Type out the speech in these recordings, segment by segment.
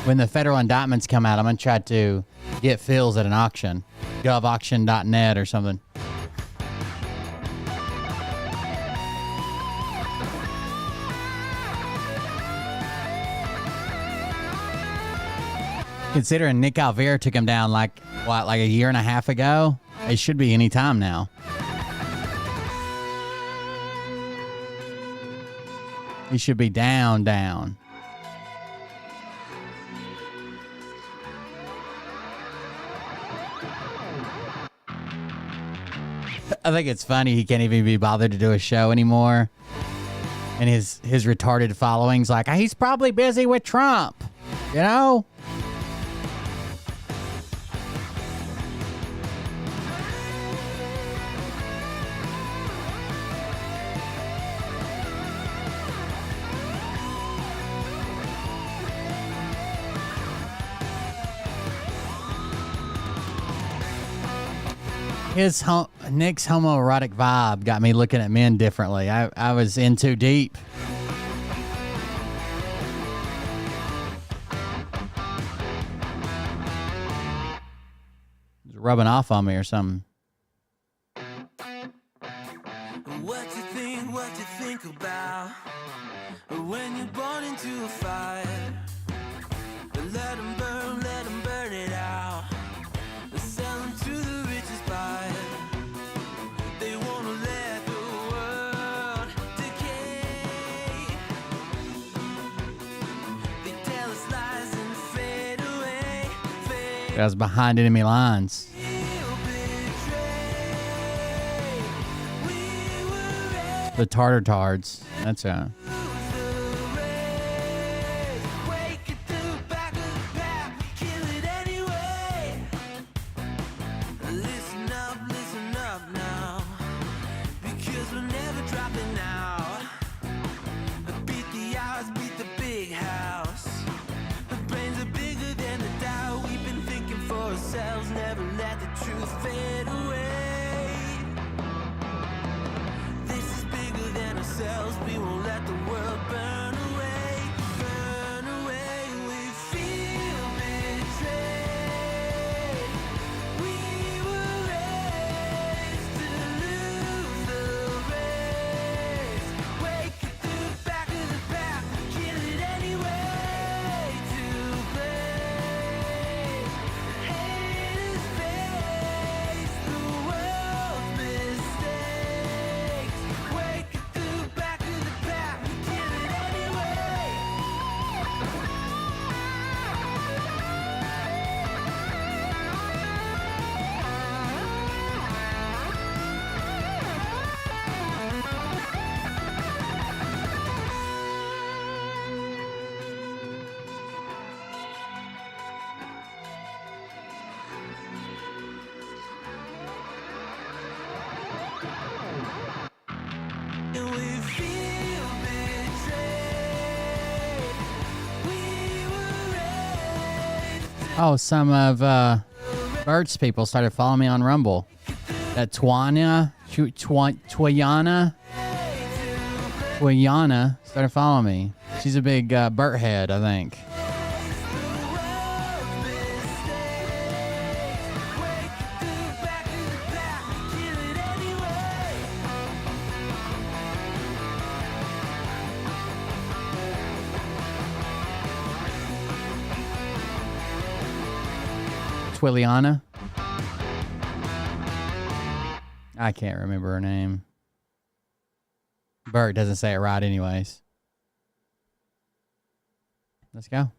When the federal indictments come out, I'm going to try to get Phil's at an auction. Govauction.net or something. Considering Nick Alvera took him down like a year and a half ago, it should be any time now. He should be down. I think it's funny he can't even be bothered to do a show anymore. And his retarded following's like, he's probably busy with Trump, you know? Nick's homoerotic vibe got me looking at men differently. I was in too deep. It's rubbing off on me or something. What you think about when you're born into a fire? Let them burn it out. Sell them to the richest buyer. They wanna let the world decay. They tell us lies and fade away. I was behind enemy lines. The Tartar-tards. That's a... Never let the truth fade away. This is bigger than ourselves. We won't let the world burn away. Burn away. We feel betrayed. We were raised to lose the race. Wake it to the back of the pack. Kill it anyway. To play. Haters face the world's mistakes. Wake it to the back of the pack. Kill it anyway. And we feel betrayed. We were raised Oh, some of to race. Birds people started following me on Rumble. That Twyana started following me. She's a big Burt head, I think. Twilliana. I can't remember her name. Bert doesn't say it right anyways. Let's go.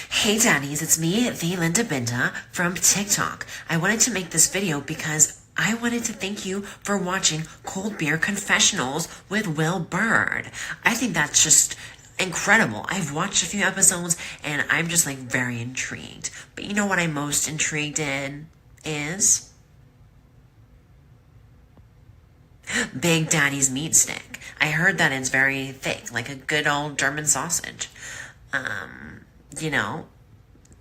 Hey Daddies, it's me, the Linda Binda from TikTok. I wanted to make this video because I wanted to thank you for watching Cold Beer Confessionals with Will Bird. I think that's just incredible. I've watched a few episodes and I'm just like very intrigued. But you know what I'm most intrigued in is Big Daddy's meat stick. I heard that it's very thick, like a good old German sausage. You know,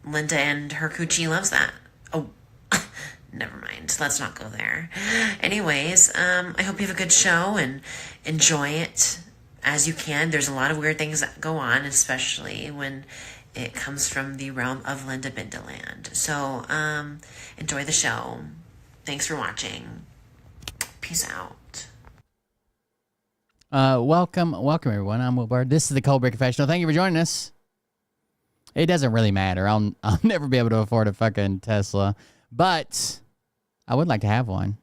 Linda and her coochie loves that. Oh, never mind. Let's not go there. Anyways, I hope you have a good show and enjoy it as you can. There's a lot of weird things that go on, especially when it comes from the realm of Linda Bindaland. So, enjoy the show. Thanks for watching. Peace out. Welcome everyone. I'm Will Bird. This is the Cold Beer Confessional. Thank you for joining us. It doesn't really matter. I'll never be able to afford a fucking Tesla, but I would like to have one.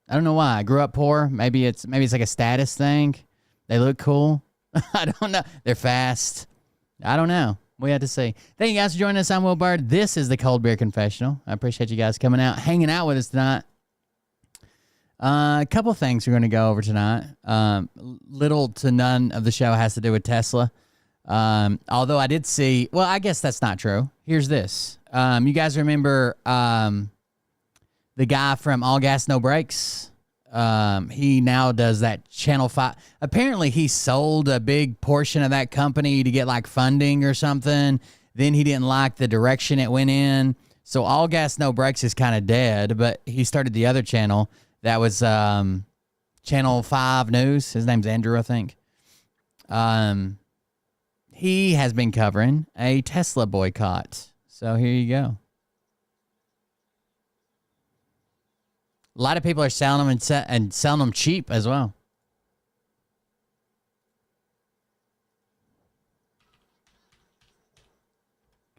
I don't know why. I grew up poor. Maybe it's like a status thing. They look cool. I don't know. They're fast. I don't know. We had to see. Thank you guys for joining us. I'm Will Bird. This is the Cold Beer Confessional. I appreciate you guys coming out, hanging out with us tonight. A couple things we're going to go over tonight. Little to none of the show has to do with Tesla. Although I did see, well, I guess that's not true. Here's this. You guys remember the guy from All Gas No Brakes? He now does that Channel 5. Apparently he sold a big portion of that company to get like funding or something. Then he didn't like the direction it went in. So All Gas No Brakes is kind of dead, but he started the other channel. That was Channel 5 News. His name's Andrew, I think. He has been covering a Tesla boycott. So here you go. A lot of people are selling them and selling them cheap as well.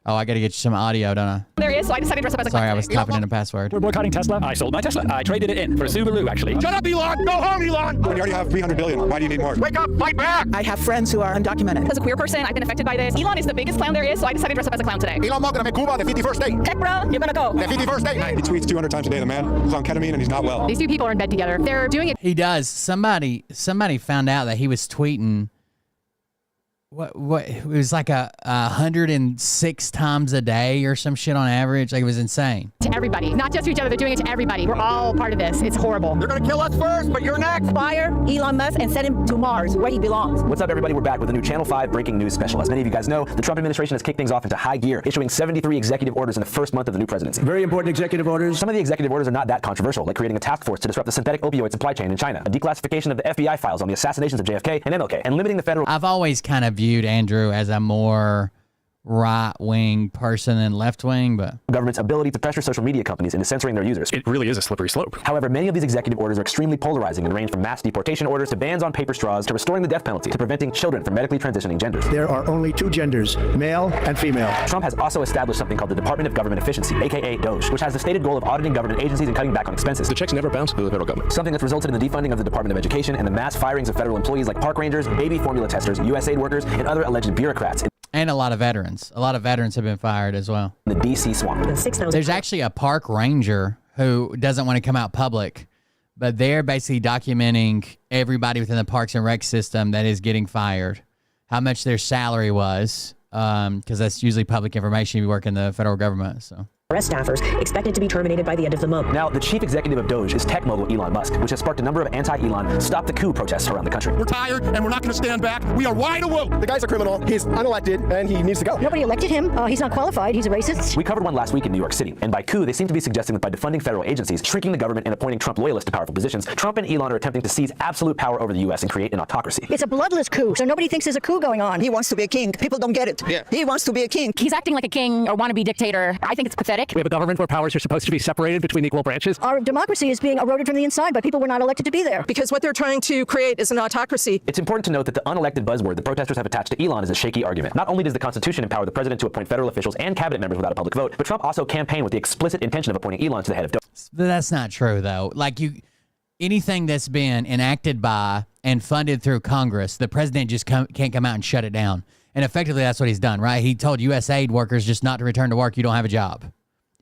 Oh, I got to get you some audio, don't I? There is, so I decided to dress up as a clown. Sorry, I was typing in a password. We're boycotting Tesla. I sold my Tesla. I traded it in for a Subaru, actually. Shut up, Elon! Go home, Elon! When you already have 300 billion, why do you need more? Wake up! Fight back! I have friends who are undocumented. As a queer person, I've been affected by this. Elon is the biggest clown there is, so I decided to dress up as a clown today. Elon Musk gonna make Cuba the 51st state. Heck, bro, you're gonna go. The 51st state. He tweets 200 times a day. The man is on ketamine and he's not well. These two people are in bed together. They're doing it. He does. Somebody found out that he was tweeting. What it was like 106 times a day or some shit on average. Like, it was insane. To everybody, not just to each other. They're doing it to everybody. We're all part of this. It's horrible. They're gonna kill us first, but you're next! Fire Elon Musk and send him to Mars, where he belongs. What's up, everybody? We're back with a new Channel 5 breaking news special. As many of you guys know, the Trump administration has kicked things off into high gear, issuing 73 executive orders in the first month of the new presidency. Very important executive orders. Some of the executive orders are not that controversial, like creating a task force to disrupt the synthetic opioid supply chain in China, a declassification of the FBI files on the assassinations of JFK and MLK, and limiting the federal... I've always kind of viewed Andrew as a more right-wing person than left-wing, but government's ability to pressure social media companies into censoring their users. It really is a slippery slope. However, many of these executive orders are extremely polarizing and range from mass deportation orders to bans on paper straws to restoring the death penalty to preventing children from medically transitioning genders. There are only two genders, male and female. Trump has also established something called the Department of Government Efficiency, aka DOGE, which has the stated goal of auditing government agencies and cutting back on expenses. The checks never bounce to the federal government. Something that's resulted in the defunding of the Department of Education and the mass firings of federal employees like park rangers, baby formula testers, USAID workers, and other alleged bureaucrats. And a lot of veterans. A lot of veterans have been fired as well. The DC swamp. There's actually a park ranger who doesn't want to come out public, but they're basically documenting everybody within the Parks and Rec system that is getting fired, how much their salary was, because that's usually public information if you work in the federal government. So staffers expected to be terminated by the end of the month. Now, the chief executive of Doge is tech mogul Elon Musk, which has sparked a number of anti-Elon stop the coup protests around the country. We're tired, and we're not going to stand back. We are wide awake. The guy's a criminal. He's unelected, and he needs to go. Nobody elected him. He's not qualified. He's a racist. We covered one last week in New York City, and by coup, they seem to be suggesting that by defunding federal agencies, shrinking the government, and appointing Trump loyalists to powerful positions, Trump and Elon are attempting to seize absolute power over the U.S. and create an autocracy. It's a bloodless coup, so nobody thinks there's a coup going on. He wants to be a king. People don't get it. Yeah. He wants to be a king. He's acting like a king or wannabe dictator. I think it's pathetic. We have a government where powers are supposed to be separated between equal branches. Our democracy is being eroded from the inside by people we're not elected to be there. Because what they're trying to create is an autocracy. It's important to note that the unelected buzzword the protesters have attached to Elon is a shaky argument. Not only does the Constitution empower the president to appoint federal officials and cabinet members without a public vote, but Trump also campaigned with the explicit intention of appointing Elon to the head of Doge. That's not true, though. Like, anything that's been enacted by and funded through Congress, the president just can't come out and shut it down. And effectively, that's what he's done, right? He told USAID workers just not to return to work. You don't have a job,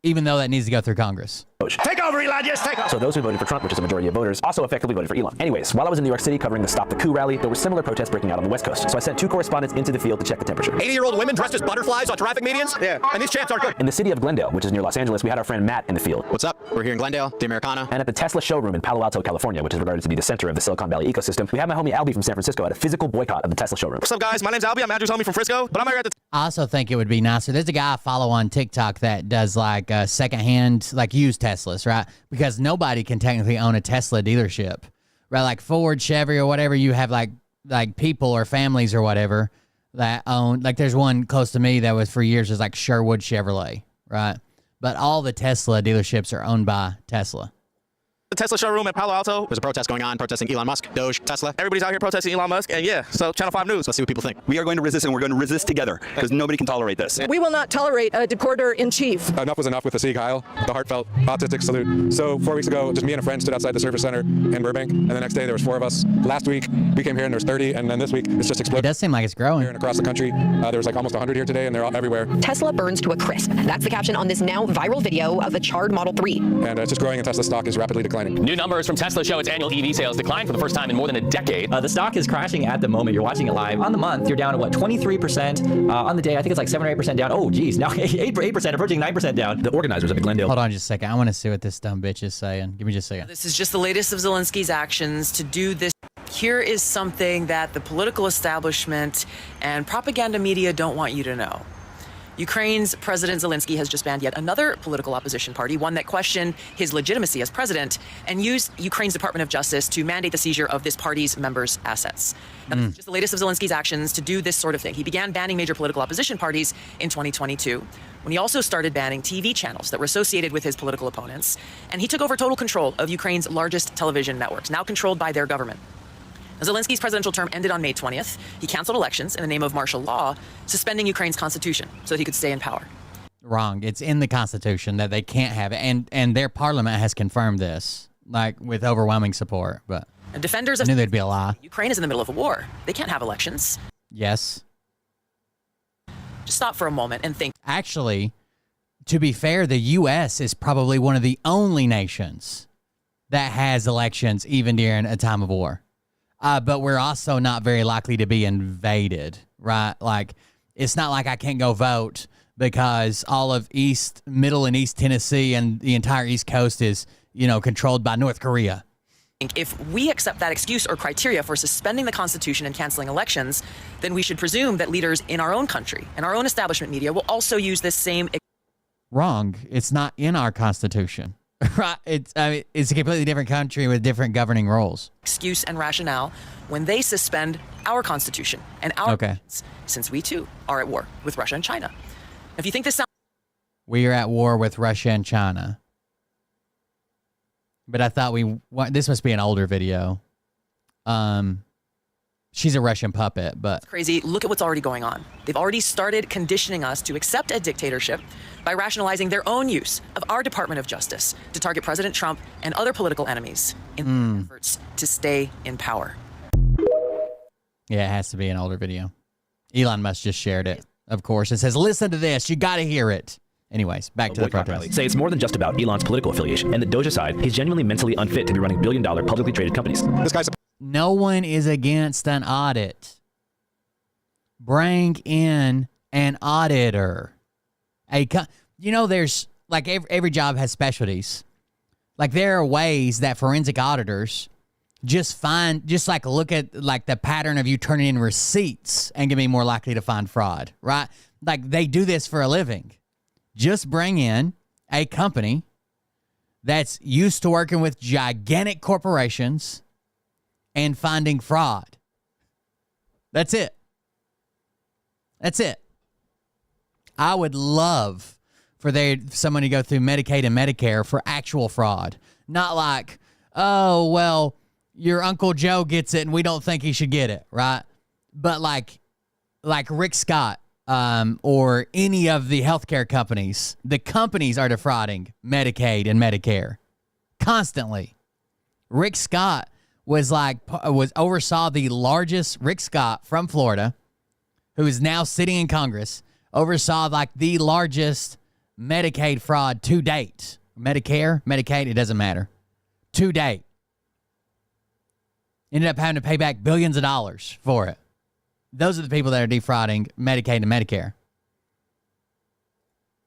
even though that needs to go through Congress. Take over, Elon. Just take over. So those who voted for Trump, which is a majority of voters, also effectively voted for Elon. Anyways, while I was in New York City covering the Stop the Coup rally, there were similar protests breaking out on the West Coast. So I sent 2 correspondents into the field to check the temperature. 80-year-old women dressed as butterflies on traffic medians? Yeah. And these champs aren't good. In the city of Glendale, which is near Los Angeles, we had our friend Matt in the field. What's up? We're here in Glendale, the Americana. And at the Tesla showroom in Palo Alto, California, which is regarded to be the center of the Silicon Valley ecosystem, we have my homie Albie from San Francisco at a physical boycott of the Tesla showroom. What's up, guys? My name's Albie. I'm Andrew's homie from Frisco, but I'm here at the... I also think it would be nicer. There's a guy I follow on TikTok that does like secondhand, like used Teslas, right? Because nobody can technically own a Tesla dealership, right? Like Ford, Chevy, or whatever. You have like people or families or whatever that own. Like there's one close to me that was for years was like Sherwood Chevrolet, right? But all the Tesla dealerships are owned by Tesla. The Tesla showroom at Palo Alto. There's a protest going on, protesting Elon Musk, Doge, Tesla. Everybody's out here protesting Elon Musk, and yeah, so Channel 5 News. Let's see what people think. We are going to resist, and we're going to resist together, because nobody can tolerate this. We will not tolerate a deporter-in-chief. Enough was enough with the Sieg Heil, the heartfelt, autistic salute. So 4 weeks ago, just me and a friend stood outside the Service Center in Burbank, and the next day there was 4 of us. Last week, we came here and there was 30, and then this week it's just exploded. It does seem like it's growing. Here and across the country, there was like almost 100 here today, and they're all everywhere. Tesla burns to a crisp. That's the caption on this now viral video of the charred Model 3. And it's just growing, and Tesla stock is rapidly declining. New numbers from Tesla show its annual EV sales declined for the first time in more than a decade. The stock is crashing at the moment. You're watching it live. On the month, you're down to what, 23%? On the day, I think it's like 7 or 8% down. Oh, geez, now 8%, approaching 9% down. The organizers of the Glendale. Hold on just a second. I want to see what this dumb bitch is saying. Give me just a second. This is just the latest of Zelensky's actions to do this. Here is something that the political establishment and propaganda media don't want you to know. Ukraine's President Zelensky has just banned yet another political opposition party, one that questioned his legitimacy as president, and used Ukraine's Department of Justice to mandate the seizure of this party's members' assets. Now, this is just the latest of Zelensky's actions to do this sort of thing. He began banning major political opposition parties in 2022, when he also started banning TV channels that were associated with his political opponents, and he took over total control of Ukraine's largest television networks, now controlled by their government. Zelensky's presidential term ended on May 20th. He canceled elections in the name of martial law, suspending Ukraine's constitution so that he could stay in power. Wrong. It's in the Constitution that they can't have it. And their parliament has confirmed this, like with overwhelming support. But and defenders I of knew there'd be a lie. Ukraine is in the middle of a war. They can't have elections. Yes. Just stop for a moment and think. Actually, to be fair, the U.S. is probably one of the only nations that has elections even during a time of war. But we're also not very likely to be invaded, right? Like, it's not like I can't go vote because all of Middle and East Tennessee and the entire East Coast is, controlled by North Korea. If we accept that excuse or criteria for suspending the Constitution and canceling elections, then we should presume that leaders in our own country and our own establishment media will also use this same... Wrong. It's not in our Constitution. Right, it's a completely different country with different governing rules. Excuse and rationale when they suspend our Constitution and our rights, since we too are at war with Russia and China. If you think this sounds... We are at war with Russia and China. But I thought this must be an older video. She's a Russian puppet, but... crazy. Look at what's already going on. They've already started conditioning us to accept a dictatorship by rationalizing their own use of our Department of Justice to target President Trump and other political enemies in their efforts to stay in power. Yeah, it has to be an older video. Elon Musk just shared it, of course. It says, listen to this. You got to hear it. Anyways, back to the protest. Say it's more than just about Elon's political affiliation, and that Doge aside, he's genuinely mentally unfit to be running billion-dollar publicly traded companies. This guy's... No one is against an audit. Bring in an auditor. There's like every job has specialties. Like there are ways that forensic auditors just like look at like the pattern of you turning in receipts and can be more likely to find fraud, right? Like they do this for a living. Just bring in a company that's used to working with gigantic corporations and finding fraud. That's it. That's it. I would love for someone to go through Medicaid and Medicare for actual fraud. Not like, oh, well, your Uncle Joe gets it and we don't think he should get it, right? But like Rick Scott or any of the healthcare companies, the companies are defrauding Medicaid and Medicare constantly. Rick Scott oversaw the largest, Rick Scott from Florida, who is now sitting in Congress, oversaw like the largest Medicaid fraud to date. Medicare, Medicaid, it doesn't matter. To date. Ended up having to pay back billions of dollars for it. Those are the people that are defrauding Medicaid and Medicare.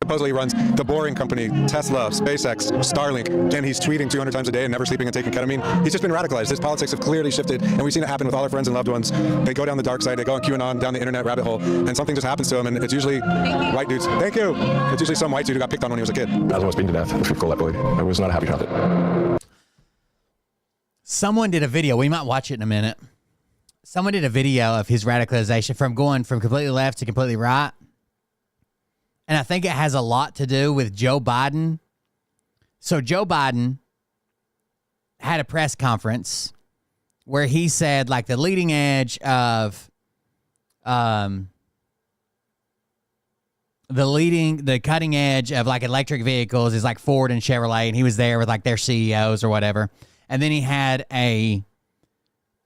Supposedly runs the boring company, Tesla, SpaceX, Starlink, and he's tweeting 200 times a day and never sleeping and taking ketamine. He's just been radicalized. His politics have clearly shifted, and we've seen it happen with all our friends and loved ones. They go down the dark side, they go on QAnon, down the internet rabbit hole, and something just happens to them, and it's usually white dudes. Thank you. It's usually some white dude who got picked on when he was a kid. I was almost beaten to death with Coletti. I was not a happy childhood. Someone did a video. We might watch it in a minute. Someone did a video of his radicalization from going from completely left to completely right. And I think it has a lot to do with Joe Biden. So Joe Biden had a press conference where he said like the leading edge of the cutting edge of like electric vehicles is like Ford and Chevrolet, and he was there with like their CEOs or whatever. And then he had a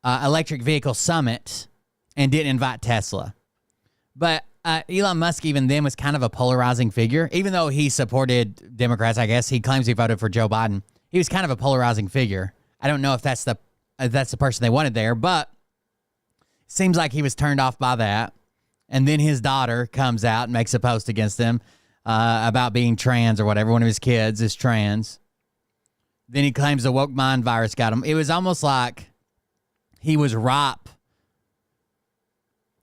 electric vehicle summit and didn't invite Tesla. But Elon Musk even then was kind of a polarizing figure. Even though he supported Democrats, I guess, he claims he voted for Joe Biden. He was kind of a polarizing figure. I don't know if that's the person they wanted there, but it seems like he was turned off by that. And then his daughter comes out and makes a post against him about being trans or whatever. One of his kids is trans. Then he claims the woke mind virus got him. It was almost like he was ripe.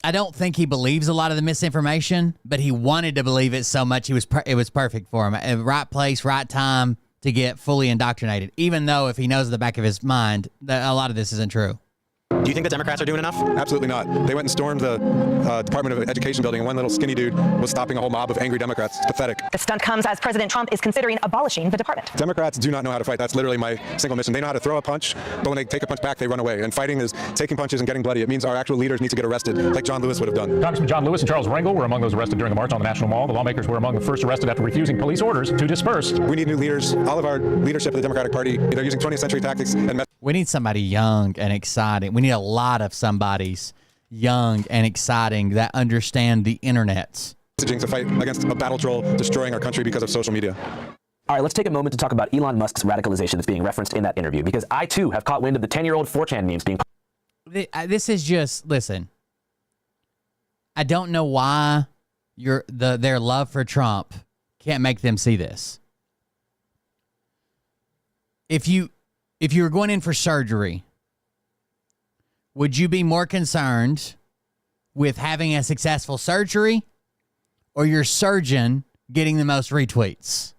I don't think he believes a lot of the misinformation, but he wanted to believe it so much it was perfect for him. Right place, right time to get fully indoctrinated, even though if he knows in the back of his mind that a lot of this isn't true. Do you think the Democrats are doing enough? Absolutely not. They went and stormed the Department of Education building, and one little skinny dude was stopping a whole mob of angry Democrats. It's pathetic. The stunt comes as President Trump is considering abolishing the department. Democrats do not know how to fight. That's literally my single mission. They know how to throw a punch, but when they take a punch back, they run away. And fighting is taking punches and getting bloody. It means our actual leaders need to get arrested, like John Lewis would have done. Congressman John Lewis and Charles Rangel were among those arrested during the march on the National Mall. The lawmakers were among the first arrested after refusing police orders to disperse. We need new leaders. All of our leadership of the Democratic Party, they're using 20th century tactics and we need somebody young and exciting. We need a lot of somebody's young and exciting that understand the internet. Messaging to fight against a battle troll destroying our country because of social media. All right, let's take a moment to talk about Elon Musk's radicalization that's being referenced in that interview, because I too have caught wind of the 10-year-old 4chan memes being. This is just, listen, I don't know why their love for Trump can't make them see this. If you were going in for surgery, would you be more concerned with having a successful surgery or your surgeon getting the most retweets?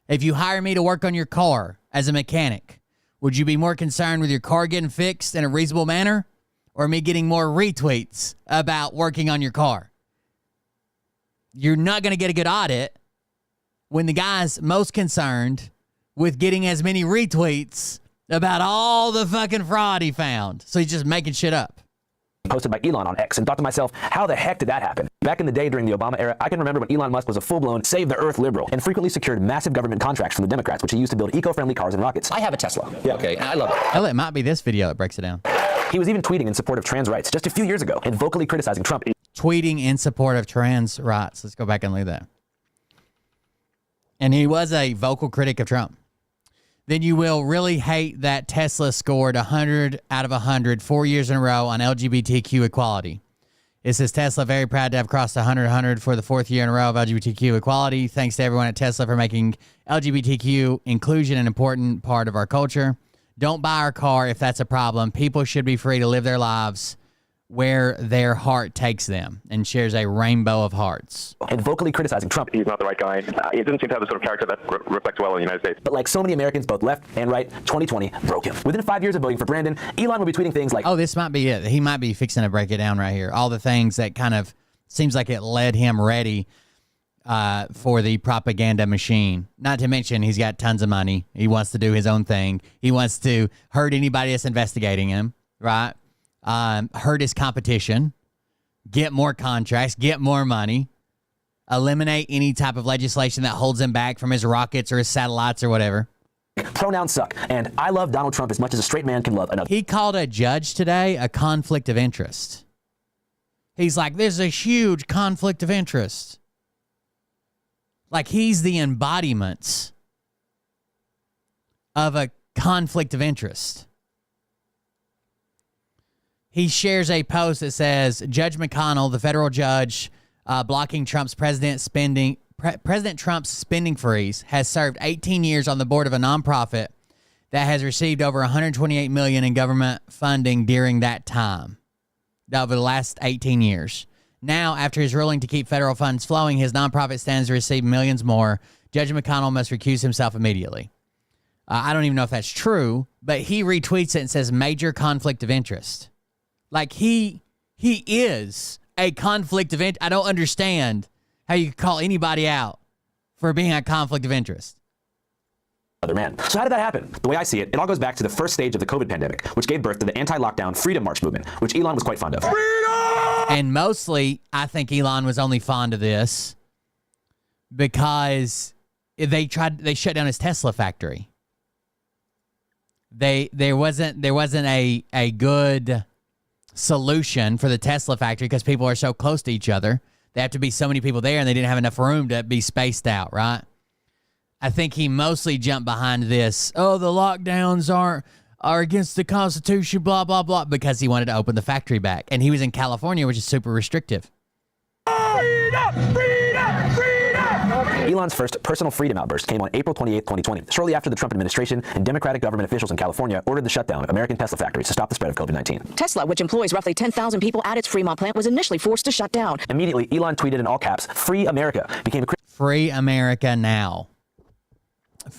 If you hire me to work on your car as a mechanic, would you be more concerned with your car getting fixed in a reasonable manner or me getting more retweets about working on your car? You're not going to get a good audit when the guy's most concerned with getting as many retweets about all the fucking fraud he found. So he's just making shit up. Posted by Elon on X, and thought to myself, how the heck did that happen? Back in the day during the Obama era, I can remember when Elon Musk was a full-blown save the earth liberal and frequently secured massive government contracts from the Democrats, which he used to build eco-friendly cars and rockets. I have a Tesla. Yeah. Okay, I love it. Hell, it might be this video that breaks it down. He was even tweeting in support of trans rights just a few years ago and vocally criticizing Trump. Tweeting in support of trans rights. Let's go back and leave that. And he was a vocal critic of Trump. Then you will really hate that Tesla scored 100 out of 100 4 years in a row on LGBTQ equality. It says Tesla very proud to have crossed 100 for the fourth year in a row of LGBTQ equality. Thanks to everyone at Tesla for making LGBTQ inclusion an important part of our culture. Don't buy our car if that's a problem. People should be free to live their lives where their heart takes them, and shares a rainbow of hearts. And vocally criticizing Trump. He's not the right guy. He doesn't seem to have the sort of character that reflects well in the United States. But like so many Americans, both left and right, 2020 broke him. Within 5 years of voting for Brandon, Elon will be tweeting things like, oh, this might be it. He might be fixing to break it down right here. All the things that kind of seems like it led him ready for the propaganda machine. Not to mention he's got tons of money. He wants to do his own thing. He wants to hurt anybody that's investigating him, right? Hurt his competition, get more contracts, get more money, eliminate any type of legislation that holds him back from his rockets or his satellites or whatever. Pronouns suck, and I love Donald Trump as much as a straight man can love another. He called a judge today a conflict of interest. He's like, there's a huge conflict of interest. Like he's the embodiment of a conflict of interest. He shares a post that says, Judge McConnell, the federal judge blocking Trump's President Trump's spending freeze, has served 18 years on the board of a nonprofit that has received over $128 million in government funding during that time, over the last 18 years. Now, after his ruling to keep federal funds flowing, his nonprofit stands to receive millions more. Judge McConnell must recuse himself immediately. I don't even know if that's true, but he retweets it and says major conflict of interest. Like he is a conflict of interest. I don't understand how you could call anybody out for being a conflict of interest. Other man. So how did that happen? The way I see it, it all goes back to the first stage of the COVID pandemic, which gave birth to the anti-lockdown Freedom March movement, which Elon was quite fond of. And mostly, I think Elon was only fond of this because they shut down his Tesla factory. There wasn't a good solution for the Tesla factory because people are so close to each other. They have to be so many people there, and they didn't have enough room to be spaced out, right? I think he mostly jumped behind this, oh, the lockdowns are against the Constitution, blah, blah, blah, because he wanted to open the factory back. And he was in California, which is super restrictive. Elon's first personal freedom outburst came on April 28, 2020, shortly after the Trump administration and Democratic government officials in California ordered the shutdown of American Tesla factories to stop the spread of COVID-19. Tesla, which employs roughly 10,000 people at its Fremont plant, was initially forced to shut down. Immediately, Elon tweeted in all caps, "Free America," became a Free America now.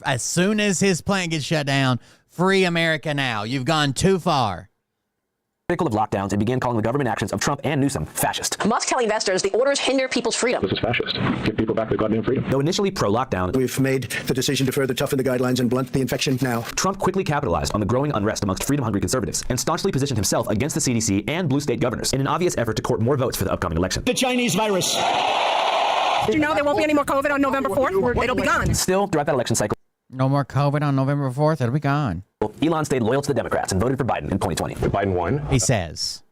As soon as his plant gets shut down, free America now. You've gone too far. Critical of lockdowns and began calling the government actions of Trump and Newsom fascist. Musk telling investors the orders hinder people's freedom. This is fascist. Give people back their goddamn freedom. Though initially pro-lockdown, We've made the decision to further toughen the guidelines and blunt the infection now. Trump quickly capitalized on the growing unrest amongst freedom-hungry conservatives and staunchly positioned himself against the CDC and blue state governors in an obvious effort to court more votes for the upcoming election. The Chinese virus. Did you know there won't be any more COVID on November 4th? It'll be gone. Still, throughout that election cycle, No more COVID on November 4th. It'll be gone. Elon stayed loyal to the Democrats and voted for Biden in 2020. Biden won. He says.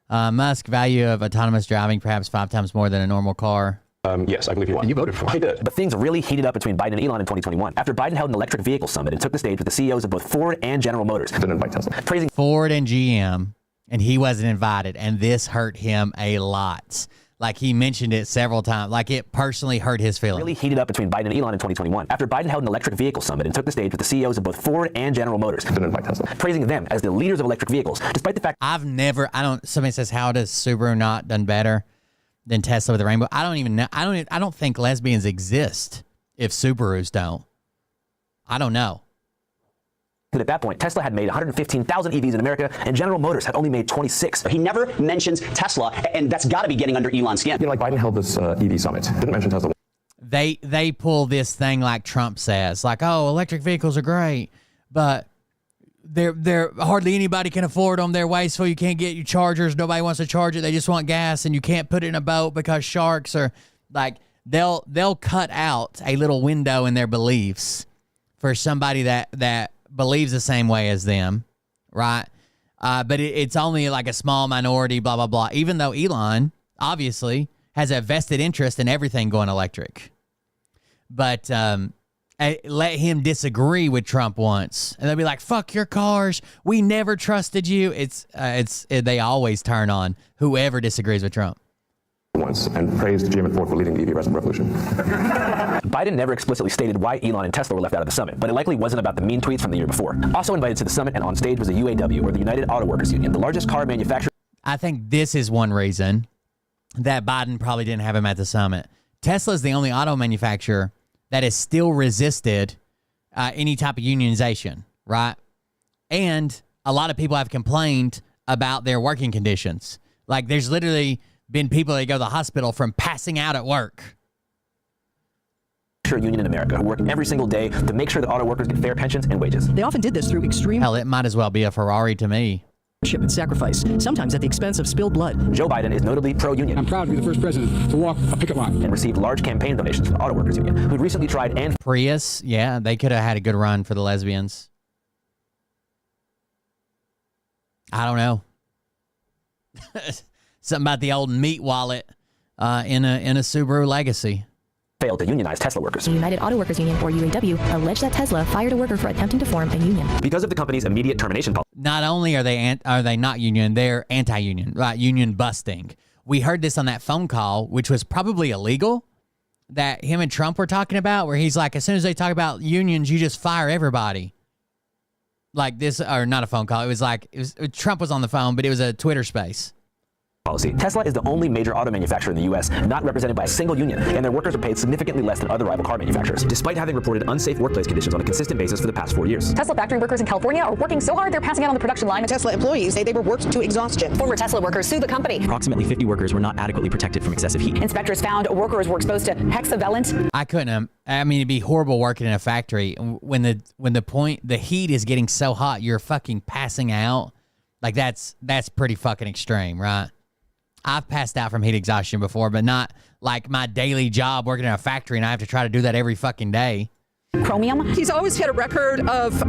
Musk value of autonomous driving perhaps 5 times more than a normal car. Yes, I believe he won. And you voted for him. I did. But things really heated up between Biden and Elon in 2021 after Biden held an electric vehicle summit and took the stage with the CEOs of both Ford and General Motors. Didn't invite Tesla. Praising Ford and GM, and he wasn't invited, and this hurt him a lot. Like he mentioned it several times, like it personally hurt his feelings. Really heated up between Biden and Elon in 2021 after Biden held an electric vehicle summit and took the stage with the CEOs of both Ford and General Motors. Didn't invite Tesla. Praising them as the leaders of electric vehicles, despite the fact somebody says, how does Subaru not done better than Tesla with the Rainbow? I don't even know. I don't think lesbians exist if Subarus don't. I don't know. that at that point, Tesla had made 115,000 EVs in America, and General Motors had only made 26. He never mentions Tesla, and that's got to be getting under Elon's skin. You know, like Biden held this EV summit, didn't mention Tesla. They pull this thing like Trump says, like, oh, electric vehicles are great, but they're hardly anybody can afford them. They're wasteful. You can't get your chargers. Nobody wants to charge it. They just want gas, and you can't put it in a boat because sharks are like, they'll cut out a little window in their beliefs for somebody that believes the same way as them, right? But it's only like a small minority, blah, blah, blah, even though Elon obviously has a vested interest in everything going electric. But let him disagree with Trump once, and they'll be like, "Fuck your cars. We never trusted you." They always turn on whoever disagrees with Trump. Once and praised GM and Ford for leading the EV revolution. Biden never explicitly stated why Elon and Tesla were left out of the summit, but it likely wasn't about the mean tweets from the year before. Also invited to the summit and on stage was the UAW, or the United Auto Workers Union, the largest car manufacturer. I think this is one reason that Biden probably didn't have him at the summit. Tesla is the only auto manufacturer that has still resisted any type of unionization, right? And a lot of people have complained about their working conditions. Like, there's literally been people that go to the hospital from passing out at work. Union in America, who work every single day to make sure that auto workers get fair pensions and wages. They often did this through extreme Hell, it might as well be a Ferrari to me. and sacrifice, sometimes at the expense of spilled blood. Joe Biden is notably pro-union. I'm proud to be the first president to walk a picket line. And received large campaign donations from the Auto Workers Union, who'd recently tried and... Prius, yeah, they could have had a good run for the lesbians. I don't know. Something about the old meat wallet in a Subaru Legacy. Failed to unionize Tesla workers. The United Auto Workers Union, or UAW, alleged that Tesla fired a worker for attempting to form a union. Because of the company's immediate termination policy. Not only are they not union, they're anti-union, right? Union busting. We heard this on that phone call, which was probably illegal, that him and Trump were talking about, where he's like, as soon as they talk about unions, you just fire everybody. Like this, or not a phone call. It was like, Trump was on the phone, but it was a Twitter space. Policy. Tesla is the only major auto manufacturer in the U.S. not represented by a single union, and their workers are paid significantly less than other rival car manufacturers, despite having reported unsafe workplace conditions on a consistent basis for the past 4 years. Tesla factory workers in California are working so hard they're passing out on the production line. Tesla employees say they were worked to exhaustion. Former Tesla workers sued the company. Approximately 50 workers were not adequately protected from excessive heat. Inspectors found workers were exposed to hexavalent. I couldn't. I mean, it'd be horrible working in a factory when the heat is getting so hot, you're fucking passing out. Like that's pretty fucking extreme, right? I've passed out from heat exhaustion before, but not like my daily job working in a factory, and I have to try to do that every fucking day. Chromium. He's always had a record of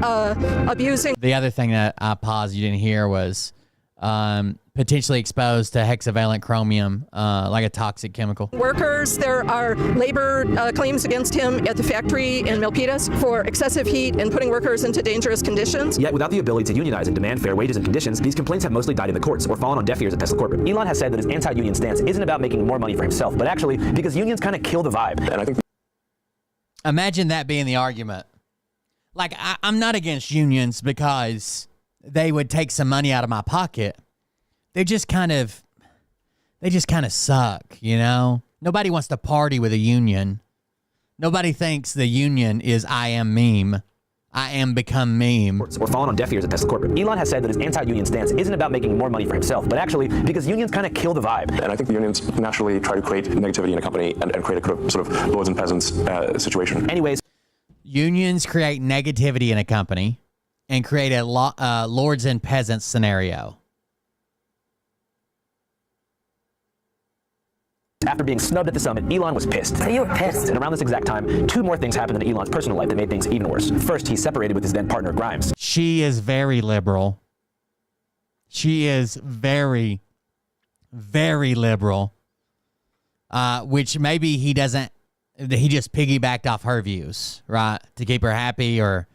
abusing. The other thing that I paused you didn't hear was potentially exposed to hexavalent chromium, like a toxic chemical. Workers. There are labor claims against him at the factory in Milpitas for excessive heat and putting workers into dangerous conditions. Yet without the ability to unionize and demand fair wages and conditions, these complaints have mostly died in the courts or fallen on deaf ears at Tesla corporate. Elon has said that his anti-union stance isn't about making more money for himself, but actually because unions kind of kill the vibe. And I think imagine that being the argument. Like, I'm not against unions because they would take some money out of my pocket. They just kind of suck, you know? Nobody wants to party with a union. Nobody thinks the union is I am meme. I am become meme. Or fallen on deaf ears at Tesla corporate. Elon has said that his anti-union stance isn't about making more money for himself, but actually because unions kind of kill the vibe. And I think the unions naturally try to create negativity in a company and create a sort of lords and peasants situation. Anyways. Unions create negativity in a company and create a lords and peasants scenario. After being snubbed at the summit, Elon was pissed. So you were pissed. And around this exact time, 2 more things happened in Elon's personal life that made things even worse. First, he separated with his then partner, Grimes. She is very liberal. She is very, very liberal. Which maybe he just piggybacked off her views, right? To keep her happy, or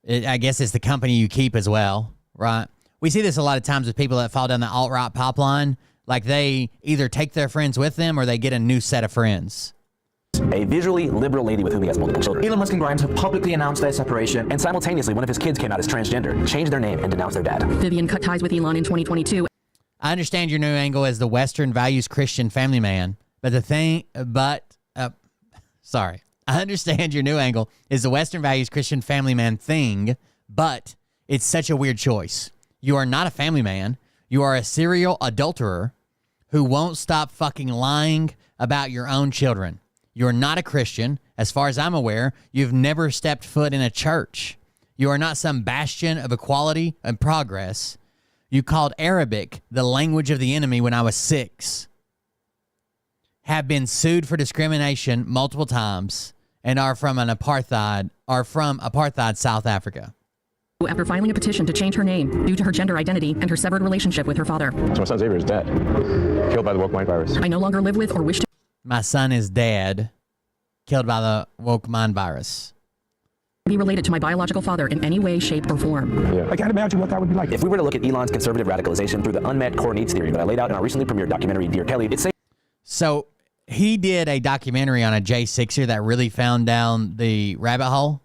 I guess it's the company you keep as well, right? We see this a lot of times with people that fall down the alt-right pipeline. Like, they either take their friends with them or they get a new set of friends. A visually liberal lady with whom he has multiple children. Elon Musk and Grimes have publicly announced their separation, and simultaneously one of his kids came out as transgender, changed their name, and denounced their dad. Vivian cut ties with Elon in 2022. I understand your new angle as the Western values Christian family man, sorry. I understand your new angle is the Western values Christian family man thing, but it's such a weird choice. You are not a family man. You are a serial adulterer who won't stop fucking lying about your own children. You're not a Christian. As far as I'm aware, you've never stepped foot in a church. You are not some bastion of equality and progress. You called Arabic the language of the enemy when I was 6. Have been sued for discrimination multiple times and are from apartheid South Africa. After filing a petition to change her name due to her gender identity and her severed relationship with her father. So my son Xavier is dead, killed by the woke white virus. I no longer live with or wish to. My son is dead. killed by the woke mind virus. Be related to my biological father in any way, shape, or form. I can't imagine what that would be like. If we were to look at Elon's conservative radicalization through the unmet core needs theory that I laid out in our recently premiered documentary, Dear Kelly, it's safe. So he did a documentary on a J6er that really found down the rabbit hole.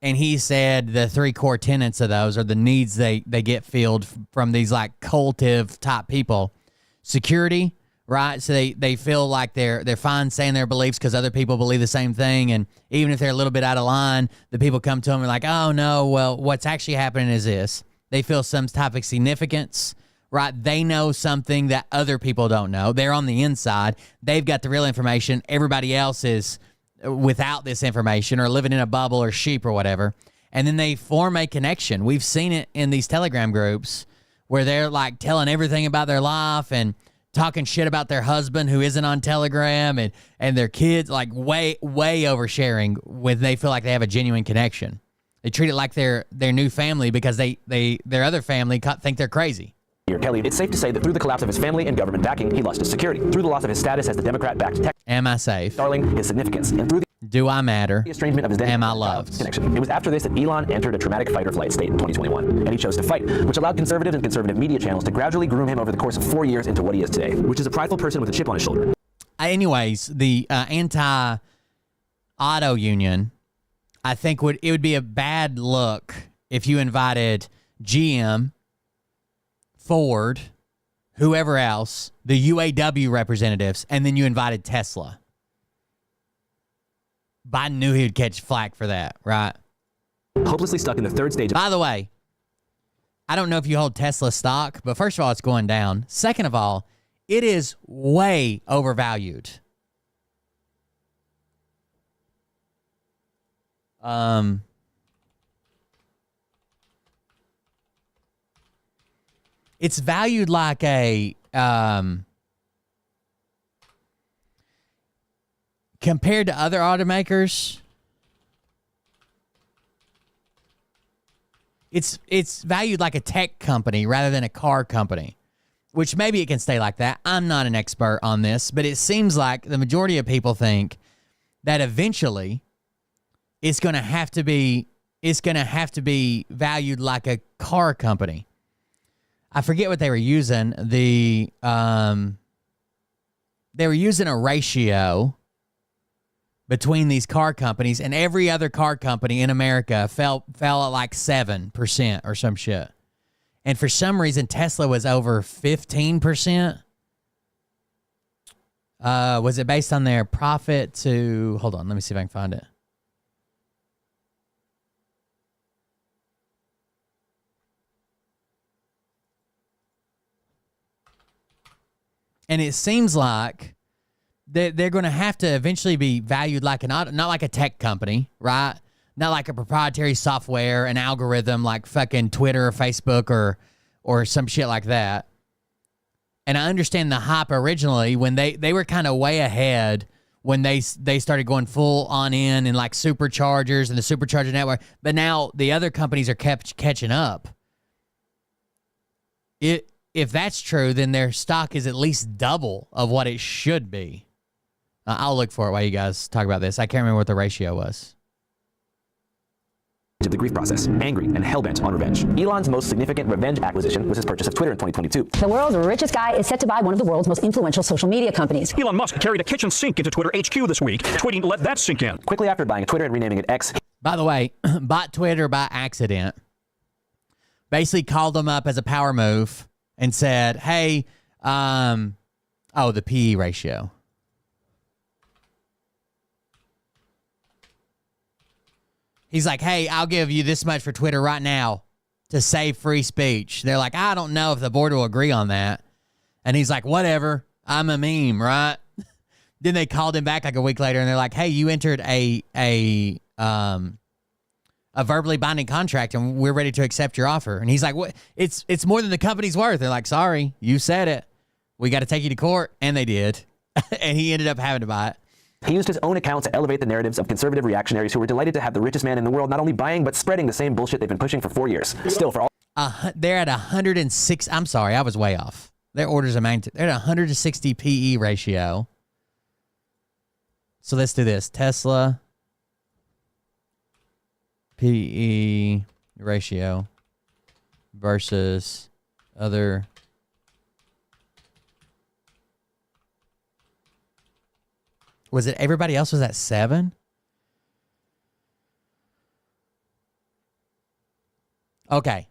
And he said the 3 core tenets of those are the needs they get filled from these like cultive type people. Security, right? So they feel like they're fine saying their beliefs because other people believe the same thing. And even if they're a little bit out of line, the people come to them and like, oh no, well, what's actually happening is this. They feel some type of significance, right? They know something that other people don't know. They're on the inside. They've got the real information. Everybody else is without this information or living in a bubble or sheep or whatever. And then they form a connection. We've seen it in these Telegram groups where they're like telling everything about their life and talking shit about their husband who isn't on Telegram and their kids, like way oversharing when they feel like they have a genuine connection. They treat it like their new family because their other family think they're crazy. Dear Kelly, it's safe to say that through the collapse of his family and government backing, he lost his security. Through the loss of his status as the Democrat-backed tech. Am I safe? Starling, his significance. And through the do I matter? Estrangement of his Am I loved? Connection. It was after this that Elon entered a traumatic fight or flight state in 2021, and he chose to fight, which allowed conservatives and conservative media channels to gradually groom him over the course of 4 years into what he is today, which is a prideful person with a chip on his shoulder. Anyways, the anti-auto union, I think it would be a bad look if you invited GM, Ford, whoever else, the UAW representatives, and then you invited Tesla. Biden knew he would catch flack for that, right? Hopelessly stuck in the third stage. By the way, I don't know if you hold Tesla stock, but first of all, it's going down. Second of all, it is way overvalued. It's valued like a compared to other automakers, it's valued like a tech company rather than a car company, which maybe it can stay like that. I'm not an expert on this, but it seems like the majority of people think that eventually it's going to have to be valued like a car company. I forget what they were using. They were using a ratio between these car companies, and every other car company in America fell at like 7% or some shit. And for some reason, Tesla was over 15%. Was it based on their profit to... Hold on, let me see if I can find it. And it seems like they're going to have to eventually be valued like not like a tech company, right? Not like a proprietary software, an algorithm like fucking Twitter or Facebook or some shit like that. And I understand the hype originally when they were kind of way ahead when they started going full on in and like superchargers and the supercharger network. But now the other companies are catching up. If that's true, then their stock is at least double of what it should be. I'll look for it while you guys talk about this. I can't remember what the ratio was. Of the grief process, angry and hellbent on revenge. Elon's most significant revenge acquisition was his purchase of Twitter in 2022. The world's richest guy is set to buy one of the world's most influential social media companies. Elon Musk carried a kitchen sink into Twitter HQ this week, tweeting, "Let that sink in." Quickly after buying Twitter and renaming it X. By the way, bought Twitter by accident. Basically called them up as a power move and said, hey, the PE ratio. He's like, hey, I'll give you this much for Twitter right now to save free speech. They're like, I don't know if the board will agree on that. And he's like, whatever, I'm a meme, right? Then they called him back like a week later and they're like, hey, you entered a verbally binding contract and we're ready to accept your offer. And he's like, what? It's more than the company's worth. They're like, sorry, you said it. We got to take you to court. And they did. And he ended up having to buy it. He used his own account to elevate the narratives of conservative reactionaries who were delighted to have the richest man in the world not only buying, but spreading the same bullshit they've been pushing for 4 years. Still, for all... They're at 106... I'm sorry, I was way off. Their orders of magnitude... They're at 160 PE ratio. So let's do this. Tesla PE ratio versus other. Was it everybody else was at 7? Okay.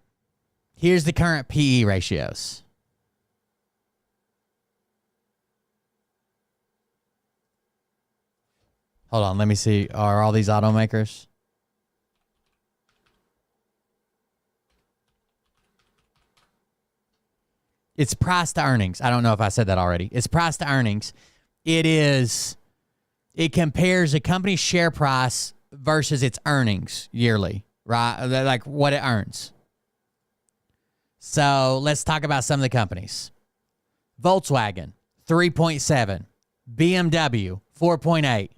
Here's the current PE ratios. Hold on, let me see. Are all these automakers? It's price to earnings. I don't know if I said that already. It's price to earnings. It compares a company's share price versus its earnings yearly, right? Like what it earns. So let's talk about some of the companies. Volkswagen, 3.7. BMW, 4.8.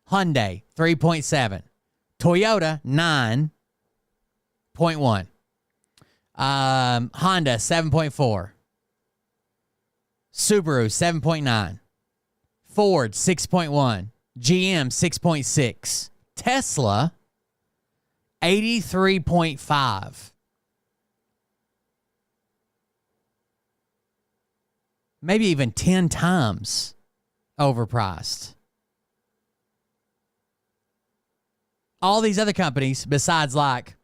Hyundai, 3.7. Toyota, 9.1. Honda, 7.4. Subaru, 7.9. Ford, 6.1. GM, 6.6. Tesla, 83.5. Maybe even 10 times overpriced. All these other companies, besides like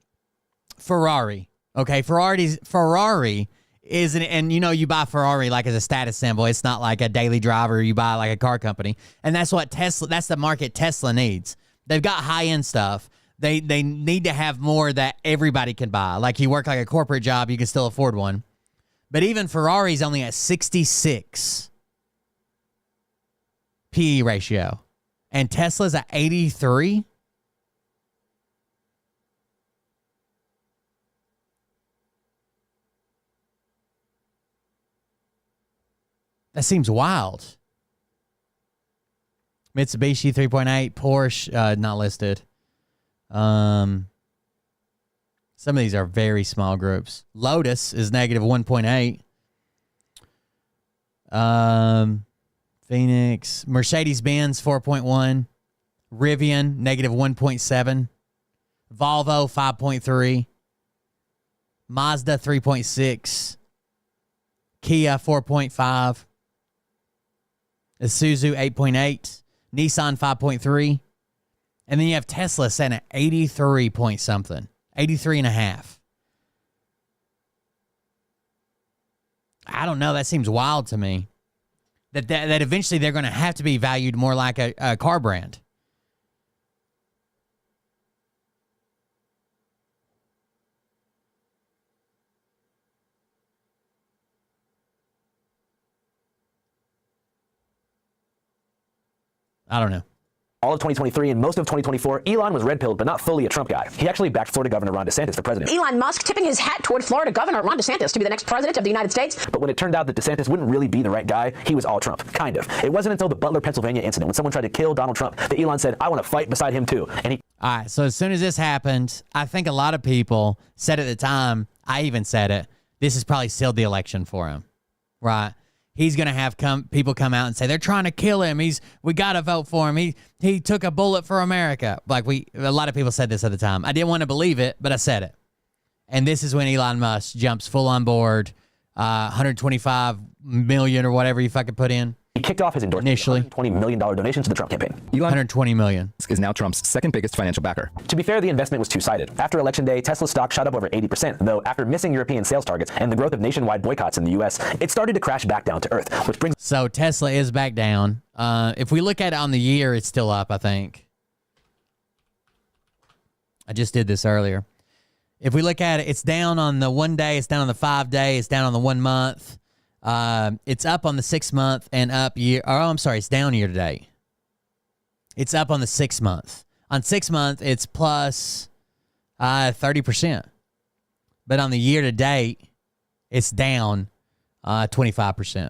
Ferrari, okay, Ferrari is and you know you buy Ferrari like as a status symbol. It's not like a daily driver. You buy like a car company, and that's what Tesla. That's the market Tesla needs. They've got high end stuff. They need to have more that everybody can buy. Like you work like a corporate job, you can still afford one. But even Ferrari's only at 66 PE ratio, and Tesla's at 83. That seems wild. Mitsubishi 3.8, Porsche not listed. Some of these are very small groups. Lotus is negative 1.8. Phoenix, Mercedes-Benz 4.1. Rivian negative 1.7. Volvo 5.3. Mazda 3.6. Kia 4.5. Isuzu 8.8, Nissan 5.3, and then you have Tesla sitting at 83 point something, 83 and a half. I don't know. That seems wild to me. That eventually they're going to have to be valued more like a car brand. I don't know. All of 2023 and most of 2024, Elon was red-pilled, but not fully a Trump guy. He actually backed Florida Governor Ron DeSantis for president. Elon Musk tipping his hat toward Florida Governor Ron DeSantis to be the next president of the United States. But when it turned out that DeSantis wouldn't really be the right guy, he was all Trump, kind of. It wasn't until the Butler, Pennsylvania incident when someone tried to kill Donald Trump that Elon said, I want to fight beside him too. And he... All right, so as soon as this happened, I think a lot of people said at the time, I even said it, this has probably sealed the election for him, right? He's going to have people come out and say, they're trying to kill him. We got to vote for him. He took a bullet for America. Like a lot of people said this at the time. I didn't want to believe it, but I said it. And this is when Elon Musk jumps full on board, 125 million or whatever you fucking put in. He kicked off his endorsement initially $20 million donation to the Trump campaign. Elon 120 million is now Trump's second biggest financial backer. To be fair, the investment was two-sided. After Election Day, Tesla's stock shot up over 80%, though after missing European sales targets and the growth of nationwide boycotts in the U.S., it started to crash back down to earth, which brings... So Tesla is back down. If we look at it on the year, it's still up, I think. I just did this earlier. If we look at it, it's down on the 1 day, it's down on the 5 day, it's down on the 1 month. It's up on the 6 month and up year. Oh, I'm sorry. It's down year to date. It's up on the 6 month. On 6 month, it's plus 30%. But on the year to date, it's down 25%.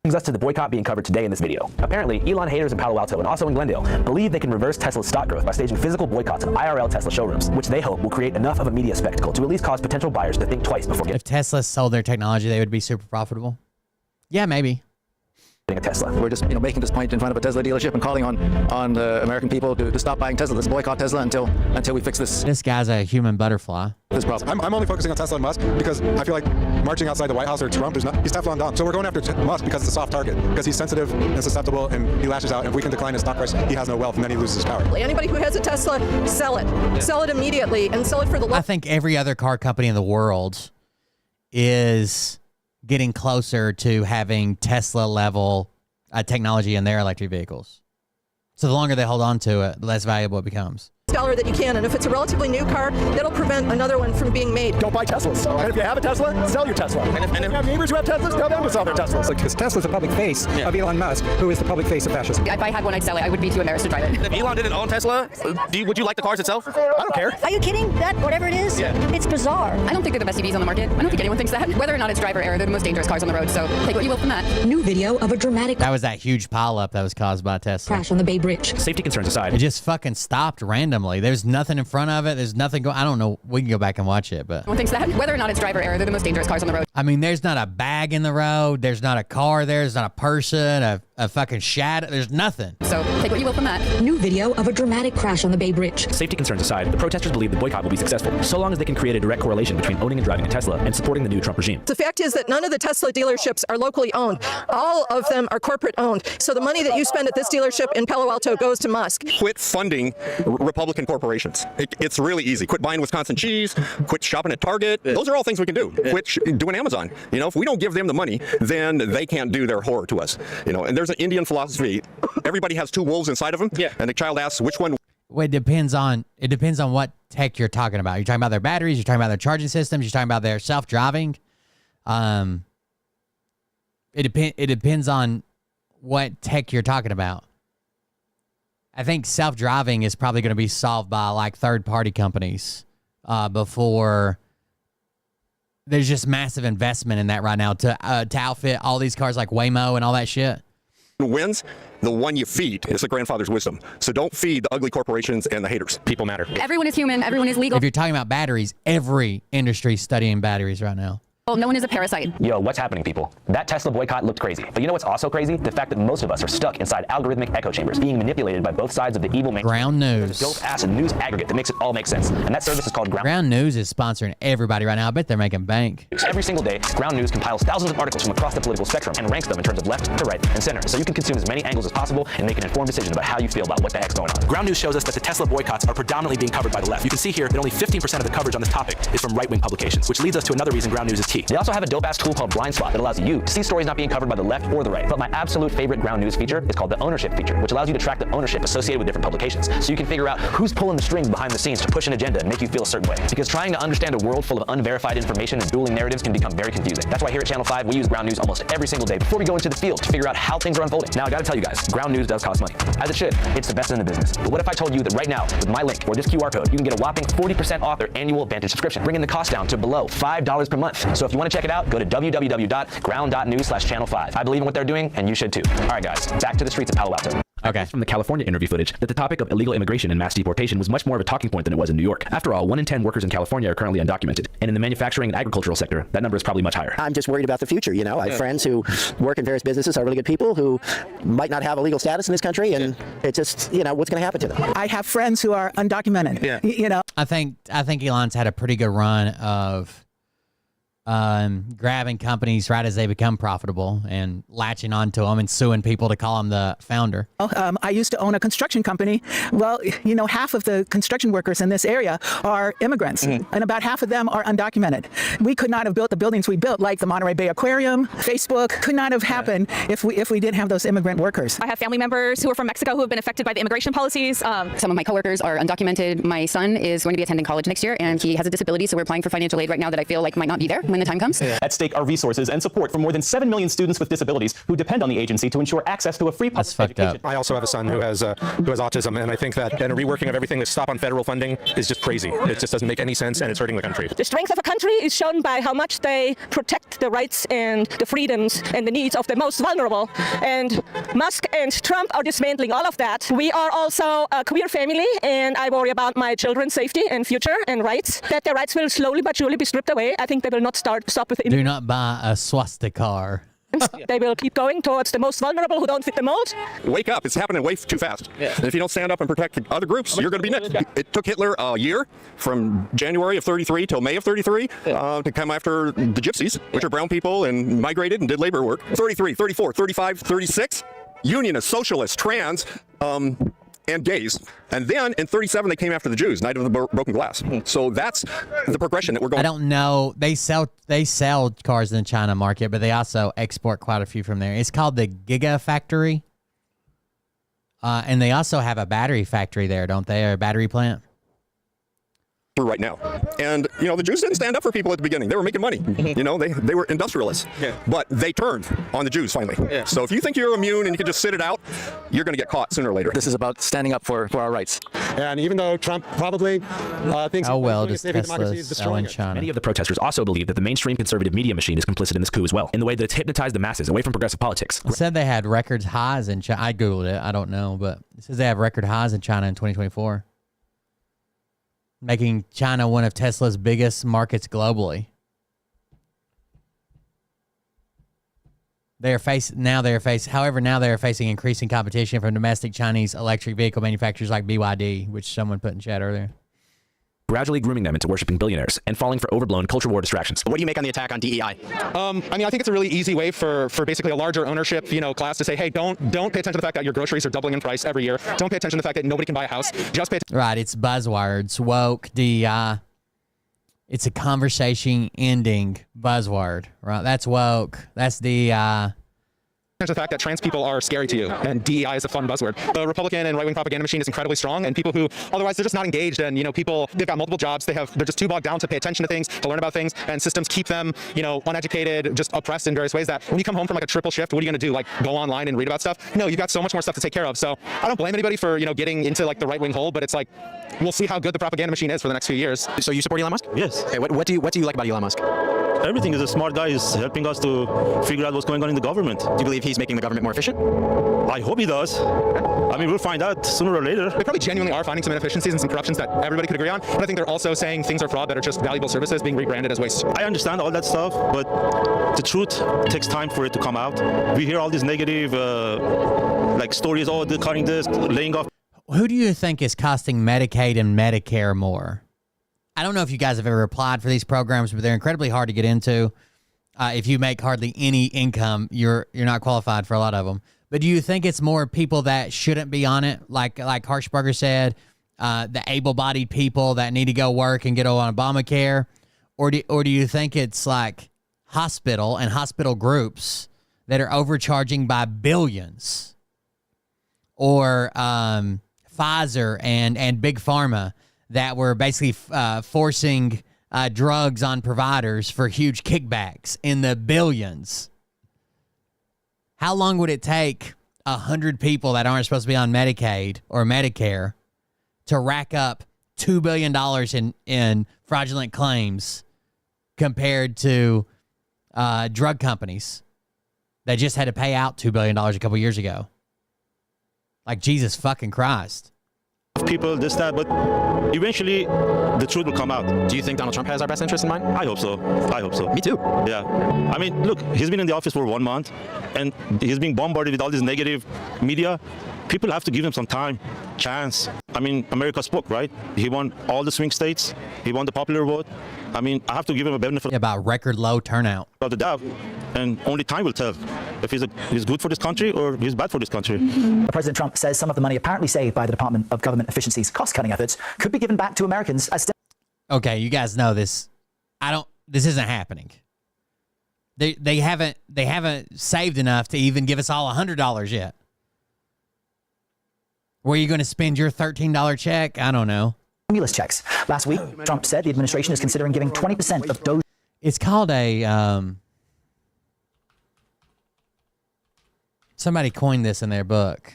Brings us to the boycott being covered today in this video. Apparently, Elon haters in Palo Alto and also in Glendale believe they can reverse Tesla's stock growth by staging physical boycotts of IRL Tesla showrooms, which they hope will create enough of a media spectacle to at least cause potential buyers to think twice before getting. If Tesla sold their technology, they would be super profitable. Yeah, maybe. A Tesla. We're just making this point in front of a Tesla dealership and calling on the American people to stop buying Tesla. Let's boycott Tesla until we fix this. This guy's a human butterfly. This problem. I'm only focusing on Tesla and Musk because I feel like marching outside the White House or Trump, he's Teflon Don. So we're going after Musk because it's a soft target, because he's sensitive and susceptible and he lashes out. And if we can decline his stock price, he has no wealth and then he loses his power. Anybody who has a Tesla, sell it. Yeah. Sell it immediately and sell it for the low. I think every other car company in the world is getting closer to having Tesla level technology in their electric vehicles. So the longer they hold on to it, the less valuable it becomes. Dollar that you can, and if it's a relatively new car, that'll prevent another one from being made. Don't buy Teslas. And if you have a Tesla, sell your Tesla. And if you have neighbors who have Teslas, tell them to sell their Teslas. Because Tesla's the public face of Elon Musk, who is the public face of fascism. If I had one, I'd sell it. I would be too embarrassed to drive it. If Elon didn't own Tesla, would you like the cars itself? I don't care. Are you kidding? That, whatever it is, it's bizarre. I don't think they're the best EVs on the market. I don't think anyone thinks that. Whether or not it's driver error, they're the most dangerous cars on the road, so take what you will from that. New video of a dramatic That was that huge pileup that was caused by Tesla. crash on the Bay Bridge. Safety concerns aside, It just fucking stopped randomly. There's nothing in front of it. There's nothing going. I don't know. We can go back and watch it, but Everyone thinks that. Whether or not it's driver error, they're the most dangerous cars on the road. I mean, there's not a bag in the road. There's not a car there. There's not a person, a fucking shadow. There's nothing. So take what you will from that. New video of a dramatic crash on the Bay Bridge. safety concerns aside, the protesters believe the boycott will be successful, so long as they can create a direct correlation between owning and driving a Tesla and supporting the new Trump regime. The fact is that none of the Tesla dealerships are locally owned. All of them are corporate owned. So the money that you spend at this dealership in Palo Alto goes to Musk. Quit funding Republican corporations. It's really easy. Quit buying Wisconsin cheese. Quit shopping at Target. Those are all things we can do. Quit doing Amazon. If we don't give them the money, then they can't do their horror to us. And there's an Indian philosophy. Everybody has two wolves inside of them. Yeah. And the child asks which one. Well, it depends on what tech you're talking about. You're talking about their batteries. You're talking about their charging systems. You're talking about their self-driving. It depends on what tech you're talking about. I think self-driving is probably going to be solved by like third-party companies before there's just massive investment in that right now to outfit all these cars like Waymo and all that shit. Wins, the one you feed is the grandfather's wisdom. So don't feed the ugly corporations and the haters. People matter. Everyone is human. Everyone is legal. If you're talking about batteries, every industry is studying batteries right now. Well, no one is a parasite. Yo, what's happening, people? That Tesla boycott looked crazy. But you know what's also crazy? The fact that most of us are stuck inside algorithmic echo chambers, being manipulated by both sides of the evil Ground News. dope-ass news aggregate that makes it all make sense. And that service is called Ground News is sponsoring everybody right now. I bet they're making bank. Every single day, Ground News compiles thousands of articles from across the political spectrum and ranks them in terms of left to right and center, so you can consume as many angles as possible and make an informed decision about how you feel about what the heck's going on. Ground News shows us that the Tesla boycotts are predominantly being covered by the left. You can see here that only 15% of the coverage on this topic is from right-wing publications, which leads us to another reason Ground News is key. They also have a dope-ass tool called Blind Spot that allows you to see stories not being covered by the left or the right. But my absolute favorite Ground News feature is called the ownership feature, which allows you to track the ownership associated with different publications, so you can figure out who's pulling the strings behind the scenes to push an agenda and make you feel a certain way. Because trying to understand a world full of unverified information and dueling narratives can become very confusing. That's why here at Channel 5, we use Ground News almost every single day before we go into the field to figure out how things are unfolding. Now, I gotta tell you guys, Ground News does cost money. As it should. It's the best in the business. But what if I told you that right now, with my link or this QR code, you can get a whopping 40% off their annual Vantage subscription, bringing the cost down to below $5 per month. So if you want to check it out, go to www.ground.news/channel5. I believe in what they're doing, and you should too. All right, guys, back to the streets of Palo Alto. Okay. From the California interview footage that the topic of illegal immigration and mass deportation was much more of a talking point than it was in New York. After all, 1 in 10 workers in California are currently undocumented. And in the manufacturing and agricultural sector, that number is probably much higher. I'm just worried about the future. I have friends who work in various businesses, are really good people who might not have a legal status in this country, and it's just, what's going to happen to them. I have friends who are undocumented. Yeah. I think Elon's had a pretty good run of grabbing companies right as they become profitable and latching onto them and suing people to call him the founder. I used to own a construction company. Well, half of the construction workers in this area are immigrants, and about half of them are undocumented. We could not have built the buildings we built, like the Monterey Bay Aquarium, Facebook, could not have happened if we didn't have those immigrant workers. I have family members who are from Mexico who have been affected by the immigration policies. Some of my coworkers are undocumented. My son is going to be attending college next year, and he has a disability, so we're applying for financial aid right now that I feel like might not be there. when the time comes. At stake are resources and support for more than 7 million students with disabilities who depend on the agency to ensure access to a free public education. I also have a son who has autism, and I think that a reworking of everything to stop on federal funding is just crazy. It just doesn't make any sense, and it's hurting the country. The strength of a country is shown by how much they protect the rights and the freedoms and the needs of the most vulnerable. And Musk and Trump are dismantling all of that. We are also a queer family, and I worry about my children's safety and future and rights, that their rights will slowly but surely be stripped away. I think they will not stop with it. Do not buy a swastika car. They will keep going towards the most vulnerable who don't fit the mold. Wake up. It's happening way too fast. And if you don't stand up and protect other groups, you're going to be next. It took Hitler a year from January of 33 till May of 33 to come after the gypsies, which are brown people and migrated and did labor work. 33, 34, 35, 36, unionists, socialists, trans, and gays. And then in 37, they came after the Jews, Night of the Broken Glass. So that's the progression that we're going. I don't know. They sell cars in the China market, but they also export quite a few from there. It's called the Giga Factory. And they also have a battery factory there, don't they? Or a battery plant? Right now. And, the Jews didn't stand up for people at the beginning. They were making money. They were industrialists. But they turned on the Jews finally. So if you think you're immune and you can just sit it out, you're going to get caught sooner or later. This is about standing up for our rights. And even though Trump probably thinks how well does Tesla sell in China? Many of the protesters also believe that the mainstream conservative media machine is complicit in this coup as well, in the way that it's hypnotized the masses away from progressive politics. It said they had record highs in China. I Googled it. I don't know, but it says they have record highs in China in 2024. Making China one of Tesla's biggest markets globally. However, now they are facing increasing competition from domestic Chinese electric vehicle manufacturers like BYD, which someone put in chat earlier. Gradually grooming them into worshiping billionaires and falling for overblown culture war distractions. What do you make on the attack on DEI? I think it's a really easy way for basically a larger ownership, class to say, hey, don't pay attention to the fact that your groceries are doubling in price every year. Don't pay attention to the fact that nobody can buy a house. Just pay attention. Right, it's buzzwords, woke, DEI. It's a conversation-ending buzzword, right? That's woke. That's DEI. The fact that trans people are scary to you, and DEI is a fun buzzword. The Republican and right-wing propaganda machine is incredibly strong, and people who otherwise they're just not engaged, and people they've got multiple jobs, they're just too bogged down to pay attention to things, to learn about things, and systems keep them uneducated, just oppressed in various ways. That when you come home from like a triple shift, what are you going to do? Like go online and read about stuff? No, you've got so much more stuff to take care of. So I don't blame anybody for getting into like the right-wing hole, but it's like we'll see how good the propaganda machine is for the next few years. So you support Elon Musk? Yes. Okay, what do you like about Elon Musk? Everything is a smart guy. He's helping us to figure out what's going on in the government. Do you believe he's making the government more efficient? I hope he does. We'll find out sooner or later. They probably genuinely are finding some inefficiencies and some corruptions that everybody could agree on, but I think they're also saying things are fraud that are just valuable services being rebranded as waste. I understand all that stuff, but the truth takes time for it to come out. We hear all these negative stories, they're cutting this, laying off. Who do you think is costing Medicaid and Medicare more? I don't know if you guys have ever applied for these programs, but they're incredibly hard to get into. If you make hardly any income, you're not qualified for a lot of them. But do you think it's more people that shouldn't be on it, like Harshberger said, the able-bodied people that need to go work and get on Obamacare, or do you think it's like hospital and hospital groups that are overcharging by billions, or Pfizer and Big Pharma that were basically forcing drugs on providers for huge kickbacks in the billions? How long would it take 100 people that aren't supposed to be on Medicaid or Medicare to rack up $2 billion in fraudulent claims compared to drug companies that just had to pay out $2 billion a couple years ago? Like, Jesus fucking Christ. People, this, that, but eventually the truth will come out. Do you think Donald Trump has our best interest in mind? I hope so. Me too. Yeah. Look, he's been in the office for 1 month, and he's being bombarded with all this negative media. People have to give him some time, chance. America spoke, right? He won all the swing states. He won the popular vote. I have to give him a benefit. About record low turnout. Of the doubt, and only time will tell if he's good for this country or he's bad for this country. President Trump says some of the money apparently saved by the Department of Government Efficiency's cost-cutting efforts could be given back to Americans as... Okay, you guys know this. This isn't happening. They haven't saved enough to even give us all $100 yet. Where are you going to spend your $13 check? I don't know. Stimulus checks. Last week, Trump said the administration is considering giving 20% of those... It's called a somebody coined this in their book.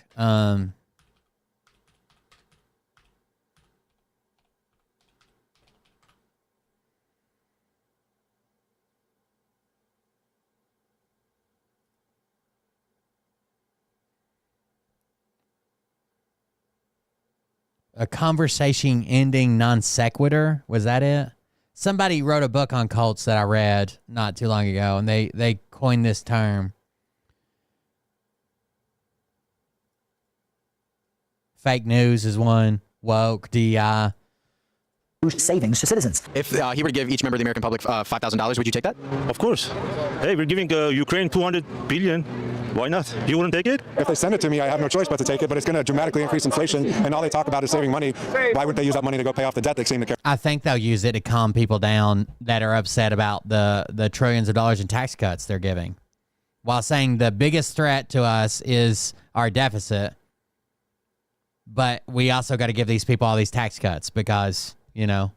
A conversation ending non sequitur. Was that it? Somebody wrote a book on cults that I read not too long ago, and they coined this term. Fake news is one. Woke, DI. Savings to citizens. If he were to give each member of the American public $5,000, would you take that? Of course. Hey, we're giving Ukraine $200 billion. Why not? You wouldn't take it? If they send it to me, I have no choice but to take it, but it's going to dramatically increase inflation, and all they talk about is saving money. Why wouldn't they use that money to go pay off the debt they seem to care? I think they'll use it to calm people down that are upset about the trillions of dollars in tax cuts they're giving, while saying the biggest threat to us is our deficit. But we also got to give these people all these tax cuts because, you know,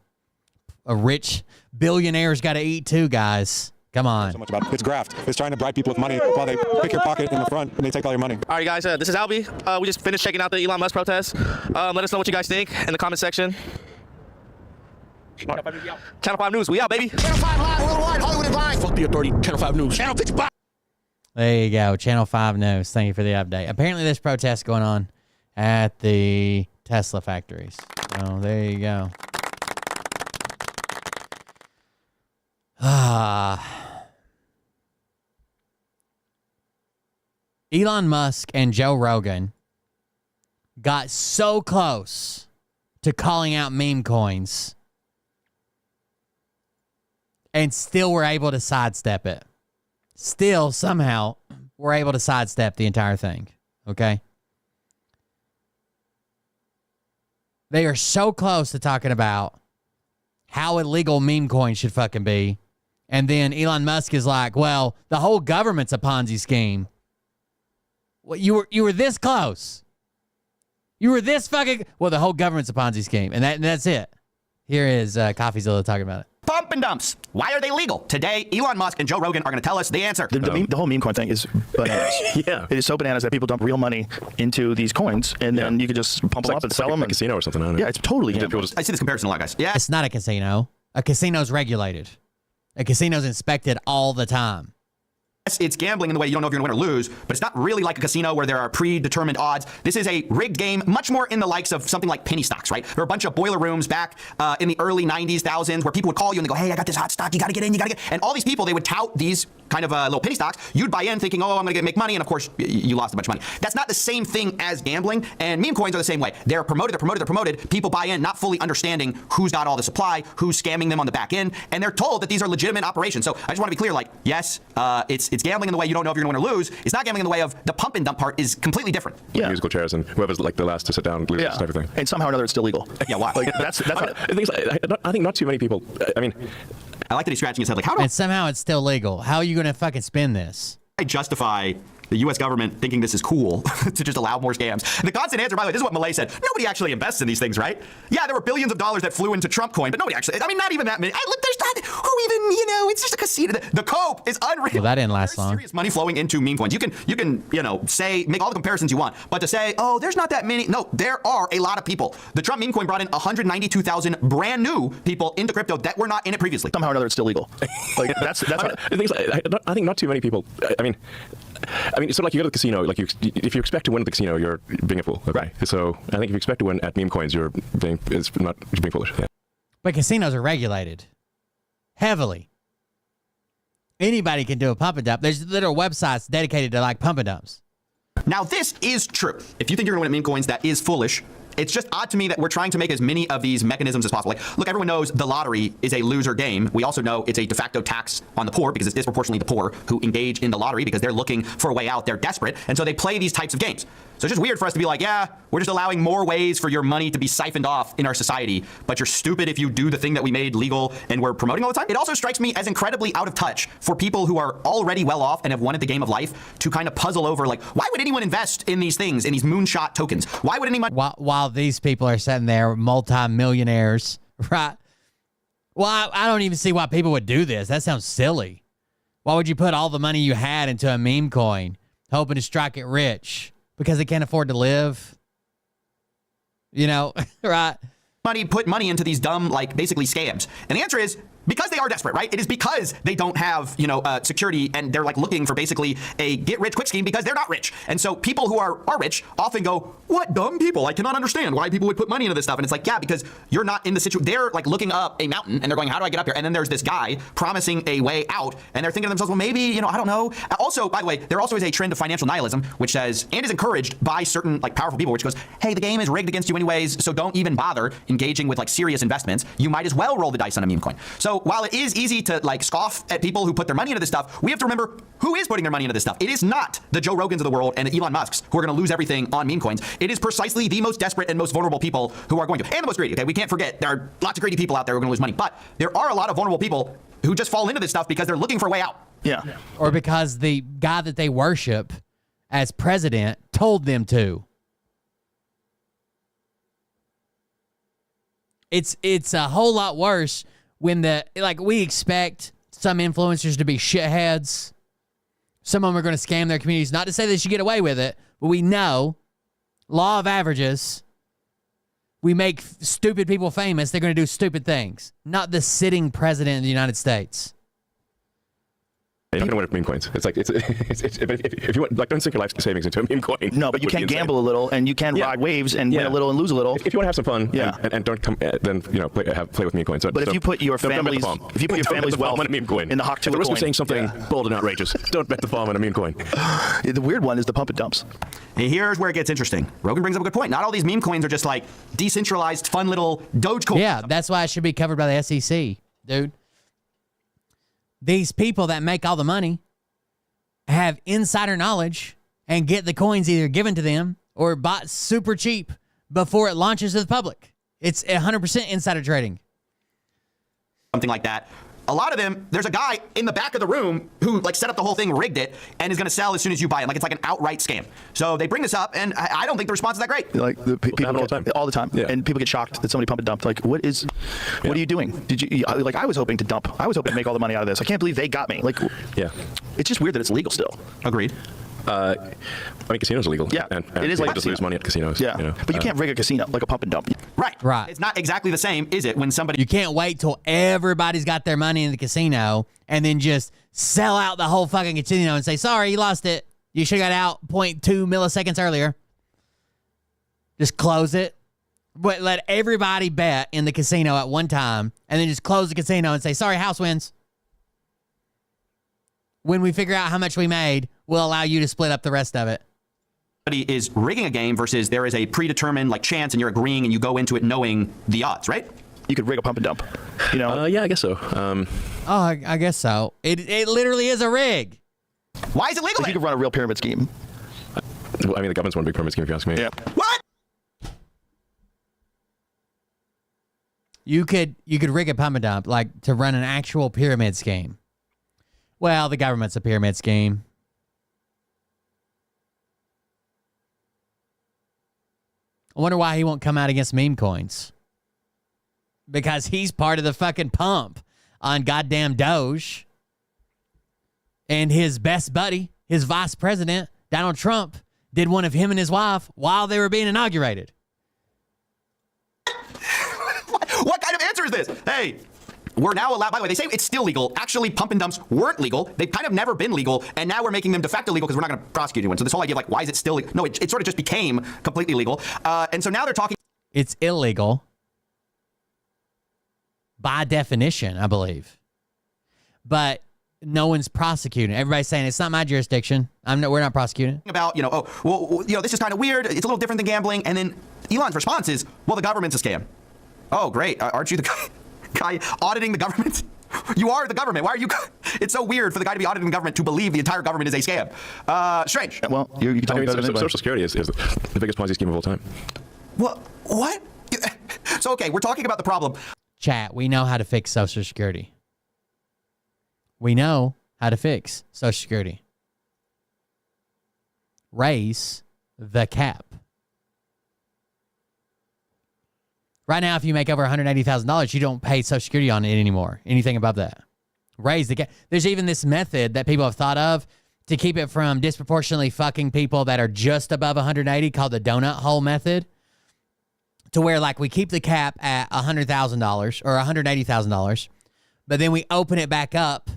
a rich billionaire's got to eat too, guys. Come on. So much about it. It's graft. It's trying to bribe people with money while they pick your pocket in the front and they take all your money. All right, guys, this is Albie. We just finished checking out the Elon Musk protest. Let us know what you guys think in the comment section. Channel 5 News, we out, baby. Channel 5 Live, worldwide, Hollywood and live. Fuck the authority. Channel 5 News. Channel 55. There you go. Channel 5 News. Thank you for the update. Apparently there's protests going on at the Tesla factories. So there you go. Elon Musk and Joe Rogan got so close to calling out meme coins and still were able to sidestep it. Still, somehow, were able to sidestep the entire thing. Okay? They are so close to talking about how illegal meme coins should fucking be. And then Elon Musk is like, well, the whole government's a Ponzi scheme. Well, you were this close. You were this fucking... Well, the whole government's a Ponzi scheme. And that's it. Here is CoffeeZilla talking about it. Pump and dumps. Why are they legal? Today, Elon Musk and Joe Rogan are going to tell us the answer. The whole meme coin thing is bananas. Yeah. It is so bananas that people dump real money into these coins, and then you could just pump them up and sell them. A casino or something, I don't know. Yeah, it's totally gambling. I see this comparison a lot, guys. Yeah. It's not a casino. A casino's regulated. A casino's inspected all the time. It's gambling in the way you don't know if you're going to win or lose, but it's not really like a casino where there are predetermined odds. This is a rigged game, much more in the likes of something like penny stocks, right? There were a bunch of boiler rooms back in the early 90s, thousands, where people would call you and they go, hey, I got this hot stock, you got to get in, you got to get. And all these people, they would tout these kind of little penny stocks. You'd buy in thinking, oh, I'm going to make money, and of course, you lost a bunch of money. That's not the same thing as gambling, and meme coins are the same way. They're promoted. People buy in, not fully understanding who's got all the supply, who's scamming them on the back end, and they're told that these are legitimate operations. So I just want to be clear, like, yes, it's gambling in the way you don't know if you're going to win or lose. It's not gambling in the way of the pump and dump part is completely different. Yeah. Musical chairs and whoever's like the last to sit down loses type of thing. And somehow or another it's still legal. Yeah, why? Like, that's I think not too many people. I mean, I like that he's scratching his head like, how do And somehow it's still legal. How are you going to fucking spin this? I justify the U.S. government thinking this is cool to just allow more scams? The constant answer, by the way, this is what Malay said. Nobody actually invests in these things, right? Yeah, there were billions of dollars that flew into Trump coin, but nobody actually, I mean, not even that many. There's not, who even, it's just a casino. The cope is unreal. Well, that didn't last long. Serious money flowing into meme coins. You can, say, make all the comparisons you want, but to say, oh, there's not that many. No, there are a lot of people. The Trump meme coin brought in 192,000 brand new people into crypto that were not in it previously. Somehow or another it's still legal. Like that's I think not too many people. I mean, it's sort of like you go to the casino. Like if you expect to win at the casino, you're being a fool. Okay? Right. So I think if you expect to win at meme coins, you're being foolish. Yeah. But casinos are regulated heavily. Anybody can do a pump and dump. There's little websites dedicated to like pump and dumps. Now this is true. If you think you're going to win at meme coins, that is foolish. It's just odd to me that we're trying to make as many of these mechanisms as possible. Like, look, everyone knows the lottery is a loser game. We also know it's a de facto tax on the poor because it's disproportionately the poor who engage in the lottery because they're looking for a way out. They're desperate. And so they play these types of games. So it's just weird for us to be like, yeah, we're just allowing more ways for your money to be siphoned off in our society, but you're stupid if you do the thing that we made legal and we're promoting all the time. It also strikes me as incredibly out of touch for people who are already well off and have won at the game of life to kind of puzzle over, like, why would anyone invest in these things, in these moonshot tokens? Why would anyone... While these people are sitting there, multi-millionaires, right? Well, I don't even see why people would do this. That sounds silly. Why would you put all the money you had into a meme coin, hoping to strike it rich because they can't afford to live? You know, right? Put money into these dumb, like, basically scams. And the answer is because they are desperate, right? It is because they don't have, security, and they're like looking for basically a get-rich-quick scheme because they're not rich. And so people who are rich often go, what dumb people? I cannot understand why people would put money into this stuff. And it's like, yeah, because you're not in the situation. They're like looking up a mountain and they're going, how do I get up here? And then there's this guy promising a way out, and they're thinking to themselves, well, maybe, I don't know. Also, by the way, there also is a trend of financial nihilism, which says, and is encouraged by certain like powerful people, which goes, hey, the game is rigged against you anyways, so don't even bother engaging with like serious investments. You might as well roll the dice on a meme coin. So while it is easy to like scoff at people who put their money into this stuff, we have to remember who is putting their money into this stuff. It is not the Joe Rogans of the world and the Elon Musks who are going to lose everything on meme coins. It is precisely the most desperate and most vulnerable people who are going to, and the most greedy. Okay, we can't forget there are lots of greedy people out there who are going to lose money, but there are a lot of vulnerable people who just fall into this stuff because they're looking for a way out. Yeah. Or because the guy that they worship as president told them to. It's a whole lot worse when we expect some influencers to be shitheads. Some of them are going to scam their communities. Not to say they should get away with it, but we know, law of averages, we make stupid people famous. They're going to do stupid things. Not the sitting president of the United States. You're not going to win with meme coins. It's like, if you want, like, don't sink your life savings into a meme coin. No, but you can gamble a little, and you can ride waves and win a little and lose a little. If you want to have some fun, and don't come, then play with meme coins. But if you put your family's wealth on a meme coin in the Hawk at the risk of saying something bold and outrageous, don't bet the farm on a meme coin. The weird one is the pump and dumps. Here's where it gets interesting. Rogan brings up a good point. Not all these meme coins are just like decentralized, fun little Dogecoin. Yeah, that's why it should be covered by the SEC, dude. These people that make all the money have insider knowledge and get the coins either given to them or bought super cheap before it launches to the public. It's 100% insider trading. Something like that. A lot of them, there's a guy in the back of the room who like set up the whole thing, rigged it, and is going to sell as soon as you buy it. Like it's like an outright scam. So they bring this up, and I don't think the response is that great. Like people all the time, and people get shocked that somebody pump and dumped. Like, what are you doing? Did you like? I was hoping to dump. I was hoping to make all the money out of this. I can't believe they got me. Like, yeah, it's just weird that it's legal still. Agreed. I mean, casinos are legal. Yeah, and it is like just lose money at casinos. Yeah, but you can't rig a casino like a pump and dump. Right. It's not exactly the same, is it? When somebody You can't wait till everybody's got their money in the casino and then just sell out the whole fucking casino and say, sorry, you lost it. You should have got out 0.2 milliseconds earlier. Just close it. But let everybody bet in the casino at one time and then just close the casino and say, sorry, house wins. When we figure out how much we made, we'll allow you to split up the rest of it. Is rigging a game versus there is a predetermined like chance and you're agreeing and you go into it knowing the odds, right? You could rig a pump and dump, you know? Yeah, I guess so. I guess so. It literally is a rig. Why is it legal? You could run a real pyramid scheme. Well, I mean, the government's one big pyramid scheme, if you ask me. Yeah. What? You could rig a pump and dump like to run an actual pyramid scheme. Well, the government's a pyramid scheme. I wonder why he won't come out against meme coins. Because he's part of the fucking pump on goddamn Doge. And his best buddy, his vice president, Donald Trump, did one of him and his wife while they were being inaugurated. What kind of answer is this? Hey, we're now allowed, by the way, they say it's still legal. Actually, pump and dumps weren't legal. They've kind of never been legal, and now we're making them de facto legal because we're not going to prosecute anyone. So this whole idea of like, why is it still legal? No, it sort of just became completely legal. And so now they're talking. It's illegal. By definition, I believe. But no one's prosecuting. Everybody's saying it's not my jurisdiction. We're not prosecuting. About, this is kind of weird. It's a little different than gambling. And then Elon's response is, well, the government's a scam. Oh, great. Aren't you the guy auditing the government? You are the government. Why are you? It's so weird for the guy to be auditing the government to believe the entire government is a scam. Strange. Well, you can tell me better than anybody. Social Security is the biggest Ponzi scheme of all time. What? So, okay, we're talking about the problem. Chat, we know how to fix Social Security. We know how to fix Social Security. Raise the cap. Right now, if you make over $180,000, you don't pay Social Security on it anymore. Anything above that. Raise the cap. There's even this method that people have thought of to keep it from disproportionately fucking people that are just above 180 called the donut hole method, to where like we keep the cap at $100,000 or $180,000, but then we open it back up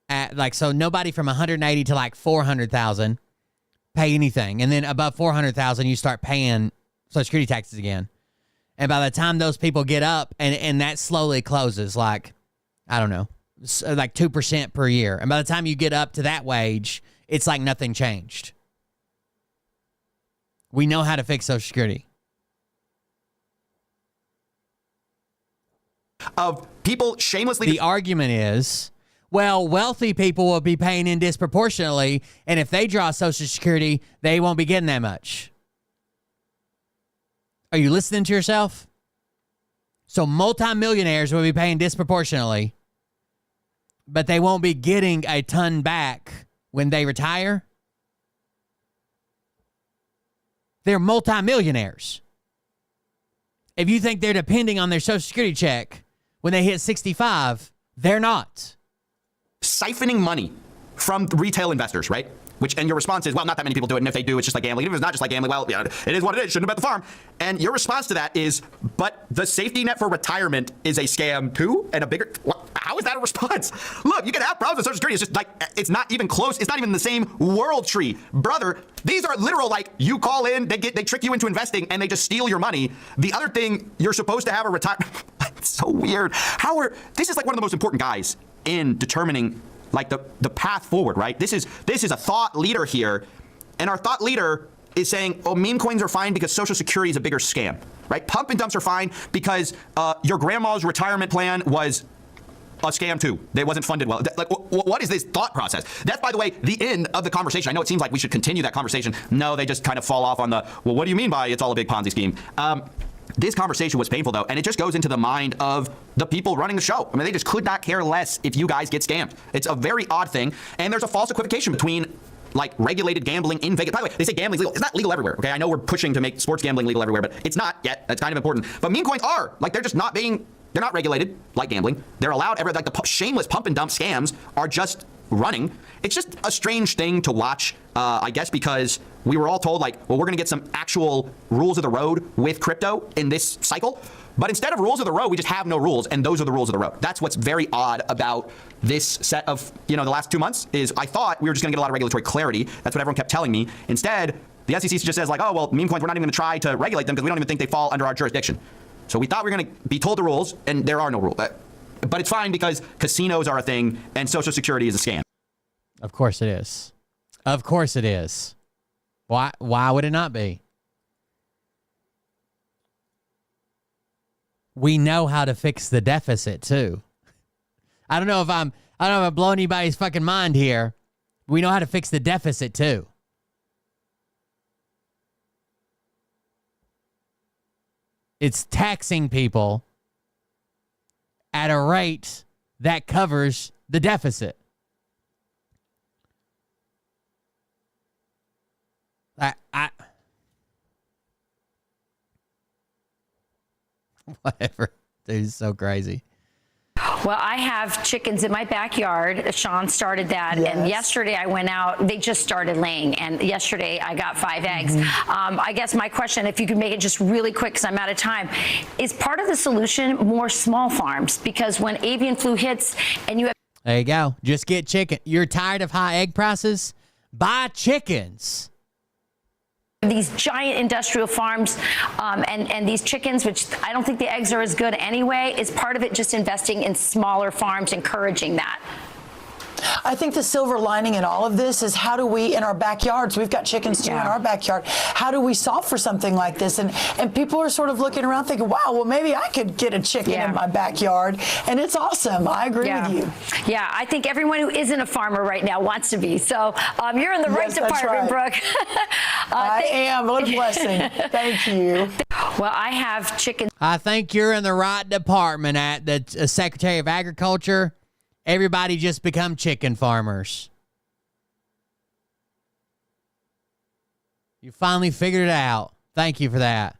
at like, so nobody from 180 to like 400,000 pay anything. And then above 400,000, you start paying Social Security taxes again. And by the time those people get up, and that slowly closes, like, I don't know, like 2% per year. And by the time you get up to that wage, it's like nothing changed. We know how to fix Social Security. Of people shamelessly... The argument is, well, wealthy people will be paying in disproportionately, and if they draw Social Security, they won't be getting that much. Are you listening to yourself? So multimillionaires will be paying disproportionately, but they won't be getting a ton back when they retire. They're multimillionaires. If you think they're depending on their Social Security check when they hit 65, they're not. Siphoning money from retail investors, right? And your response is, well, not that many people do it, and if they do, it's just like gambling. Even if it's not just like gambling, well, yeah, it is what it is. Shouldn't have bet the farm. And your response to that is, but the safety net for retirement is a scam too, and a bigger... How is that a response? Look, you can have problems with Social Security. It's just like, it's not even close. It's not even the same world tree. Brother, these are literal, like, you call in, they trick you into investing, and they just steal your money. The other thing, you're supposed to have a retirement... It's so weird. This is like one of the most important guys in determining like the path forward, right? This is a thought leader here, and our thought leader is saying, oh, meme coins are fine because Social Security is a bigger scam, right? Pump and dumps are fine because your grandma's retirement plan was a scam too. They wasn't funded well. Like, what is this thought process? That's, by the way, the end of the conversation. I know it seems like we should continue that conversation. No, they just kind of fall off on the, well, what do you mean by it's all a big Ponzi scheme? This conversation was painful, though, and it just goes into the mind of the people running the show. I mean, they just could not care less if you guys get scammed. It's a very odd thing, and there's a false equivocation between, like, regulated gambling in Vegas. By the way, they say gambling's legal. It's not legal everywhere, okay? I know we're pushing to make sports gambling legal everywhere, but it's not yet. That's kind of important. But meme coins are. Like, they're just not being... They're not regulated like gambling. They're allowed... Like, the shameless pump and dump scams are just running. It's just a strange thing to watch, I guess, because we were all told, like, well, we're going to get some actual rules of the road with crypto in this cycle. But instead of rules of the road, we just have no rules, and those are the rules of the road. That's what's very odd about this set of, the last 2 months, is I thought we were just going to get a lot of regulatory clarity. That's what everyone kept telling me. Instead, the SEC just says, like, oh, well, meme coins, we're not even going to try to regulate them because we don't even think they fall under our jurisdiction. So we thought we were going to be told the rules, and there are no rules. But it's fine because casinos are a thing, and Social Security is a scam. Of course it is. Of course it is. Why would it not be? We know how to fix the deficit too. I don't know if I'm blowing anybody's fucking mind here. We know how to fix the deficit too. It's taxing people at a rate that covers the deficit. Whatever. Dude, it's so crazy. Well, I have chickens in my backyard. Sean started that. Yes. And yesterday I went out. They just started laying. And yesterday I got 5 eggs. I guess my question, if you could make it just really quick because I'm out of time, is part of the solution more small farms? Because when avian flu hits and you have... There you go. Just get chicken. You're tired of high egg prices? Buy chickens. These giant industrial farms and these chickens, which I don't think the eggs are as good anyway, is part of it just investing in smaller farms, encouraging that? I think the silver lining in all of this is how do we, in our backyards, we've got chickens too in our backyard, how do we solve for something like this? And people are sort of looking around thinking, wow, well, maybe I could get a chicken in my backyard. And it's awesome. I agree with you. Yeah, I think everyone who isn't a farmer right now wants to be. So you're in the right department, Brooke. I am. What a blessing. Thank you. Well, I have chickens. I think you're in the right department at the Secretary of Agriculture. Everybody just become chicken farmers. You finally figured it out. Thank you for that.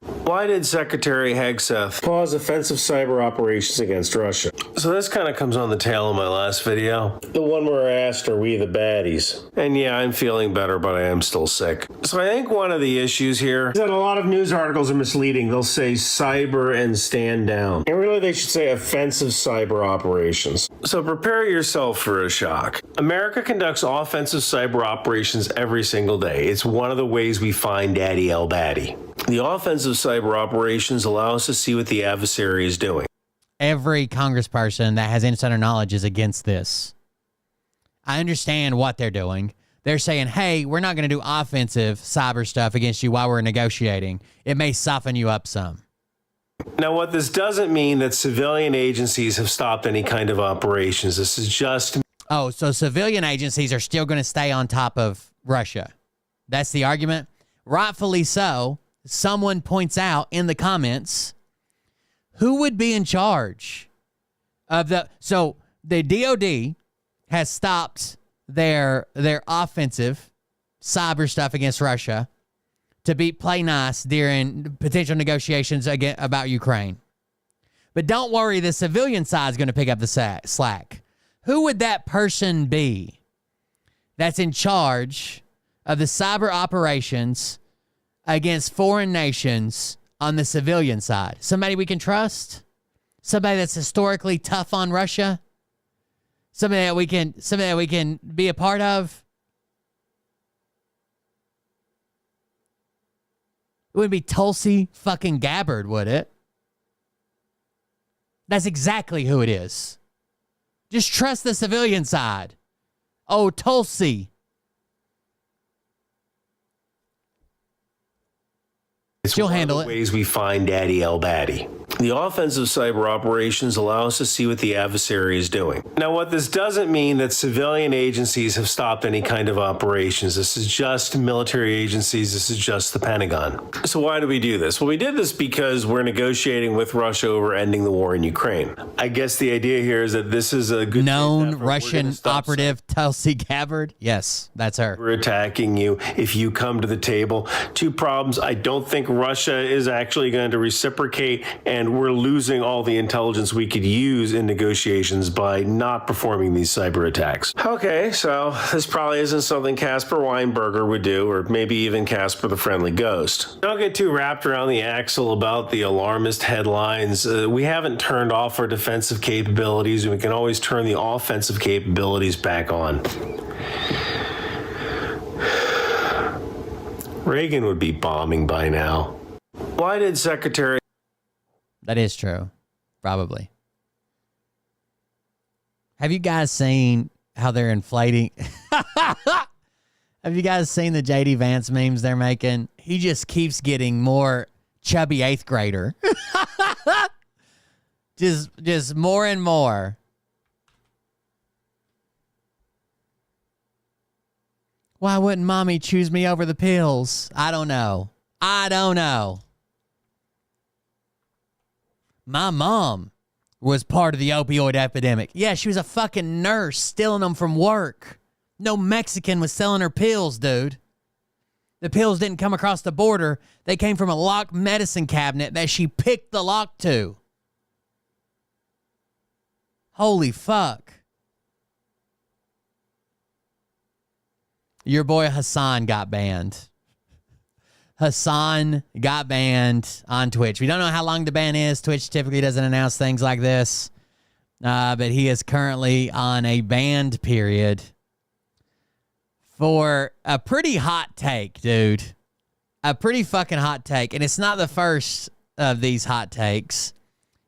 Why did Secretary Hegseth pause offensive cyber operations against Russia? So this kind of comes on the tail of my last video. The one where I asked, are we the baddies? And yeah, I'm feeling better, but I am still sick. So I think one of the issues here is that a lot of news articles are misleading. They'll say cyber and stand down. And really they should say offensive cyber operations. So prepare yourself for a shock. America conducts offensive cyber operations every single day. It's one of the ways we find Daddy El Batty. The offensive cyber operations allow us to see what the adversary is doing. Every congressperson that has insider knowledge is against this. I understand what they're doing. They're saying, hey, we're not going to do offensive cyber stuff against you while we're negotiating. It may soften you up some. Now, what this doesn't mean that civilian agencies have stopped any kind of operations. This is just... Oh, so civilian agencies are still going to stay on top of Russia. That's the argument? Rightfully so. Someone points out in the comments, who would be in charge of the... So the DOD has stopped their offensive cyber stuff against Russia to play nice during potential negotiations about Ukraine. But don't worry, the civilian side is going to pick up the slack. Who would that person be that's in charge of the cyber operations against foreign nations on the civilian side? Somebody we can trust? Somebody that's historically tough on Russia? Somebody that we can be a part of? It wouldn't be Tulsi fucking Gabbard, would it? That's exactly who it is. Just trust the civilian side. Oh, Tulsi. She'll handle it. Ways we find Daddy El Batty. The offensive cyber operations allow us to see what the adversary is doing. Now, what this doesn't mean that civilian agencies have stopped any kind of operations. This is just military agencies. This is just the Pentagon. So why do we do this? Well, we did this because we're negotiating with Russia over ending the war in Ukraine. I guess the idea here is that this is a good known Russian operative Tulsi Gabbard. Yes, that's her. We're attacking you if you come to the table. Two problems. I don't think Russia is actually going to reciprocate, and we're losing all the intelligence we could use in negotiations by not performing these cyber attacks. Okay, so this probably isn't something Casper Weinberger would do, or maybe even Casper the Friendly Ghost. Don't get too wrapped around the axle about the alarmist headlines. We haven't turned off our defensive capabilities, and we can always turn the offensive capabilities back on. Reagan would be bombing by now. Why did Secretary... That is true. Probably. Have you guys seen how they're inflating? Have you guys seen the JD Vance memes they're making? He just keeps getting more chubby 8th grader. just more and more. Why wouldn't mommy choose me over the pills? I don't know. My mom was part of the opioid epidemic. Yeah, she was a fucking nurse stealing them from work. No Mexican was selling her pills, dude. The pills didn't come across the border. They came from a locked medicine cabinet that she picked the lock to. Holy fuck. Your boy Hassan got banned. Hassan got banned on Twitch. We don't know how long the ban is. Twitch typically doesn't announce things like this. But he is currently on a banned period for a pretty hot take, dude. A pretty fucking hot take. And it's not the first of these hot takes.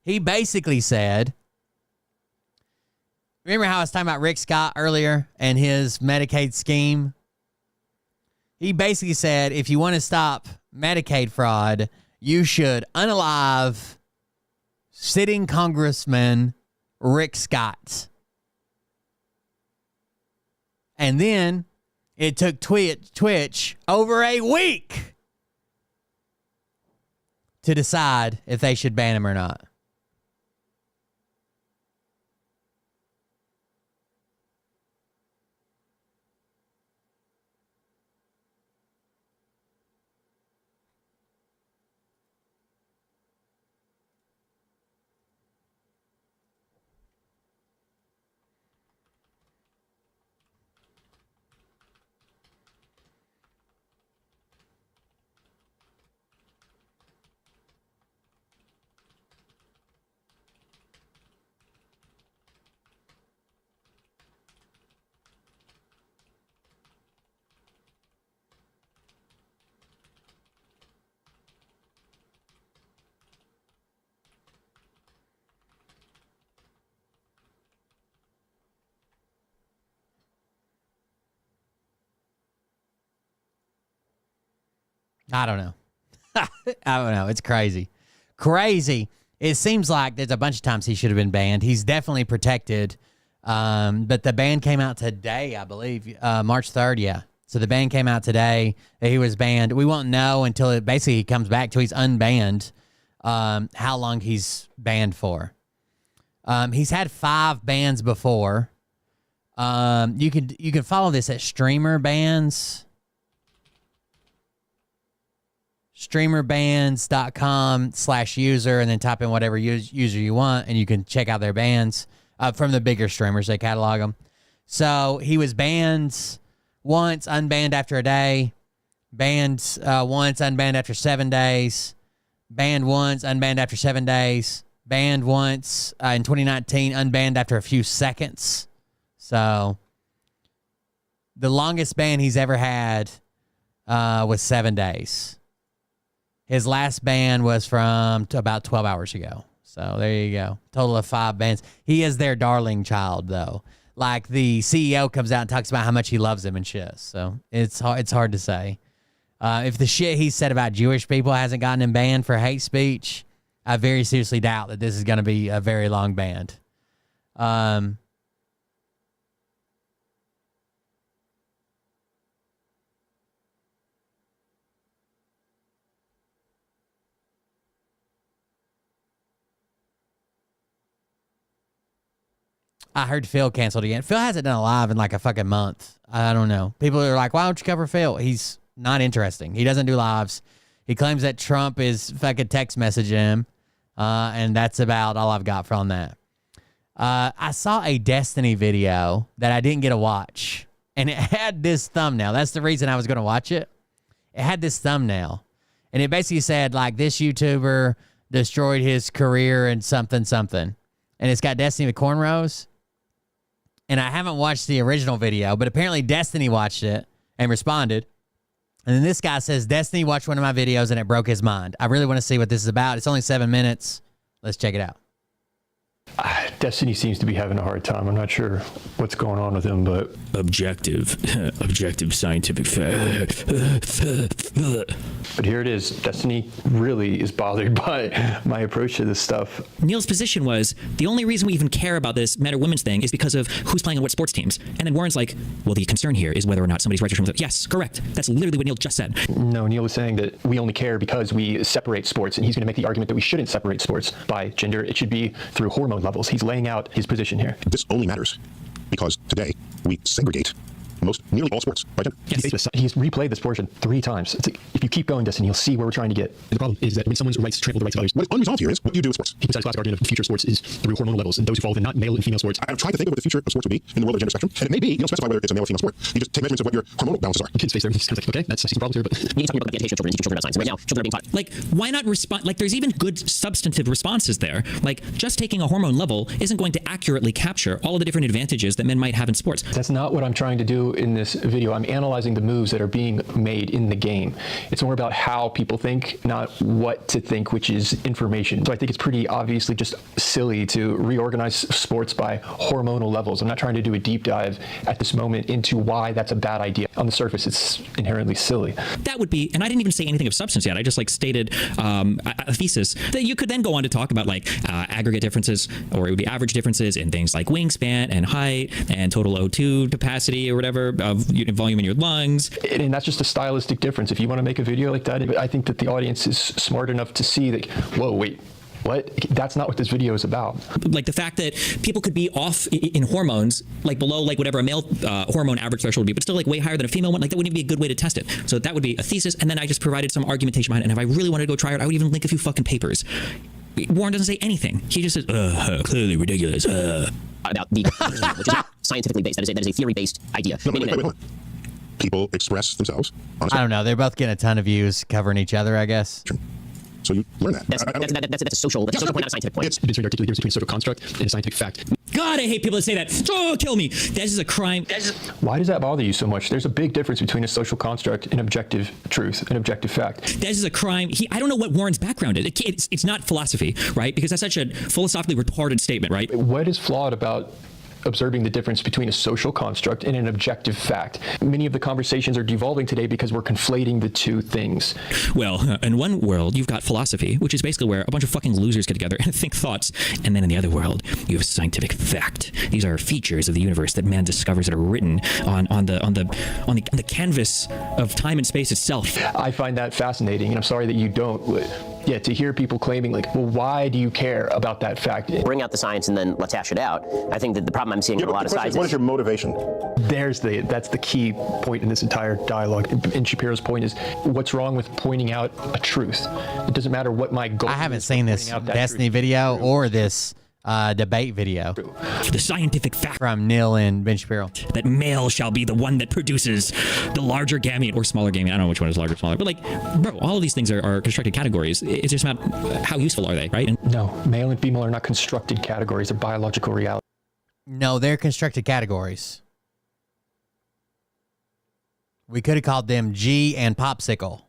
He basically said, remember how I was talking about Rick Scott earlier and his Medicaid scheme? He basically said, if you want to stop Medicaid fraud, you should unalive sitting Congressman Rick Scott. And then it took Twitch over a week to decide if they should ban him or not. I don't know. I don't know. It's crazy. Crazy. It seems like there's a bunch of times he should have been banned. He's definitely protected. But the ban came out today, I believe, March 3rd. Yeah. So the ban came out today that he was banned. We won't know until he comes back till he's unbanned, how long he's banned for. He's had 5 bans before. You can follow this at streamer bans. streamerbans.com/user and then type in whatever user you want and you can check out their bans from the bigger streamers. They catalog them. So he was banned once, unbanned after a day, banned once, unbanned after 7 days, banned once, unbanned after 7 days, banned once in 2019, unbanned after a few seconds. So the longest ban he's ever had was 7 days. His last ban was from about 12 hours ago. So there you go. Total of 5 bans. He is their darling child, though. Like the CEO comes out and talks about how much he loves him and shit. So it's hard to say. If the shit he said about Jewish people hasn't gotten him banned for hate speech, I very seriously doubt that this is going to be a very long ban. I heard Phil canceled again. Phil hasn't done a live in like a fucking month. I don't know. People are like, why don't you cover Phil? He's not interesting. He doesn't do lives. He claims that Trump is fucking text messaging him. And that's about all I've got from that. I saw a Destiny video that I didn't get to watch. And it had this thumbnail. That's the reason I was going to watch it. It had this thumbnail. And it basically said, like, this YouTuber destroyed his career and something. And it's got Destiny with cornrows. And I haven't watched the original video, but apparently Destiny watched it and responded. And then this guy says, Destiny watched one of my videos and it broke his mind. I really want to see what this is about. It's only 7 minutes. Let's check it out. Destiny seems to be having a hard time. I'm not sure what's going on with him, but objective scientific fact. But here it is. Destiny really is bothered by my approach to this stuff. Neil's position was the only reason we even care about this men or women's thing is because of who's playing on what sports teams. And then Warren's like, well, the concern here is whether or not somebody's registered with it. Yes, correct. That's literally what Neil just said. No, Neil was saying that we only care because we separate sports, and he's going to make the argument that we shouldn't separate sports by gender. It should be through hormone levels. He's laying out his position here. This only matters because today we segregate nearly all sports by gender. Yes. He's replayed this portion 3 times. It's like, if you keep going, Dustin, you'll see where we're trying to get. And the problem is that when someone's rights trample the rights of others, what is unresolved here is what you do with sports. He besides classic argument of the future of sports is through hormonal levels, and those who fall within not male and female sports. I've tried to think of what the future of sports would be in the world of gender spectrum, and it may be you don't specify whether it's a male or female sport. You just take measurements of what your hormonal balances are. Kids face there, he's kind of like, okay, that's some problems here, but we need to talk about the education of children and teaching children about science. Right now, children are being taught. Like, why not respond? Like, there's even good substantive responses there. Like, just taking a hormone level isn't going to accurately capture all of the different advantages that men might have in sports. That's not what I'm trying to do in this video. I'm analyzing the moves that are being made in the game. It's more about how people think, not what to think, which is information. So I think it's pretty obviously just silly to reorganize sports by hormonal levels. I'm not trying to do a deep dive at this moment into why that's a bad idea. On the surface, it's inherently silly. That would be, and I didn't even say anything of substance yet. I just like stated a thesis that you could then go on to talk about like aggregate differences, or it would be average differences in things like wingspan and height and total O2 capacity or whatever of volume in your lungs. And that's just a stylistic difference. If you want to make a video like that, I think that the audience is smart enough to see that, whoa, wait, what? That's not what this video is about. Like the fact that people could be off in hormones, like below like whatever a male hormone average threshold would be, but still like way higher than a female one, like that wouldn't be a good way to test it. So that would be a thesis, and then I just provided some argumentation behind it. And if I really wanted to go try it, I would even link a few fucking papers. Warren doesn't say anything. He just says, clearly ridiculous. About the which is not scientifically based. That is a theory-based idea. No, wait. People express themselves. Honestly. I don't know. They're both getting a ton of views covering each other, I guess. So you learn that. That's a social point, not a scientific point. It's been articulated the difference between a social construct and a scientific fact. God, I hate people that say that. Oh, kill me. This is a crime. Why does that bother you so much? There's a big difference between a social construct and objective truth, an objective fact. This is a crime. I don't know what Warren's background is. It's not philosophy, right? Because that's such a philosophically retarded statement, right? What is flawed about observing the difference between a social construct and an objective fact. Many of the conversations are devolving today because we're conflating the two things. Well, in one world, you've got philosophy, which is basically where a bunch of fucking losers get together and think thoughts. And then in the other world, you have scientific fact. These are features of the universe that man discovers that are written on the canvas of time and space itself. I find that fascinating, and I'm sorry that you don't. Yeah, to hear people claiming, like, well, why do you care about that fact? Bring out the science and then let's hash it out. I think that the problem I'm seeing in a lot of sides what is your motivation? That's the key point in this entire dialogue. And Shapiro's point is, what's wrong with pointing out a truth? It doesn't matter what my goal is. I haven't seen this Destiny video or this debate video. The scientific fact from Neil and Ben Shapiro that male shall be the one that produces the larger gamete or smaller gamete. I don't know which one is larger or smaller, but like, bro, all of these things are constructed categories. It's just about how useful are they, right? No, male and female are not constructed categories. They're biological reality. No, they're constructed categories. We could have called them G and Popsicle.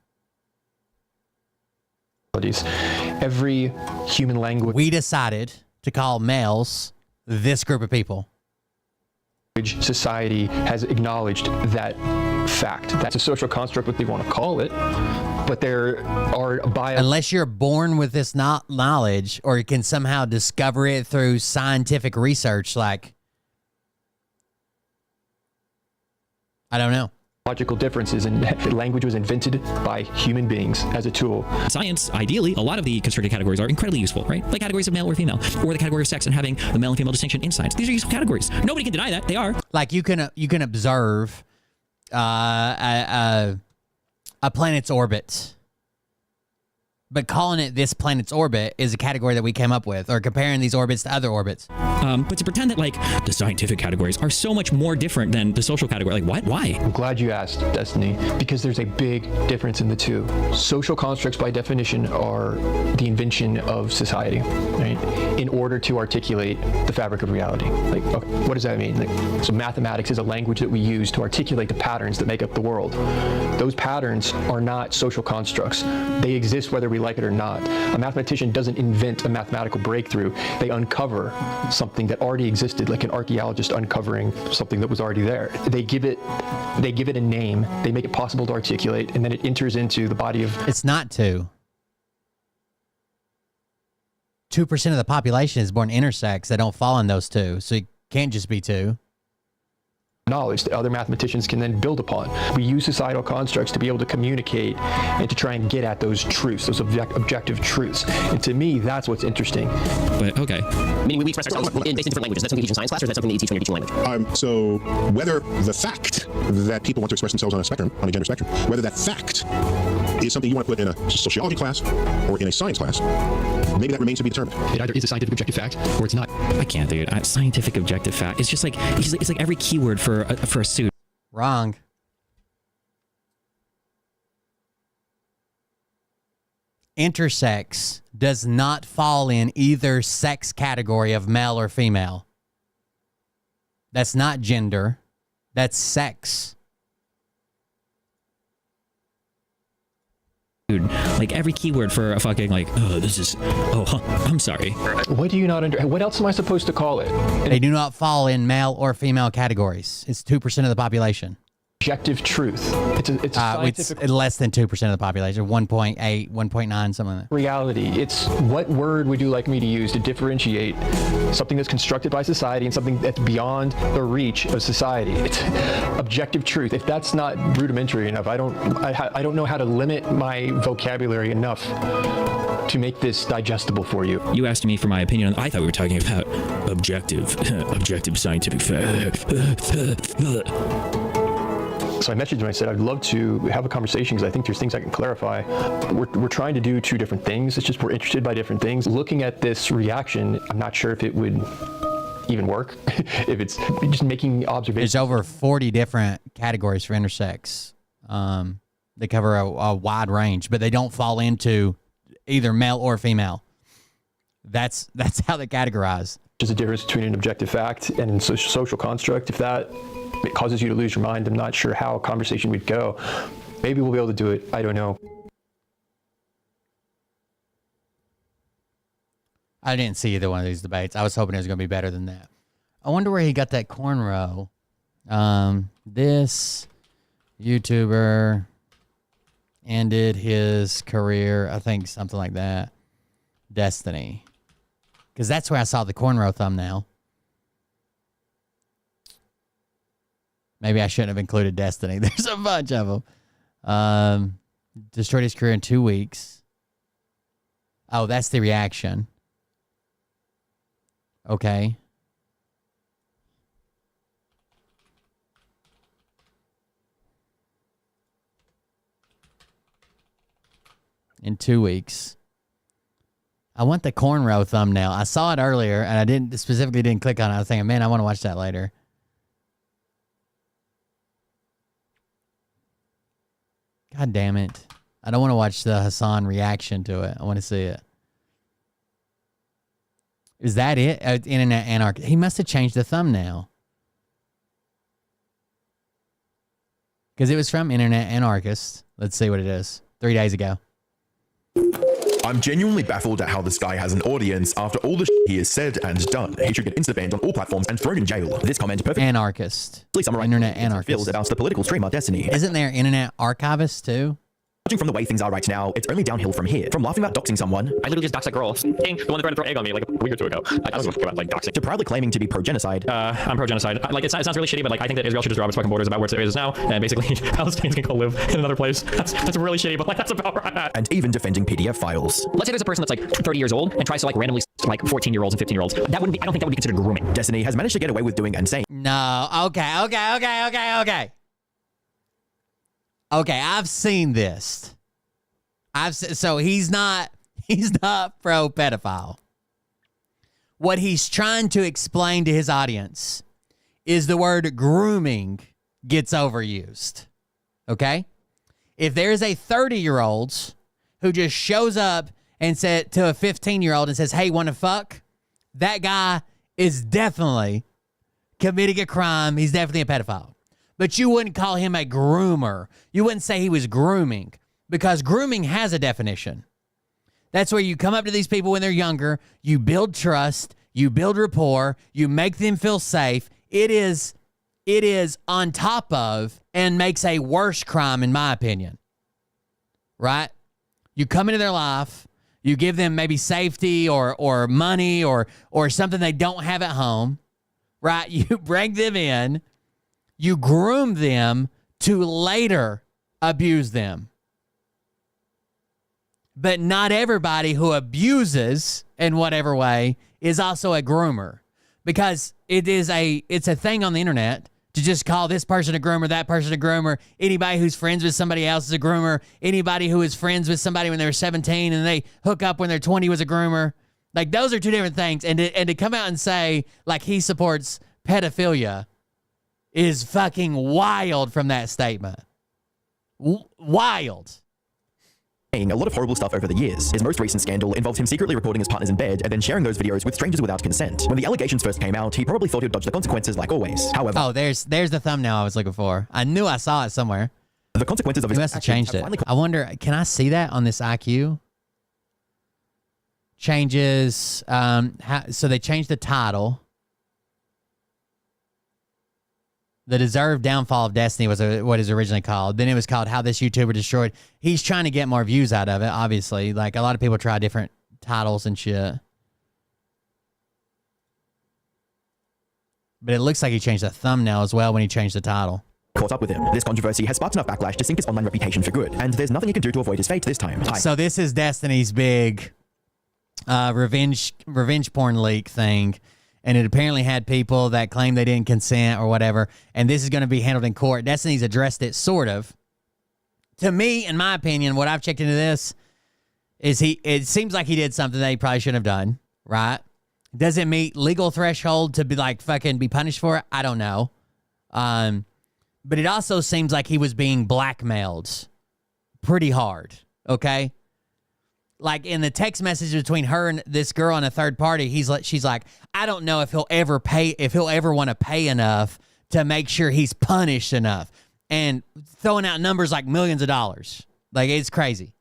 Every human language. We decided to call males this group of people. Society has acknowledged that fact. That's a social construct, what they want to call it. But there are unless you're born with this knowledge, or you can somehow discover it through scientific research, like, I don't know. Logical differences, and language was invented by human beings as a tool. Science, ideally, a lot of the constructed categories are incredibly useful, right? Like categories of male or female, or the category of sex and having the male and female distinction in science. These are useful categories. Nobody can deny that. They are. Like you can observe a planet's orbit, but calling it this planet's orbit is a category that we came up with, or comparing these orbits to other orbits. But to pretend that like the scientific categories are so much more different than the social category, like what? Why? I'm glad you asked, Destiny, because there's a big difference in the two. Social constructs, by definition, are the invention of society, right? In order to articulate the fabric of reality. Like, okay, what does that mean? Like, so mathematics is a language that we use to articulate the patterns that make up the world. Those patterns are not social constructs. They exist whether we like it or not. A mathematician doesn't invent a mathematical breakthrough. They uncover something that already existed, like an archaeologist uncovering something that was already there. They give it a name, they make it possible to articulate, and then it enters into the body of... It's not 2%. 2% of the population is born intersex that don't fall in those two, so it can't just be 2%. Knowledge that other mathematicians can then build upon. We use societal constructs to be able to communicate and to try and get at those truths, those objective truths. And to me, that's what's interesting. But okay. Meaning we express ourselves in different languages. Is that something you teach in science class, or is that something that you teach when you're teaching language? So whether the fact that people want to express themselves on a spectrum, on a gender spectrum, whether that fact is something you want to put in a sociology class or in a science class, maybe that remains to be determined. It either is a scientific objective fact or it's not. I can't, dude. Scientific objective fact. It's just like it's like every keyword for a suit. Wrong. Intersex does not fall in either sex category of male or female. That's not gender. That's sex. Dude, like every keyword for a fucking like, I'm sorry. What do you not understand? What else am I supposed to call it? They do not fall in male or female categories. It's 2% of the population. Objective truth. It's scientific. It's less than 2% of the population. 1.8, 1.9, something like that. Reality. It's what word would you like me to use to differentiate something that's constructed by society and something that's beyond the reach of society? It's objective truth. If that's not rudimentary enough, I don't know how to limit my vocabulary enough to make this digestible for you. You asked me for my opinion. I thought we were talking about objective scientific fact. So I messaged him and I said, I'd love to have a conversation because I think there's things I can clarify. We're trying to do two different things. It's just we're interested by different things. Looking at this reaction, I'm not sure if it would even work. If it's just making observations. There's over 40 different categories for intersex. They cover a wide range, but they don't fall into either male or female. That's how they categorize. There's a difference between an objective fact and a social construct. If that it causes you to lose your mind, I'm not sure how a conversation would go. Maybe we'll be able to do it. I don't know. I didn't see either one of these debates. I was hoping it was going to be better than that. I wonder where he got that cornrow. This YouTuber ended his career, I think something like that. Destiny. Because that's where I saw the cornrow thumbnail. Maybe I shouldn't have included Destiny. There's a bunch of them. Destroyed his career in 2 weeks. Oh, that's the reaction. Okay. In 2 weeks. I want the cornrow thumbnail. I saw it earlier, and I didn't click on it. I was thinking, man, I want to watch that later. God damn it. I don't want to watch the Hassan reaction to it. I want to see it. Is that it? Internet Anarchist. He must have changed the thumbnail. Because it was from Internet Anarchist. Let's see what it is. 3 days ago. I'm genuinely baffled at how this guy has an audience after all the he has said and done. He should get insta-banned on all platforms and thrown in jail. This comment perfectly Anarchist. Internet Anarchist feels about the political streamer Destiny. Isn't there Internet Archivist too? Judging from the way things are right now, it's only downhill from here. From laughing about doxing someone, I literally just doxed a girl. The one that tried to throw egg on me like a week or two ago. I don't give a fuck about like doxing. to proudly claiming to be pro-genocide. I'm pro-genocide. Like it sounds really shitty, but like I think that Israel should just drop its fucking borders about where it is now, and basically Palestinians can go live in another place. That's really shitty, but like that's about right. And even defending PDF files. Let's say there's a person that's like 30 years old and tries to like randomly like 14-year-olds and 15-year-olds. That wouldn't be. I don't think that would be considered grooming. Destiny has managed to get away with doing and saying. No. Okay. Okay, I've seen this. So he's not pro pedophile. What he's trying to explain to his audience is the word grooming gets overused. Okay? If there's a 30-year-old who just shows up and said to a 15-year-old and says, "Hey, want to fuck?" That guy is definitely committing a crime. He's definitely a pedophile. But you wouldn't call him a groomer. You wouldn't say he was grooming. Because grooming has a definition. That's where you come up to these people when they're younger, you build trust, you build rapport, you make them feel safe. It is on top of and makes a worse crime, in my opinion. Right? You come into their life, you give them maybe safety or money or something they don't have at home. Right? You bring them in, you groom them to later abuse them. But not everybody who abuses in whatever way is also a groomer, because it's a thing on the internet to just call this person a groomer, that person a groomer. Anybody who's friends with somebody else is a groomer. Anybody who is friends with somebody when they were 17 and they hook up when they're 20 was a groomer. Like, those are two different things. And to come out and say like he supports pedophilia is fucking wild from that statement. Wild. A lot of horrible stuff over the years. His most recent scandal involved him secretly recording his partners in bed and then sharing those videos with strangers without consent. When the allegations first came out, he probably thought he'd dodge the consequences like always. However... Oh, there's the thumbnail I was looking for. I knew I saw it somewhere. The consequences of his... He must have changed it. I wonder, can I see that on this IQ? Changes... so they changed the title. The Deserved Downfall of Destiny was what is originally called. Then it was called How This YouTuber Destroyed. He's trying to get more views out of it, obviously. Like, a lot of people try different titles and shit. But it looks like he changed the thumbnail as well when he changed the title. Caught up with him. This controversy has sparked enough backlash to sink his online reputation for good, and there's nothing he can do to avoid his fate this time. So this is Destiny's big revenge porn leak thing. And it apparently had people that claim they didn't consent or whatever. And this is going to be handled in court. Destiny's addressed it, sort of. To me, in my opinion, what I've checked into this is it seems like he did something that he probably shouldn't have done, right? Does it meet legal threshold to be like fucking be punished for it? I don't know. But it also seems like he was being blackmailed pretty hard, okay? Like, in the text message between her and this girl and a third party, she's like, I don't know if he'll ever want to pay enough to make sure he's punished enough. And throwing out numbers like millions of dollars. Like, it's crazy.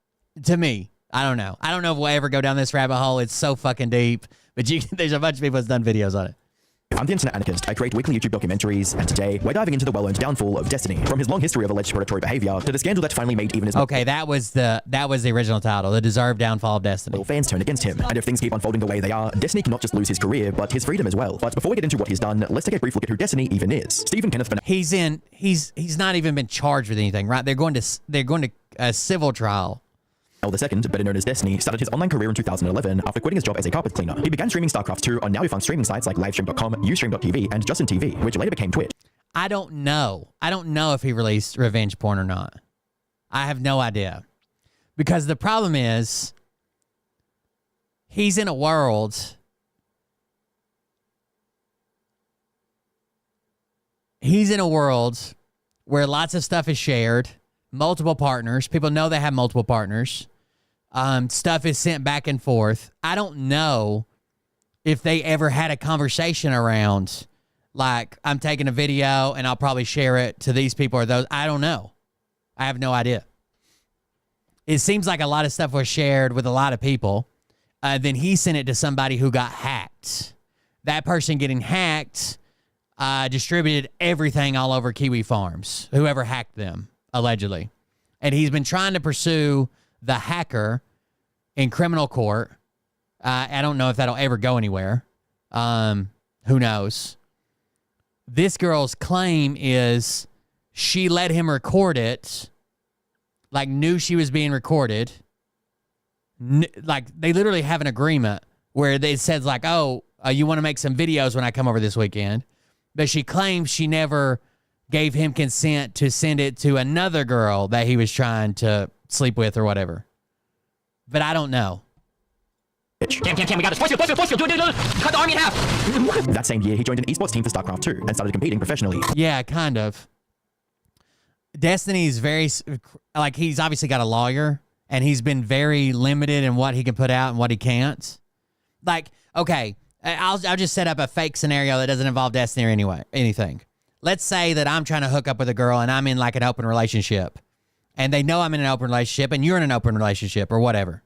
To me, I don't know. I don't know if we'll ever go down this rabbit hole. It's so fucking deep. But there's a bunch of people that's done videos on it. I'm the Internet Anarchist. I create weekly YouTube documentaries, and today we're diving into the well-earned downfall of Destiny, from his long history of alleged predatory behavior to the scandal that finally made even his Okay, that was the original title, The Deserved Downfall of Destiny. Fans turn against him, and if things keep unfolding the way they are, Destiny cannot just lose his career, but his freedom as well. But before we get into what he's done, let's take a brief look at who Destiny even is. Stephen Kenneth Burnett. He's not even been charged with anything, right? They're going to a civil trial. The second, better known as Destiny, started his online career in 2011 after quitting his job as a carpet cleaner. He began streaming StarCraft 2 on now-defunct streaming sites like Livestream.com, Ustream.tv, and Justin TV, which later became Twitch. I don't know if he released revenge porn or not. I have no idea. Because the problem is, he's in a world... where lots of stuff is shared, multiple partners. People know they have multiple partners. Stuff is sent back and forth. I don't know if they ever had a conversation around, like, I'm taking a video and I'll probably share it to these people or those. I don't know. I have no idea. It seems like a lot of stuff was shared with a lot of people. Then he sent it to somebody who got hacked. That person getting hacked distributed everything all over Kiwi Farms, whoever hacked them, allegedly. And he's been trying to pursue the hacker in criminal court. I don't know if that'll ever go anywhere. Who knows? This girl's claim is she let him record it, like knew she was being recorded. Like they literally have an agreement where they said like, oh, you want to make some videos when I come over this weekend. But she claims she never gave him consent to send it to another girl that he was trying to sleep with or whatever. But I don't know. Cam, we got this. Force field, do it. Cut the army in half. That same year, he joined an esports team for StarCraft 2 and started competing professionally. Yeah, kind of. Destiny's very, like, he's obviously got a lawyer, and he's been very limited in what he can put out and what he can't. Like, okay, I'll just set up a fake scenario that doesn't involve Destiny or anything. Let's say that I'm trying to hook up with a girl, and I'm in, like, an open relationship. And they know I'm in an open relationship, and you're in an open relationship, or whatever.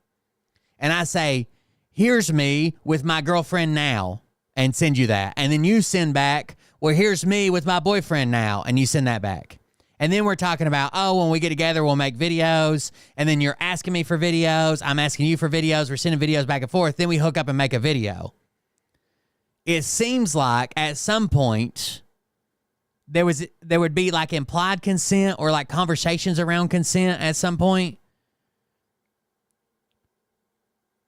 And I say, here's me with my girlfriend now, and send you that. And then you send back, well, here's me with my boyfriend now, and you send that back. And then we're talking about, oh, when we get together, we'll make videos. And then you're asking me for videos. I'm asking you for videos. We're sending videos back and forth. Then we hook up and make a video. It seems like at some point there would be like implied consent or like conversations around consent at some point.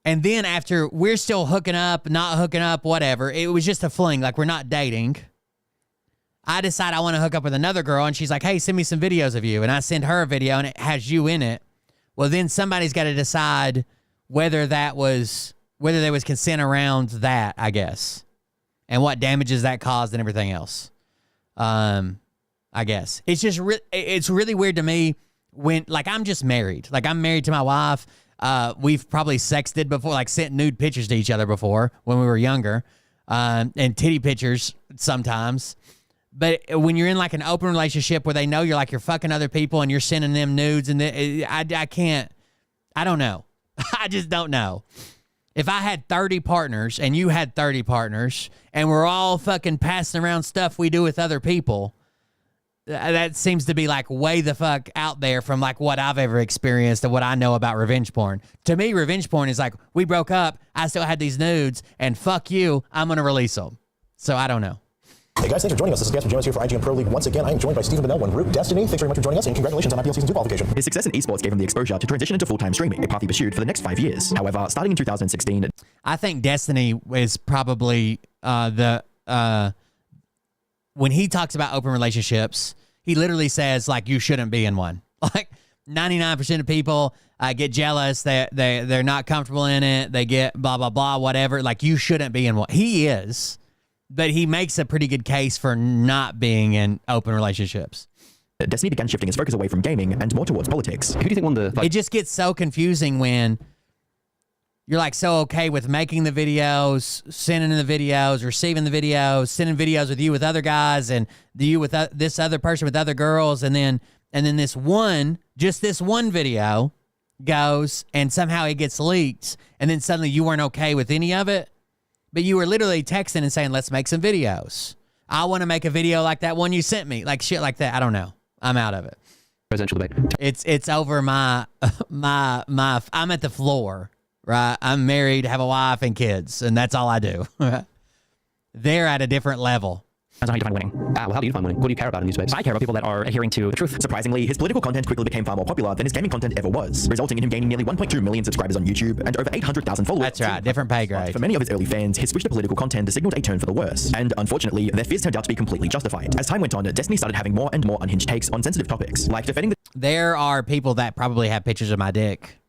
And then after we're still hooking up, not hooking up, whatever. It was just a fling. Like we're not dating. I decide I want to hook up with another girl, and she's like, hey, send me some videos of you. And I send her a video, and it has you in it. Well, then somebody's got to decide whether there was consent around that, I guess, and what damages that caused and everything else. I guess. It's just it's really weird to me when, like, I'm just married. Like, I'm married to my wife. We've probably sexted before, like sent nude pictures to each other before when we were younger, and titty pictures sometimes. But when you're in like an open relationship where they know you're fucking other people and you're sending them nudes, and I don't know. I just don't know. If I had 30 partners and you had 30 partners and we're all fucking passing around stuff we do with other people, that seems to be like way the fuck out there from like what I've ever experienced and what I know about revenge porn. To me, revenge porn is like, we broke up, I still had these nudes, and fuck you, I'm going to release them. So I don't know. Hey guys, thanks for joining us. This is Gas from Jonas here for IGN Pro League. Once again, I am joined by Stephen Bennell, Root Destiny. Thanks very much for joining us, and congratulations on IPL Season 2 qualification. His success in esports gave him the exposure to transition into full-time streaming, a path he pursued for the next 5 years. However, starting in 2016... I think Destiny is probably when he talks about open relationships, he literally says, like, you shouldn't be in one. Like, 99% of people get jealous. They're not comfortable in it. They get blah, blah, blah, whatever. Like, you shouldn't be in one. He is. But he makes a pretty good case for not being in open relationships. Destiny began shifting his focus away from gaming and more towards politics. Who do you think won the... It just gets so confusing when you're like so okay with making the videos, sending the videos, receiving the videos, sending videos with you with other guys and you with this other person with other girls, and then this one video goes and somehow it gets leaked, and then suddenly you weren't okay with any of it. But you were literally texting and saying, let's make some videos. I want to make a video like that one you sent me. Like shit like that. I don't know. I'm out of it. Presidential debate. It's over my I'm at the floor, right? I'm married, have a wife and kids, and that's all I do. They're at a different level. That's how you define winning. Well, how do you define winning? What do you care about in these debates? I care about people that are adhering to the truth. Surprisingly, his political content quickly became far more popular than his gaming content ever was, resulting in him gaining nearly 1.2 million subscribers on YouTube and over 800,000 followers. That's right, different pay grade. For many of his early fans, his switch to political content signaled a turn for the worse, and unfortunately, their fears turned out to be completely justified. As time went on, Destiny started having more and more unhinged takes on sensitive topics, like defending the... There are people that probably have pictures of my dick.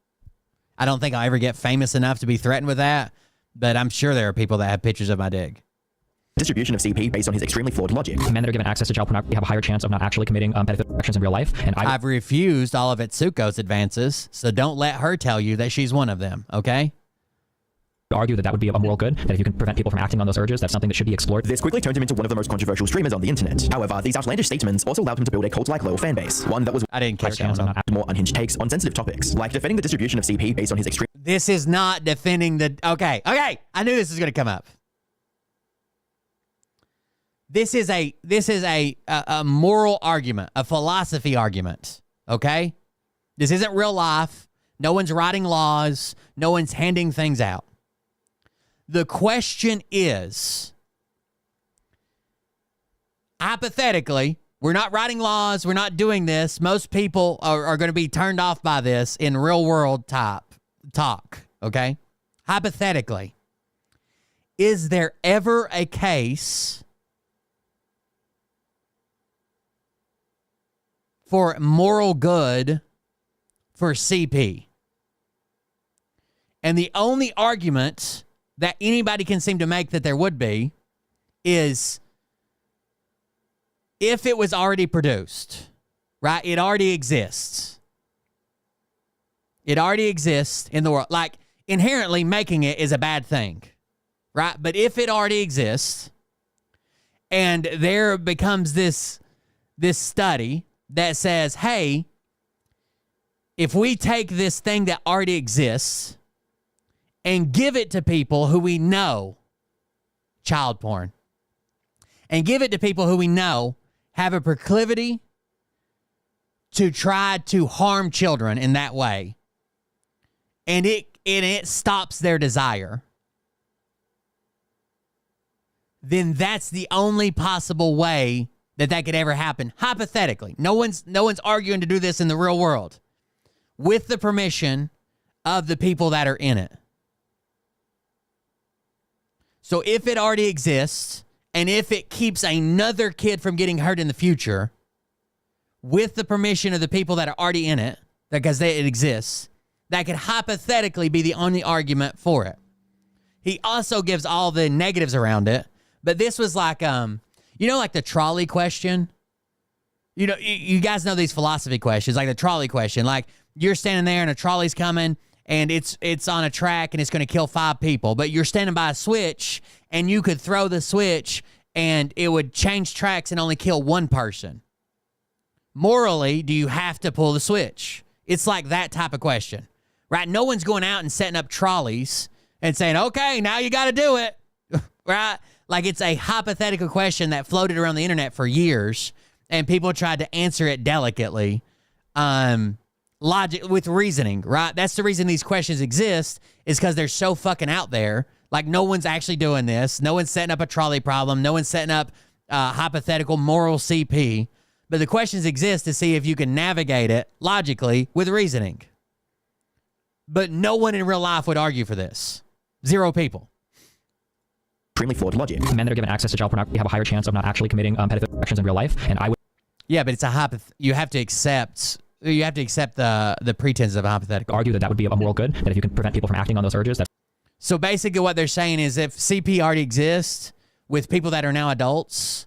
I don't think I'll ever get famous enough to be threatened with that, but I'm sure there are people that have pictures of my dick. Distribution of CP based on his extremely flawed logic. Men that are given access to child pornography have a higher chance of not actually committing pedophilia actions in real life. And I've refused all of Etsuko's advances, so don't let her tell you that she's one of them, okay? Argue that would be a moral good, that if you can prevent people from acting on those urges, that's something that should be explored. This quickly turned him into one of the most controversial streamers on the internet. However, these outlandish statements also allowed him to build a cult-like loyal fan base, one that was I didn't care. More unhinged takes on sensitive topics, like defending the distribution of CP based on his extreme... This is not defending the... Okay, I knew this was going to come up. This is a moral argument, a philosophy argument, okay? This isn't real life. No one's writing laws. No one's handing things out. The question is, hypothetically, we're not writing laws. We're not doing this. Most people are going to be turned off by this in real world type talk, okay? Hypothetically, is there ever a case for moral good for CP? And the only argument that anybody can seem to make that there would be is if it was already produced, right? It already exists. It already exists in the world. Like, inherently making it is a bad thing, right? But if it already exists and there becomes this study that says, hey, if we take this thing that already exists and give it to people who we know, child porn, and give it to people who we know have a proclivity to try to harm children in that way, and it stops their desire, then that's the only possible way that could ever happen. Hypothetically, no one's arguing to do this in the real world with the permission of the people that are in it. So if it already exists, and if it keeps another kid from getting hurt in the future, with the permission of the people that are already in it, because it exists, that could hypothetically be the only argument for it. He also gives all the negatives around it, but this was like, like the trolley question? You know, you guys know these philosophy questions, like the trolley question. Like, you're standing there and a trolley's coming, and it's on a track and it's going to kill 5 people, but you're standing by a switch and you could throw the switch and it would change tracks and only kill 1 person. Morally, do you have to pull the switch? It's like that type of question, right? No one's going out and setting up trolleys and saying, okay, now you got to do it, right? Like, it's a hypothetical question that floated around the internet for years, and people tried to answer it delicately. Logic with reasoning, right? That's the reason these questions exist, is because they're so fucking out there. Like, no one's actually doing this. No one's setting up a trolley problem. No one's setting up hypothetical moral CP. But the questions exist to see if you can navigate it logically with reasoning. But no one in real life would argue for this. 0 people. Extremely flawed logic. Men that are given access to child pornography have a higher chance of not actually committing pedophilia actions in real life. And I would... Yeah, but it's a you have to accept the pretense of a hypothetical. Argue that would be a moral good, that if you can prevent people from acting on those urges. So basically what they're saying is, if CP already exists with people that are now adults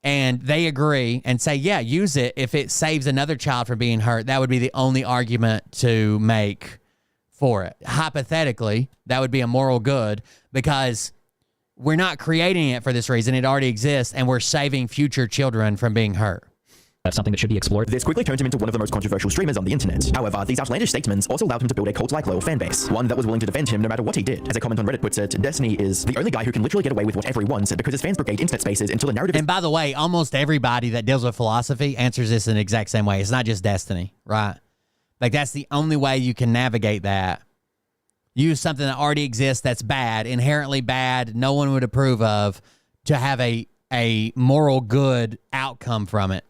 and they agree and say, yeah, use it if it saves another child from being hurt, that would be the only argument to make for it. Hypothetically, that would be a moral good, because we're not creating it for this reason. It already exists, and we're saving future children from being hurt. That's something that should be explored. This quickly turned him into one of the most controversial streamers on the internet. However, these outlandish statements also allowed him to build a cult-like loyal fan base, one that was willing to defend him no matter what he did. As a comment on Reddit puts it, Destiny is the only guy who can literally get away with whatever he wants because his fans brigade internet spaces until the narrative. And by the way, almost everybody that deals with philosophy answers this in the exact same way. It's not just Destiny, right? Like, that's the only way you can navigate that. Use something that already exists that's bad, inherently bad, no one would approve of, to have a moral good outcome from it.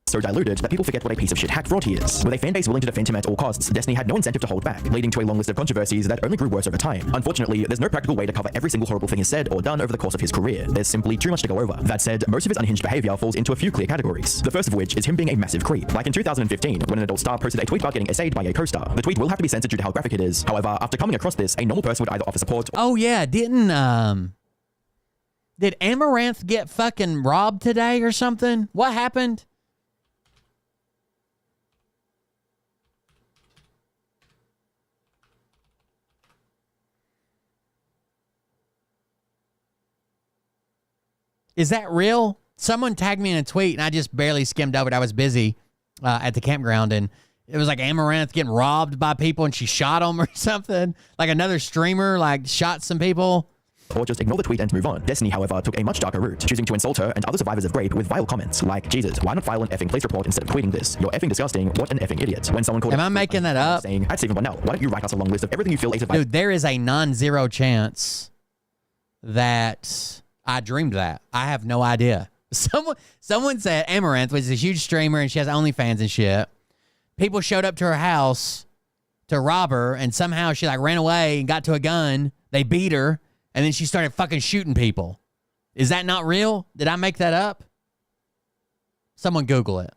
So diluted that people forget what a piece of shit hack fraud he is. With a fan base willing to defend him at all costs, Destiny had no incentive to hold back, leading to a long list of controversies that only grew worse over time. Unfortunately, there's no practical way to cover every single horrible thing he said or done over the course of his career. There's simply too much to go over. That said, most of his unhinged behavior falls into a few clear categories. The first of which is him being a massive creep. Like in 2015, when an adult star posted a tweet about getting essayed by a co-star. The tweet will have to be censored due to how graphic it is. However, after coming across this, a normal person would either offer support. Oh yeah, did Amaranth get fucking robbed today or something? What happened? Is that real? Someone tagged me in a tweet, and I just barely skimmed over it. I was busy at the campground, and it was like Amaranth getting robbed by people, and she shot them or something. Like another streamer, like, shot some people. Or just ignore the tweet and move on. Destiny, however, took a much darker route, choosing to insult her and other survivors of Grape with vile comments like, Jesus, why not file an effing police report instead of tweeting this? You're effing disgusting. What an effing idiot. When someone called Am I making that up? Saying, I'd Stephen Bonnell, why don't you write us a long list of everything you feel hated by? Dude, there is a non-zero chance that I dreamed that. I have no idea. Someone said Amaranth was a huge streamer and she has OnlyFans and shit. People showed up to her house to rob her, and somehow she like ran away and got to a gun. They beat her, and then she started fucking shooting people. Is that not real? Did I make that up? Someone Google it.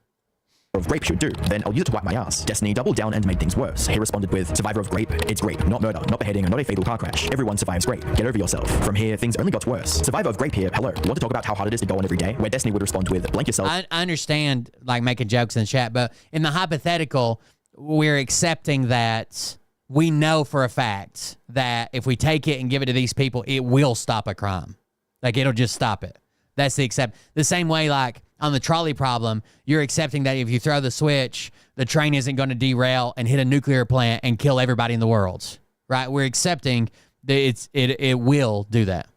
Of Grape should do, then I'll use it to wipe my ass. Destiny doubled down and made things worse. He responded with, Survivor of Grape, it's Grape, not murder, not beheading, and not a fatal car crash. Everyone survives Grape. Get over yourself. From here, things only got worse. Survivor of Grape here, hello. Want to talk about how hard it is to go on every day? Where Destiny would respond with, blank yourself. I understand, like, making jokes in the chat, but in the hypothetical, we're accepting that we know for a fact that if we take it and give it to these people, it will stop a crime. Like, it'll just stop it. That's the same way, like, on the trolley problem, you're accepting that if you throw the switch, the train isn't going to derail and hit a nuclear plant and kill everybody in the world, right? We're accepting that it will do that.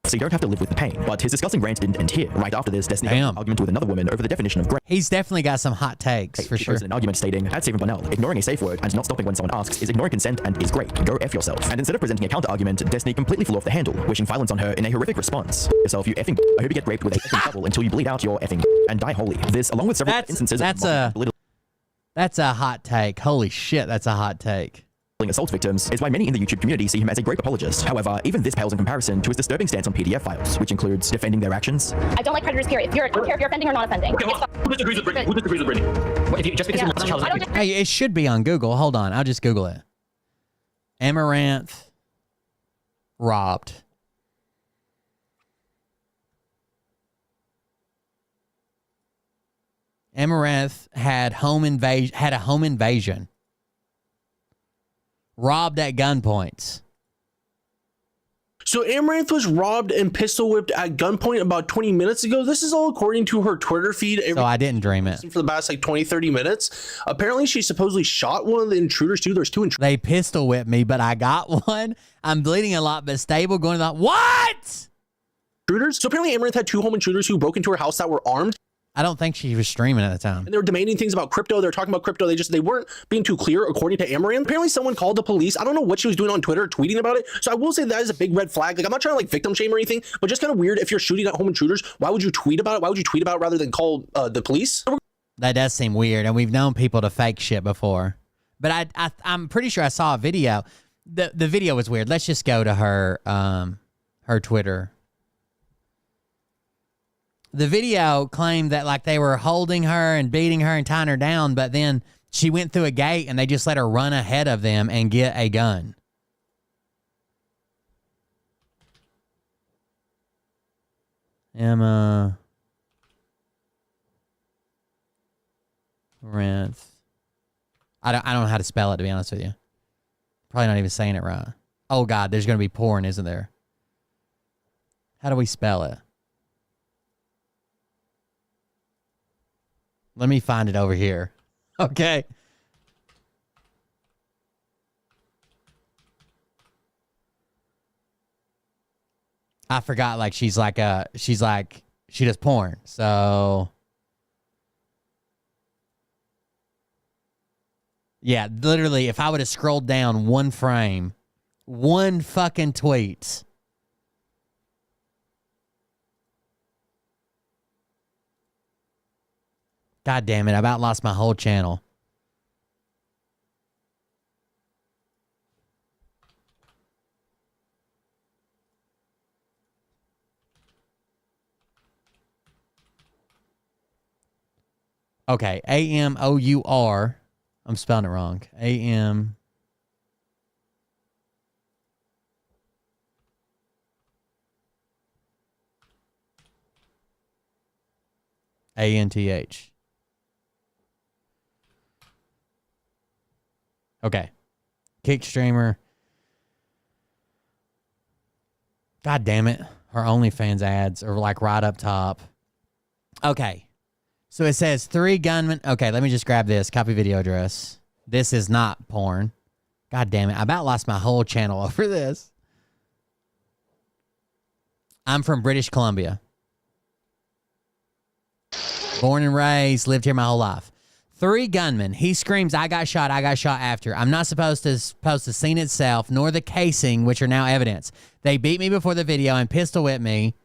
So you don't have to live with the pain. But his disgusting rant didn't end here. Right after this, Destiny had an argument with another woman over the definition of grape. He's definitely got some hot takes, for sure. An argument stating, at Stephen Bonnell, ignoring a safe word and not stopping when someone asks is ignoring consent and is great. Go F yourself. And instead of presenting a counter-argument, Destiny completely flew off the handle, wishing violence on her in a horrific response. Yourself, you effing I hope you get raped with a effing shovel until you bleed out your effing and die holy. This, along with several instances That's a hot take. Holy shit, that's a hot take. Assault victims is why many in the YouTube community see him as a grape apologist. However, even this pales in comparison to his disturbing stance on PDF files, which includes defending their actions. I don't like predators, period. I don't care if you're offending or not offending. Okay, well, who disagrees with Brittany? Who disagrees with Brittany? What, if you, just because Hey, it should be on Google. Hold on, I'll just Google it. Amaranth robbed. Amaranth had a home invasion. Robbed at gunpoint. So Amaranth was robbed and pistol whipped at gunpoint about 20 minutes ago. This is all according to her Twitter feed. So I didn't dream it. For the past like 20, 30 minutes. Apparently she supposedly shot one of the intruders too. There's two intruders. They pistol whipped me, but I got one. I'm bleeding a lot, but stable, going to the... What? Intruders? So apparently Amaranth had two home intruders who broke into her house that were armed. I don't think she was streaming at the time. And they were demanding things about crypto. They were talking about crypto. They weren't being too clear, according to Amaranth. Apparently someone called the police. I don't know what she was doing on Twitter, tweeting about it. So I will say that is a big red flag. Like, I'm not trying to like victim shame or anything, but just kind of weird if you're shooting at home intruders. Why would you tweet about it? Why would you tweet about it rather than call the police? That does seem weird. And we've known people to fake shit before. But I'm pretty sure I saw a video. The video was weird. Let's just go to her Twitter. The video claimed that like they were holding her and beating her and tying her down, but then she went through a gate and they just let her run ahead of them and get a gun. Emma Renth. I don't know how to spell it, to be honest with you. Probably not even saying it right. Oh God, there's gonna be porn, isn't there? How do we spell it? Let me find it over here. Okay. I forgot, like, she does porn. So, yeah, literally, if I would have scrolled down one frame, one fucking tweet. God damn it, I about lost my whole channel. Okay, A-M-O-U-R. I'm spelling it wrong. A-M. A-N-T-H. Okay. Kick streamer. God damn it. Her OnlyFans ads are like right up top. Okay. So it says 3 gunmen. Okay, let me just grab this. Copy video address. This is not porn. God damn it. I about lost my whole channel over this. I'm from British Columbia. Born and raised, lived here my whole life. 3 gunmen. He screams, I got shot after. I'm not supposed to post the scene itself, nor the casing, which are now evidence. They beat me before the video and pistol whipped me.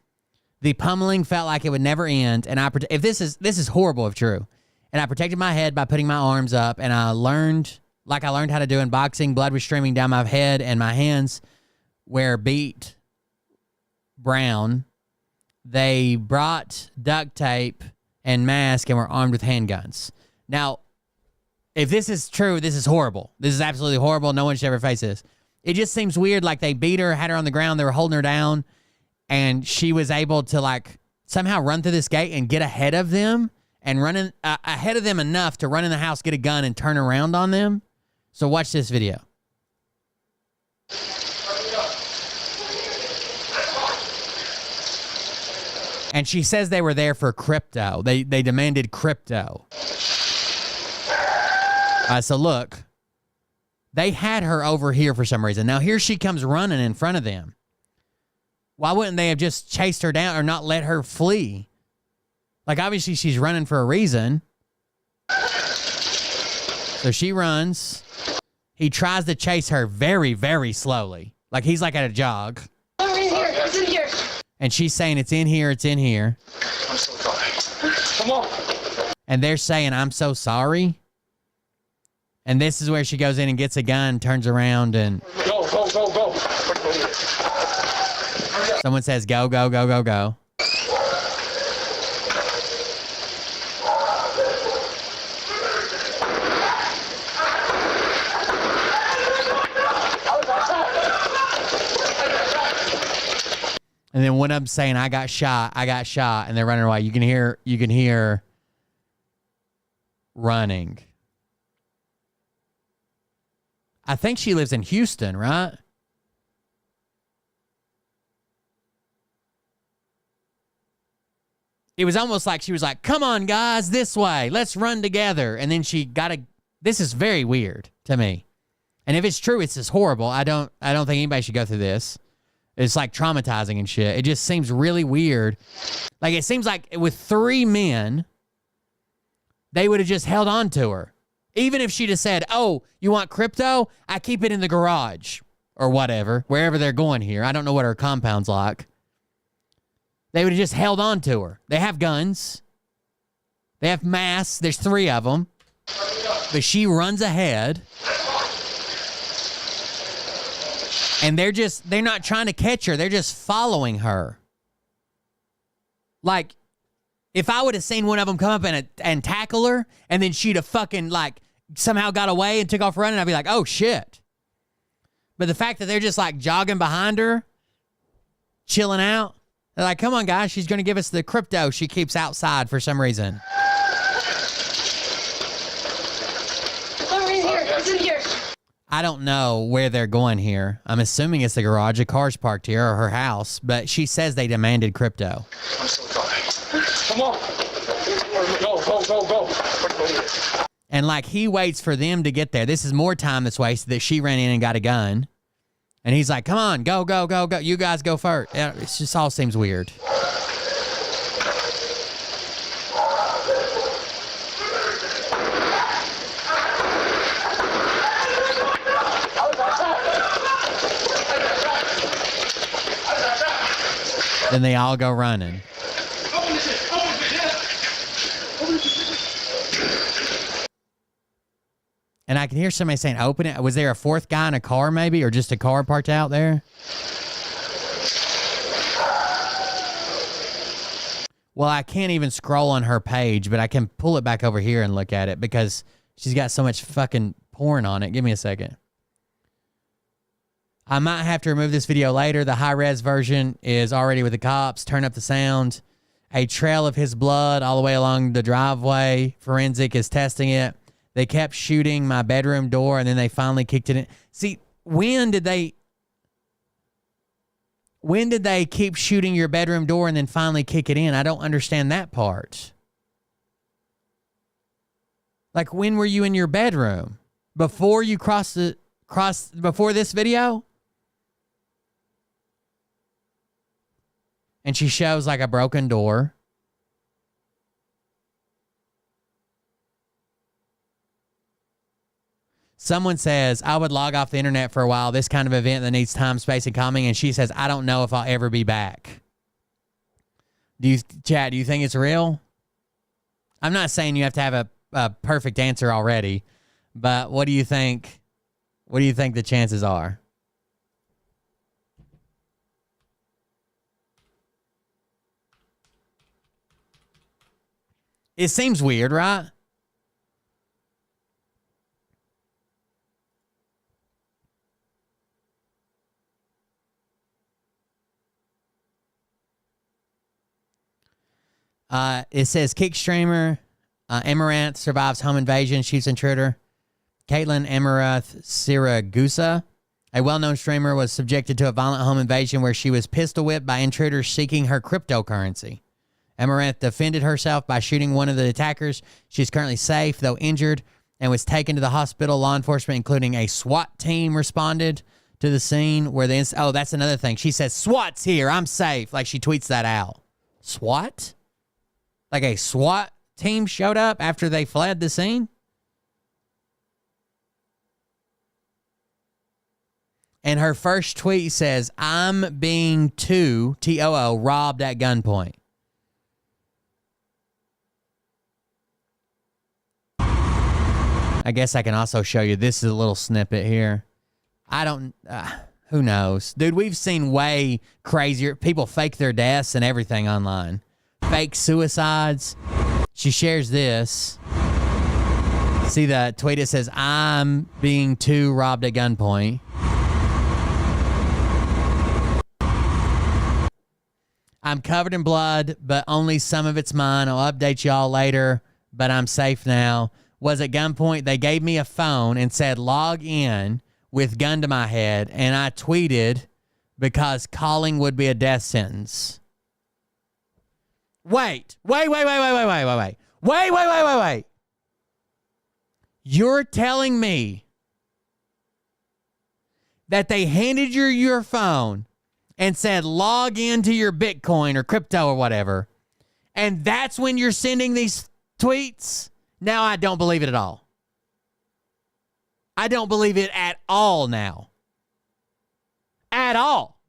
The pummeling felt like it would never end, and if this is horrible if true. And I protected my head by putting my arms up, and I learned how to do in boxing. Blood was streaming down my head, and my hands were beat brown. They brought duct tape and mask and were armed with handguns. Now, if this is true, this is horrible. This is absolutely horrible. No one should ever face this. It just seems weird, like they beat her, had her on the ground, they were holding her down, and she was able to, like, somehow run through this gate and get ahead of them and run in, ahead of them enough to run in the house, get a gun, and turn around on them. So watch this video. And she says they were there for crypto. They demanded crypto. So look, they had her over here for some reason. Now here she comes running in front of them. Why wouldn't they have just chased her down or not let her flee? Like, obviously she's running for a reason. So she runs. He tries to chase her very, very slowly. Like he's like at a jog. Oh, right here. It's in here. And she's saying, it's in here, it's in here. I'm so sorry. Come on. And they're saying, I'm so sorry. And this is where she goes in and gets a gun, turns around, and... Go, go, go, go. Someone says, go, go, go, go, go. And then one of them saying, I got shot, and they're running away. You can hear running. I think she lives in Houston, right? It was almost like she was like, come on, guys, this way. Let's run together. And then she got this is very weird to me. And if it's true, it's just horrible. I don't think anybody should go through this. It's like traumatizing and shit. It just seems really weird. Like, it seems like with 3 men, they would have just held on to her. Even if she just said, oh, you want crypto? I keep it in the garage or whatever, wherever they're going here. I don't know what her compound's like. They would have just held on to her. They have guns. They have masks. There's 3 of them. But she runs ahead. And they're not trying to catch her. They're just following her. Like, if I would have seen one of them come up and tackle her, and then she'd have fucking, like, somehow got away and took off running, I'd be like, oh, shit. But the fact that they're just, like, jogging behind her, chilling out, they're like, come on, guys, she's going to give us the crypto she keeps outside for some reason. Oh, right here. It's in here. I don't know where they're going here. I'm assuming it's the garage. A car's parked here or her house, but she says they demanded crypto. I'm so sorry. Come on. Go, go, go, go. And like he waits for them to get there. This is more time that's wasted that she ran in and got a gun. And he's like, come on, go, go, go, go. You guys go first. It just all seems weird. Then they all go running. And I can hear somebody saying, open it. Was there a fourth guy in a car maybe, or just a car parked out there? Well, I can't even scroll on her page, but I can pull it back over here and look at it because she's got so much fucking porn on it. Give me a second. I might have to remove this video later. The high-res version is already with the cops. Turn up the sound. A trail of his blood all the way along the driveway. Forensic is testing it. They kept shooting my bedroom door, and then they finally kicked it in. See, when did they keep shooting your bedroom door and then finally kick it in? I don't understand that part. Like, when were you in your bedroom? Before you before this video? And she shows like a broken door. Someone says, I would log off the internet for a while. This kind of event that needs time, space, and calming. And she says, I don't know if I'll ever be back. Chad, do you think it's real? I'm not saying you have to have a perfect answer already, but what do you think? What do you think the chances are? It seems weird, right? It says kick streamer Amaranth survives home invasion, shoots intruder. Caitlin Amaranth Siragusa, a well-known streamer, was subjected to a violent home invasion where she was pistol whipped by intruders seeking her cryptocurrency. Amaranth defended herself by shooting one of the attackers. She's currently safe, though injured, and was taken to the hospital. Law enforcement, including a SWAT team, responded to the scene where the... Oh, that's another thing. She says, SWAT's here. I'm safe. Like, she tweets that out. SWAT? Like a SWAT team showed up after they fled the scene? And her first tweet says, I'm being T-O-O, robbed at gunpoint. I guess I can also show you. This is a little snippet here. I don't... who knows? Dude, we've seen way crazier... People fake their deaths and everything online. Fake suicides. She shares this. See the tweet? It says, I'm being robbed at gunpoint. I'm covered in blood, but only some of it's mine. I'll update y'all later, but I'm safe now. Was at gunpoint. They gave me a phone and said, log in with gun to my head. And I tweeted because calling would be a death sentence. Wait. You're telling me that they handed you your phone and said, log into your Bitcoin or crypto or whatever, and that's when you're sending these tweets? Now I don't believe it at all. I don't believe it at all now. At all.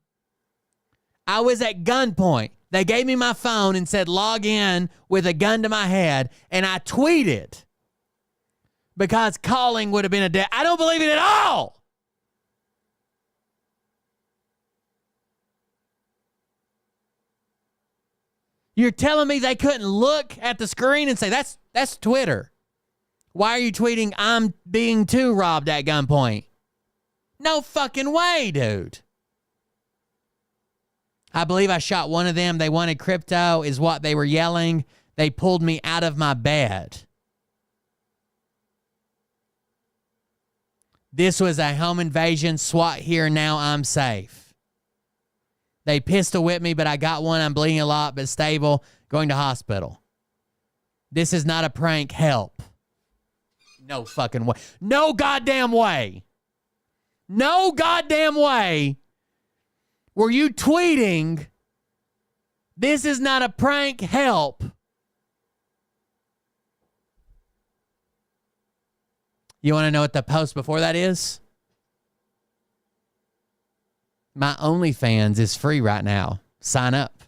I was at gunpoint. They gave me my phone and said, log in with a gun to my head, and I tweeted because calling would have been a death. I don't believe it at all. You're telling me they couldn't look at the screen and say, that's Twitter. Why are you tweeting, I'm being robbed at gunpoint? No fucking way, dude. I believe I shot one of them. They wanted crypto is what they were yelling. They pulled me out of my bed. This was a home invasion. SWAT here. Now I'm safe. They pistol whipped me, but I got one. I'm bleeding a lot, but stable. Going to hospital. This is not a prank. Help. No fucking way. No goddamn way. No goddamn way were you tweeting, this is not a prank. Help. You want to know what the post before that is? My OnlyFans is free right now. Sign up.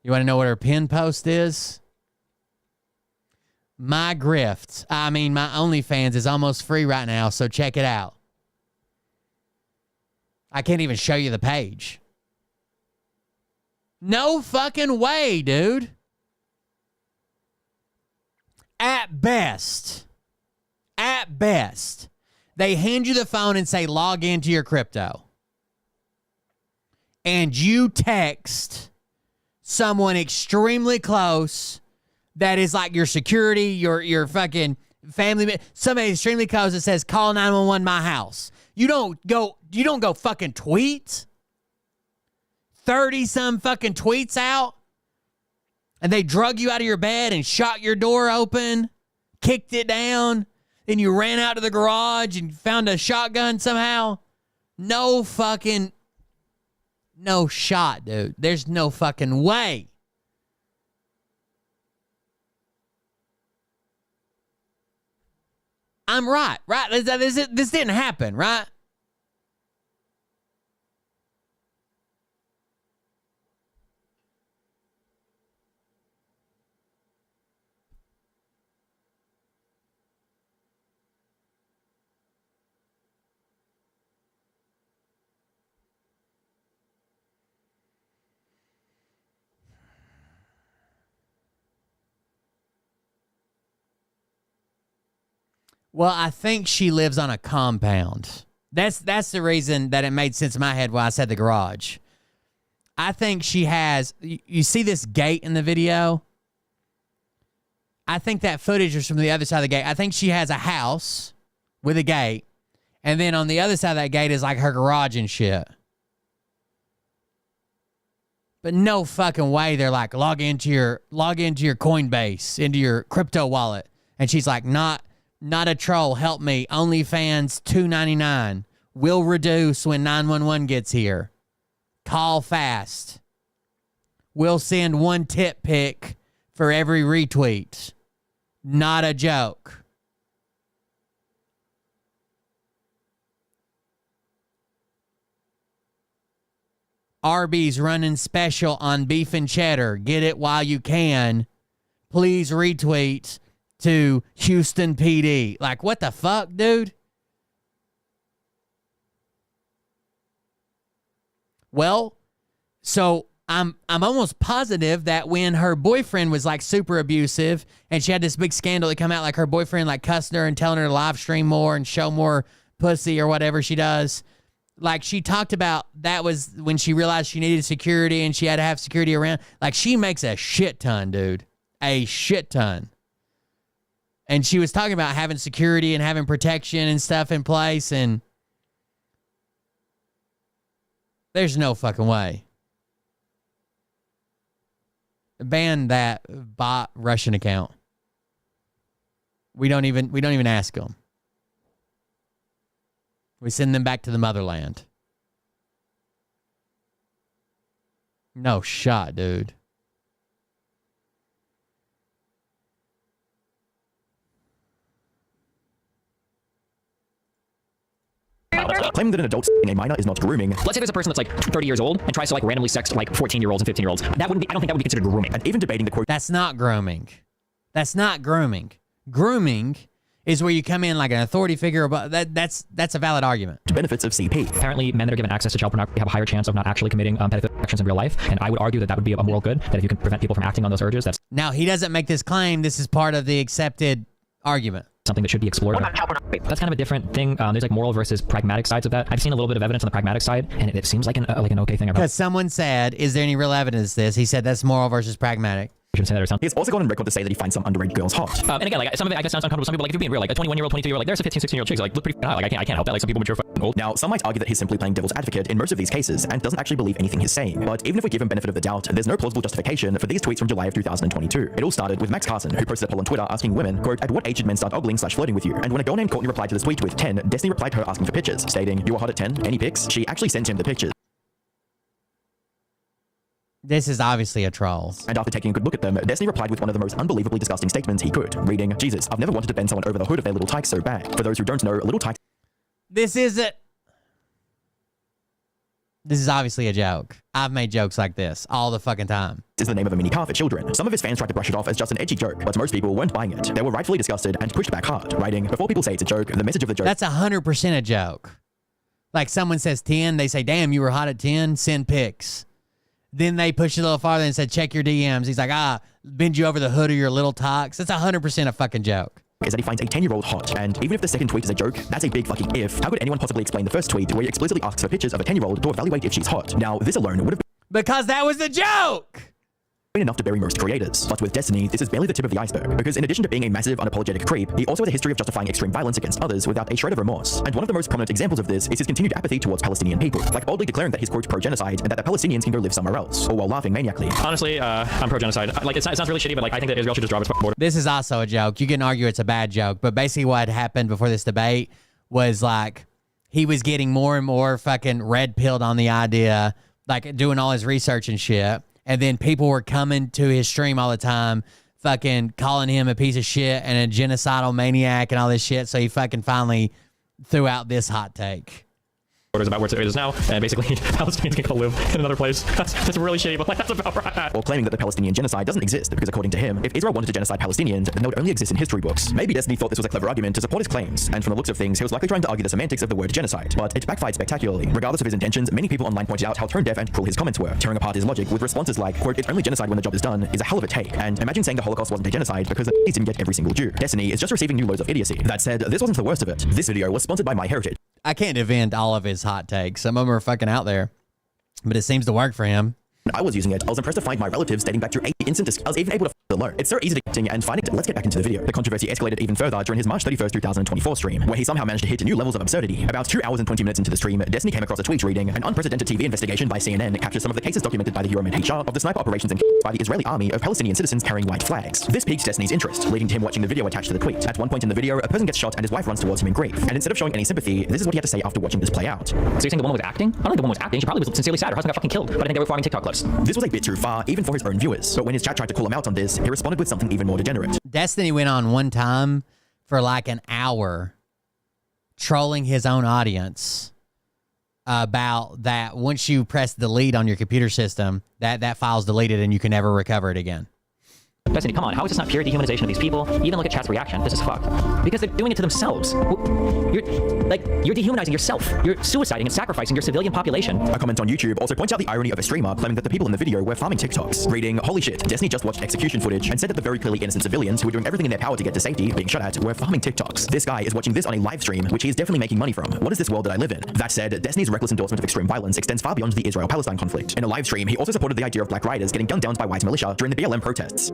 You want to know what her pin post is? My grift. I mean, my OnlyFans is almost free right now, so check it out. I can't even show you the page. No fucking way, dude. At best, they hand you the phone and say, log into your crypto. And you text someone extremely close that is like your security, your fucking family, somebody extremely close that says, call 911 my house. You don't go fucking tweet 30-some fucking tweets out, and they drug you out of your bed and shot your door open, kicked it down, and you ran out to the garage and found a shotgun somehow. No shot, dude. There's no fucking way. I'm right? This didn't happen, right? Well, I think she lives on a compound. That's the reason that it made sense in my head when I said the garage. I think she has... You see this gate in the video? I think that footage is from the other side of the gate. I think she has a house with a gate, and then on the other side of that gate is like her garage and shit. But no fucking way they're like, log into your Coinbase, into your crypto wallet. And she's like, not a troll, help me. OnlyFans $2.99. Will reduce when 911 gets here. Call fast. We'll send one tip pic for every retweet. Not a joke. Arby's running special on beef and cheddar. Get it while you can. Please retweet to Houston PD. Like, what the fuck, dude? Well, so I'm almost positive that when her boyfriend was like super abusive and she had this big scandal that come out, like her boyfriend like cussing her and telling her to live stream more and show more pussy or whatever she does. Like, she talked about that was when she realized she needed security and she had to have security around. Like, she makes a shit ton, dude. A shit ton. And she was talking about having security and having protection and stuff in place, and there's no fucking way. Ban that bot Russian account. We don't even ask them. We send them back to the motherland. No shot, dude. Claiming that an adult s***ing a minor is not grooming. Let's say there's a person that's like 30 years old and tries to like randomly sext like 14-year-olds and 15-year-olds. That wouldn't be, I don't think that would be considered grooming. And even debating the quote. That's not grooming. That's not grooming. Grooming is where you come in like an authority figure. But that's a valid argument. Benefits of CP. Apparently, men that are given access to child pornography have a higher chance of not actually committing pedophilia actions in real life. And I would argue that that would be a moral good. That if you can prevent people from acting on those urges, that's now he doesn't make this claim. This is part of the accepted argument. Something that should be explored. That's kind of a different thing. There's like moral versus pragmatic sides of that. I've seen a little bit of evidence on the pragmatic side, and it seems like an okay thing. Because someone said, "Is there any real evidence to this?" He said, "That's moral versus pragmatic." shouldn't say that or something. He's also gone on record to say that he finds some underage girls hot. And again, like some of it, I guess sounds uncomfortable to some people. Like if you're being real, like a 21-year-old, 22-year-old, like there's a 15, 16-year-old chicks like look pretty hot. Like I can't help that. Like some people mature old. Now, some might argue that he's simply playing devil's advocate in most of these cases and doesn't actually believe anything he's saying. But even if we give him benefit of the doubt, there's no plausible justification for these tweets from July of 2022. It all started with Max Carson, who posted a poll on Twitter asking women, quote, at what age should men start ogling/flirting with you? And when a girl named Courtney replied to this tweet with 10, Destiny replied to her asking for pictures, stating, you were hot at 10? Any pics? She actually sent him the pictures. This is obviously a troll. And after taking a good look at them, Destiny replied with one of the most unbelievably disgusting statements he could, reading, Jesus, I've never wanted to bend someone over the hood of their little tykes so bad. For those who don't know, little tykes... This is obviously a joke. I've made jokes like this all the fucking time. Is the name of a mini car for children. Some of his fans tried to brush it off as just an edgy joke, but most people weren't buying it. They were rightfully disgusted and pushed back hard, writing, before people say it's a joke, the message of the joke... That's 100% a joke. Like someone says 10, they say, damn, you were hot at 10, send pics. Then they push it a little farther and said, check your DMs. He's like, bend you over the hood of your little tocks. That's 100% a fucking joke. Is that he finds a 10-year-old hot, and even if the second tweet is a joke, that's a big fucking if. How could anyone possibly explain the first tweet where he explicitly asks for pictures of a 10-year-old to evaluate if she's hot? Now, this alone would have because that was a joke! been enough to bury most creators. But with Destiny, this is barely the tip of the iceberg, because in addition to being a massive, unapologetic creep, he also has a history of justifying extreme violence against others without a shred of remorse. And one of the most prominent examples of this is his continued apathy towards Palestinian people, like boldly declaring that he's, quote, pro-genocide and that the Palestinians can go live somewhere else, or while laughing maniacally. Honestly, I'm pro-genocide. Like it sounds really shitty, but like I think that Israel should just drop its border. This is also a joke. You can argue it's a bad joke, but basically what happened before this debate was like he was getting more and more fucking red-pilled on the idea, like doing all his research and shit. And then people were coming to his stream all the time, fucking calling him a piece of shit and a genocidal maniac and all this shit. So he fucking finally threw out this hot take. Borders about where it is now, and basically Palestinians can go live in another place. That's really shitty, but like that's about right. Or claiming that the Palestinian genocide doesn't exist because according to him, if Israel wanted to genocide Palestinians, then they would only exist in history books. Maybe Destiny thought this was a clever argument to support his claims, and from the looks of things, he was likely trying to argue the semantics of the word genocide, but it backfired spectacularly. Regardless of his intentions, many people online pointed out how tone-deaf and cruel his comments were, tearing apart his logic with responses like, quote, it's only genocide when the job is done, is a hell of a take, and imagine saying the Holocaust wasn't a genocide because the didn't get every single Jew. Destiny is just receiving new loads of idiocy. That said, this wasn't the worst of it. This video was sponsored by MyHeritage. I can't defend all of his hot takes. Some of them are fucking out there, but it seems to work for him. I was using it. I was impressed to find my relatives dating back to 8 instant. I was even able to alone. It's so easy to get and find it. Let's get back into the video. The controversy escalated even further during his March 31st, 2024 stream, where he somehow managed to hit new levels of absurdity. About 2 hours and 20 minutes into the stream, Destiny came across a tweet reading, an unprecedented TV investigation by CNN captures some of the cases documented by the Euromed HR of the sniper operations by the Israeli army of Palestinian citizens carrying white flags. This piqued Destiny's interest, leading to him watching the video attached to the tweet. At one point in the video, a person gets shot and his wife runs towards him in grief. And instead of showing any sympathy, this is what he had to say after watching this play out. So you're saying the woman was acting? I don't think the woman was acting. She probably was sincerely sad. Her husband got fucking killed. But I think they were farming TikTok clips. This was a bit too far, even for his own viewers. But when his chat tried to call him out on this, he responded with something even more degenerate. Destiny went on one time for like an hour trolling his own audience about that once you press delete on your computer system, that file's deleted and you can never recover it again. Destiny, come on, how is this not pure dehumanization of these people? Even look at chat's reaction. This is fucked. Because they're doing it to themselves. You're dehumanizing yourself. You're suiciding and sacrificing your civilian population. A comment on YouTube also points out the irony of a streamer claiming that the people in the video were farming TikToks. Reading, holy shit, Destiny just watched execution footage and said that the very clearly innocent civilians who were doing everything in their power to get to safety, being shot at, were farming TikToks. This guy is watching this on a live stream, which he is definitely making money from. What is this world that I live in? That said, Destiny's reckless endorsement of extreme violence extends far beyond the Israel-Palestine conflict. In a live stream, he also supported the idea of black riders getting gunned down by white militia during the BLM protests.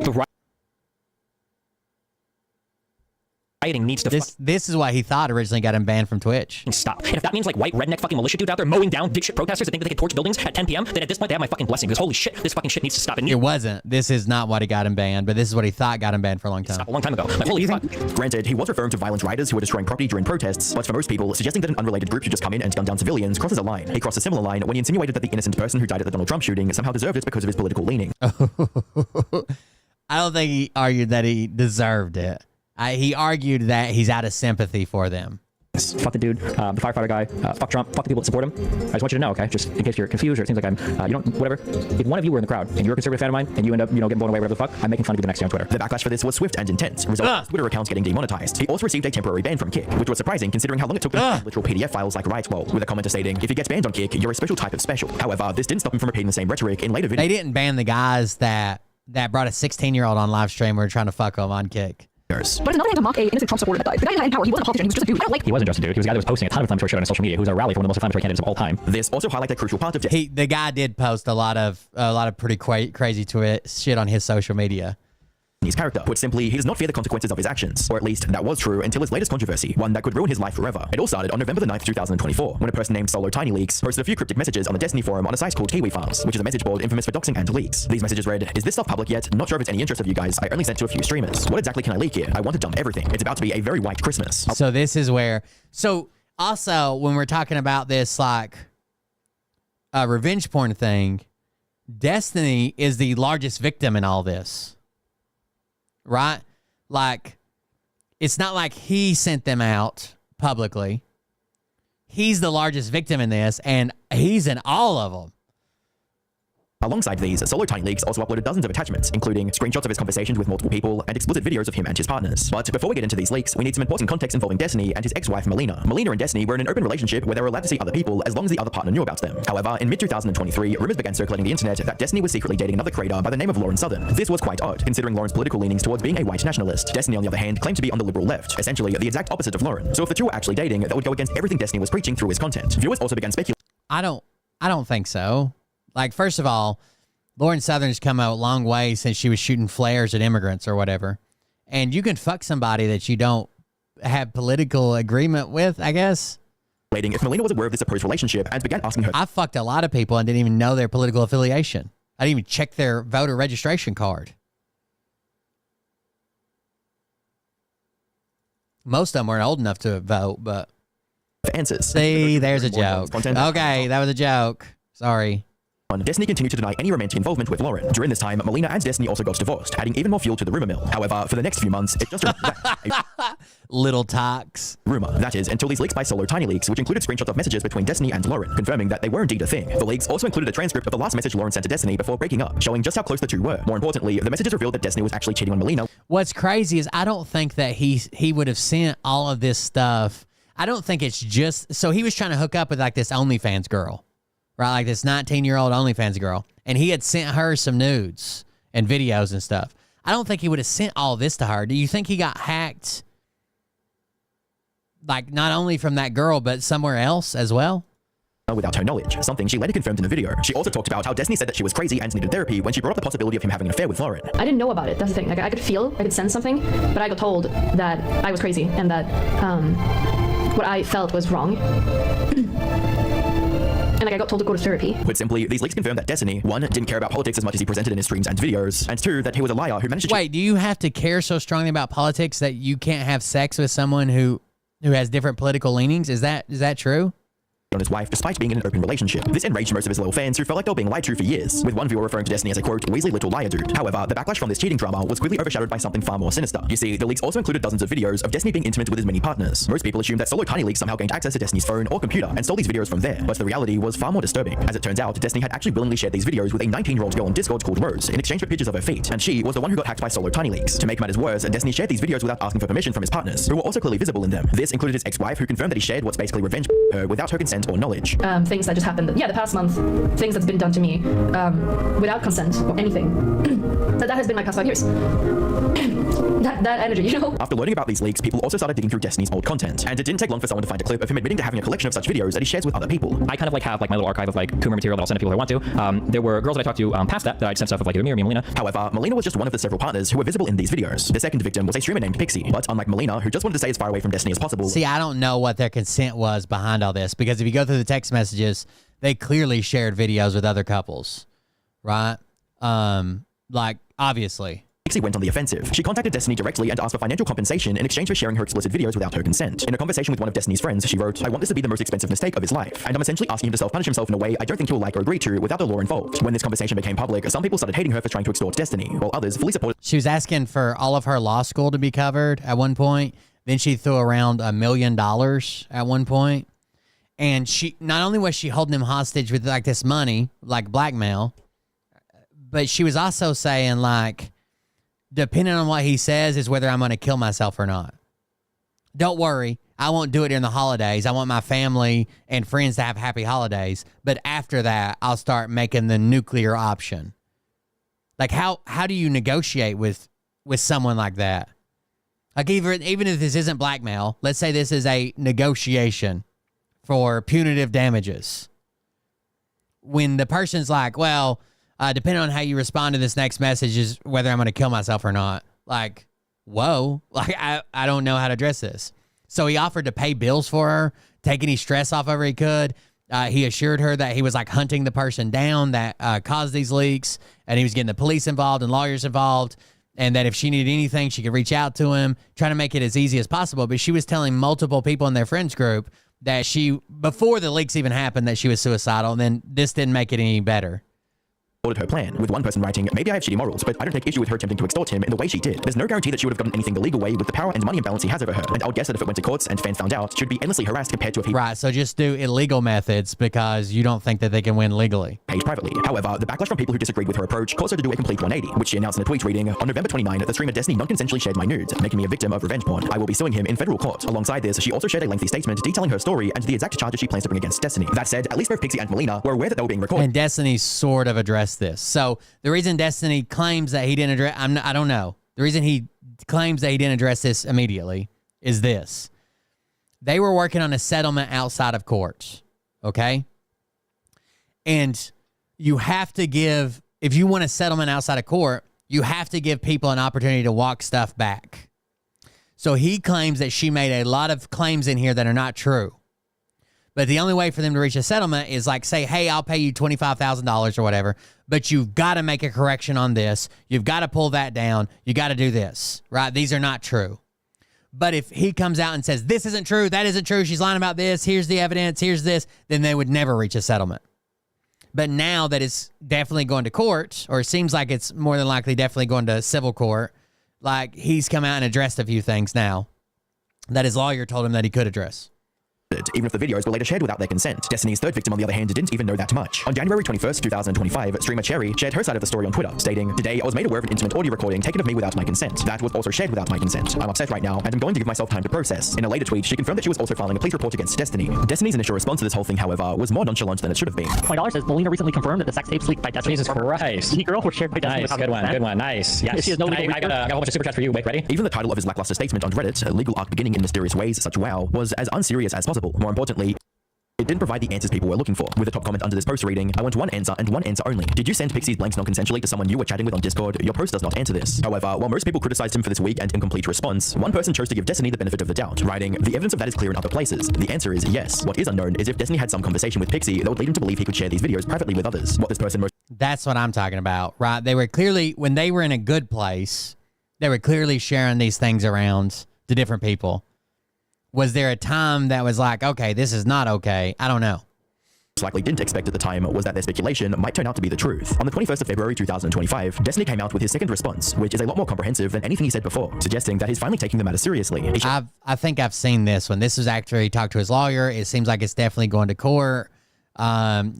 Rioting needs to This is why he thought originally got him banned from Twitch. Stop. And if that means like white redneck fucking militia dudes out there mowing down dipshit protesters that think that they can torch buildings at 10 p.m., then at this point they have my fucking blessing. Because holy shit, this fucking shit needs to stop. It wasn't. This is not what he got him banned, but this is what he thought got him banned for a long time. Stop a long time ago. Like, holy fuck. Granted, he was referring to violent rioters who were destroying property during protests, but for most people, suggesting that an unrelated group should just come in and gun down civilians crosses a line. He crossed a similar line when he insinuated that the innocent person who died at the Donald Trump shooting somehow deserved it because of his political leaning. I don't think he argued that he deserved it. He argued that he's out of sympathy for them. Fuck the dude, the firefighter guy, fuck Trump, fuck the people that support him. I just want you to know, okay, just in case you're confused or it seems like I'm, you don't, whatever. If one of you were in the crowd and you're a conservative fan of mine and you end up, getting blown away, whatever the fuck, I'm making fun of you the next day on Twitter. The backlash for this was swift and intense, resulting in his Twitter accounts getting demonetized. He also received a temporary ban from Kick, which was surprising considering how long it took to find literal PDF files like Rightwall, with a commenter stating, if he gets banned on Kick, you're a special type of special. However, this didn't stop him from repeating the same rhetoric in later videos. They didn't ban the guys that brought a 16-year-old on live stream or were trying to fuck him on Kick. But it's another thing to mock a innocent Trump supporter that died. The guy in power, he wasn't a politician, he was just a dude. I don't like. He wasn't just a dude. He was a guy that was posting a ton of inflammatory shit on his social media. He was a rally for one of the most inflammatory candidates of all time. This also highlighted a crucial part of the guy did post a lot of pretty crazy shit on his social media. His character. Put simply, he does not fear the consequences of his actions. Or at least, that was true until his latest controversy, one that could ruin his life forever. It all started on November the 9th, 2024, when a person named Solo Tiny Leaks posted a few cryptic messages on the Destiny forum on a site called Kiwi Farms, which is a message board infamous for doxing and leaks. These messages read, "Is this stuff public yet? Not sure if it's any interest of you guys. I only sent to a few streamers. What exactly can I leak here? I want to dump everything. It's about to be a very white Christmas." So this is where... So, also, when we're talking about this, like, revenge porn thing, Destiny is the largest victim in all this. Right? Like, it's not like he sent them out publicly. He's the largest victim in this, and he's in all of them. Alongside these, Solo Tiny Leaks also uploaded dozens of attachments, including screenshots of his conversations with multiple people and explicit videos of him and his partners. But before we get into these leaks, we need some important context involving Destiny and his ex-wife Melina. Melina and Destiny were in an open relationship where they were allowed to see other people as long as the other partner knew about them. However, in mid-2023, rumors began circulating the internet that Destiny was secretly dating another creator by the name of Lauren Southern. This was quite odd, considering Lauren's political leanings towards being a white nationalist. Destiny, on the other hand, claimed to be on the liberal left, essentially the exact opposite of Lauren. So if the two were actually dating, that would go against everything Destiny was preaching through his content. Viewers also began speculating. I don't think so. Like, first of all, Lauren Southern's come a long way since she was shooting flares at immigrants or whatever. And you can fuck somebody that you don't have political agreement with, I guess. If Melina was aware of this supposed relationship and began asking her... I fucked a lot of people and didn't even know their political affiliation. I didn't even check their voter registration card. Most of them weren't old enough to vote, but... answers. See, there's a joke. Okay, that was a joke. Sorry. Destiny continued to deny any romantic involvement with Lauren. During this time, Melina and Destiny also got divorced, adding even more fuel to the rumor mill. However, for the next few months, it just little talks. Rumor, that is, until these leaks by Solo Tiny Leaks, which included screenshots of messages between Destiny and Lauren, confirming that they were indeed a thing. The leaks also included a transcript of the last message Lauren sent to Destiny before breaking up, showing just how close the two were. More importantly, the messages revealed that Destiny was actually cheating on Melina. What's crazy is I don't think that he would have sent all of this stuff. I don't think it's just... So he was trying to hook up with like this OnlyFans girl. Right, like this 19-year-old OnlyFans girl. And he had sent her some nudes and videos and stuff. I don't think he would have sent all this to her. Do you think he got hacked, like, not only from that girl, but somewhere else as well? Without her knowledge, something she later confirmed in the video. She also talked about how Destiny said that she was crazy and needed therapy when she brought up the possibility of him having an affair with Lauren. I didn't know about it. That's the thing. Like, I could sense something, but I got told that I was crazy and that what I felt was wrong. And like I got told to go to therapy. Put simply, these leaks confirm that Destiny, 1, didn't care about politics as much as he presented in his streams and videos, and 2, that he was a liar who managed to... Wait, do you have to care so strongly about politics that you can't have sex with someone who has different political leanings? Is that true? On his wife despite being in an open relationship. This enraged most of his loyal fans who felt like they were being lied to for years, with one viewer referring to Destiny as a quote, Weasley little liar dude. However, the backlash from this cheating drama was quickly overshadowed by something far more sinister. You see, the leaks also included dozens of videos of Destiny being intimate with his many partners. Most people assumed that Solo Tiny Leaks somehow gained access to Destiny's phone or computer and stole these videos from there, but the reality was far more disturbing. As it turns out, Destiny had actually willingly shared these videos with a 19-year-old girl on Discord called Rose in exchange for pictures of her feet, and she was the one who got hacked by Solo Tiny Leaks. To make matters worse, Destiny shared these videos without asking for permission from his partners, who were also clearly visible in them. This included his ex-wife, who confirmed that he shared what's basically revenge her without her consent or knowledge. Things that just happened, the past month, things that's been done to me without consent or anything. that has been my past 5 years. that energy, you know? After learning about these leaks, people also started digging through Destiny's old content, and it didn't take long for someone to find a clip of him admitting to having a collection of such videos that he shares with other people. I kind of like have like my little archive of like Coomer material that I'll send to people who I want to. There were girls that I talked to past that I'd sent stuff of like either me or Melina. However, Melina was just one of the several partners who were visible in these videos. The second victim was a streamer named Pixie, but unlike Melina, who just wanted to stay as far away from Destiny as possible. See, I don't know what their consent was behind all this, because if you go through the text messages, they clearly shared videos with other couples, right? Like, obviously. Pixie went on the offensive. She contacted Destiny directly and asked for financial compensation in exchange for sharing her explicit videos without her consent. In a conversation with one of Destiny's friends, she wrote, I want this to be the most expensive mistake of his life, and I'm essentially asking him to self-punish himself in a way I don't think he'll like or agree to without the law involved. When this conversation became public, some people started hating her for trying to extort Destiny, while others fully supported. She was asking for all of her law school to be covered at one point. Then she threw around $1 million at one point. And she, not only was she holding him hostage with like this money, like blackmail, but she was also saying like, depending on what he says is whether I'm going to kill myself or not. Don't worry, I won't do it during the holidays. I want my family and friends to have happy holidays. But after that, I'll start making the nuclear option. Like how do you negotiate with someone like that? Like even if this isn't blackmail, let's say this is a negotiation for punitive damages. When the person's like, well, depending on how you respond to this next message is whether I'm going to kill myself or not. Like, whoa, like I don't know how to address this. So he offered to pay bills for her, take any stress off of her he could. He assured her that he was like hunting the person down that caused these leaks, and he was getting the police involved and lawyers involved, and that if she needed anything, she could reach out to him, trying to make it as easy as possible. But she was telling multiple people in their friends group that before the leaks even happened, that she was suicidal, and then this didn't make it any better. Her plan, with one person writing, maybe I have shitty morals, but I don't take issue with her attempting to extort him in the way she did. There's no guarantee that she would have gotten anything the legal way with the power and money imbalance he has over her, and I would guess that if it went to courts and fans found out, she'd be endlessly harassed compared to if he Right, so just do illegal methods because you don't think that they can win legally. Paid privately. However, the backlash from people who disagreed with her approach caused her to do a complete 180, which she announced in a tweet reading, on November 29, the streamer Destiny non-consensually shared my nudes, making me a victim of revenge porn. I will be suing him in federal court. Alongside this, she also shared a lengthy statement detailing her story and the exact charges she plans to bring against Destiny. That said, at least both Pixie and Melina were aware that they were being recorded. And Destiny sort of addressed this. So the reason Destiny claims that he didn't address, I don't know. The reason he claims that he didn't address this immediately is this. They were working on a settlement outside of courts, okay? And you have to give, if you want a settlement outside of court, you have to give people an opportunity to walk stuff back. So he claims that she made a lot of claims in here that are not true. But the only way for them to reach a settlement is like, say, hey, I'll pay you $25,000 or whatever, but you've got to make a correction on this. You've got to pull that down. You got to do this, right? These are not true. But if he comes out and says, this isn't true, that isn't true, she's lying about this, here's the evidence, here's this, then they would never reach a settlement. But now that it's definitely going to court, or it seems like it's more than likely definitely going to civil court, like he's come out and addressed a few things now that his lawyer told him that he could address. Even if the videos were later shared without their consent. Destiny's third victim, on the other hand, didn't even know that much. On January 21st, 2025, streamer Cherry shared her side of the story on Twitter, stating, "Today I was made aware of an intimate audio recording taken of me without my consent. That was also shared without my consent. I'm upset right now, and I'm going to give myself time to process." In a later tweet, she confirmed that she was also filing a police report against Destiny. Destiny's initial response to this whole thing, however, was more nonchalant than it should have been. My dollar says Melina recently confirmed that the sex tapes leaked by Destiny. Jesus Christ. The girl were shared by Destiny. Nice, good one, nice. Yes. She has no legal I got a whole bunch of super chats for you. Wait, ready? Even the title of his lackluster statement on Reddit, a legal arc beginning in mysterious ways such wow, was as unserious as possible. More importantly, it didn't provide the answers people were looking for. With the top comment under this post reading, "I want one answer and one answer only. Did you send Pixie's blanks non-consensually to someone you were chatting with on Discord? Your post does not answer this." However, while most people criticized him for this weak and incomplete response, one person chose to give Destiny the benefit of the doubt, writing, "The evidence of that is clear in other places. The answer is yes. What is unknown is if Destiny had some conversation with Pixie that would lead him to believe he could share these videos privately with others. What this person most..." That's what I'm talking about, right? They were clearly, when they were in a good place, they were clearly sharing these things around to different people. Was there a time that was like, okay, this is not okay? I don't know. Likely didn't expect at the time was that their speculation might turn out to be the truth. On the 21st of February 2025, Destiny came out with his second response, which is a lot more comprehensive than anything he said before, suggesting that he's finally taking the matter seriously. I think I've seen this one. This was after he talked to his lawyer. It seems like it's definitely going to court.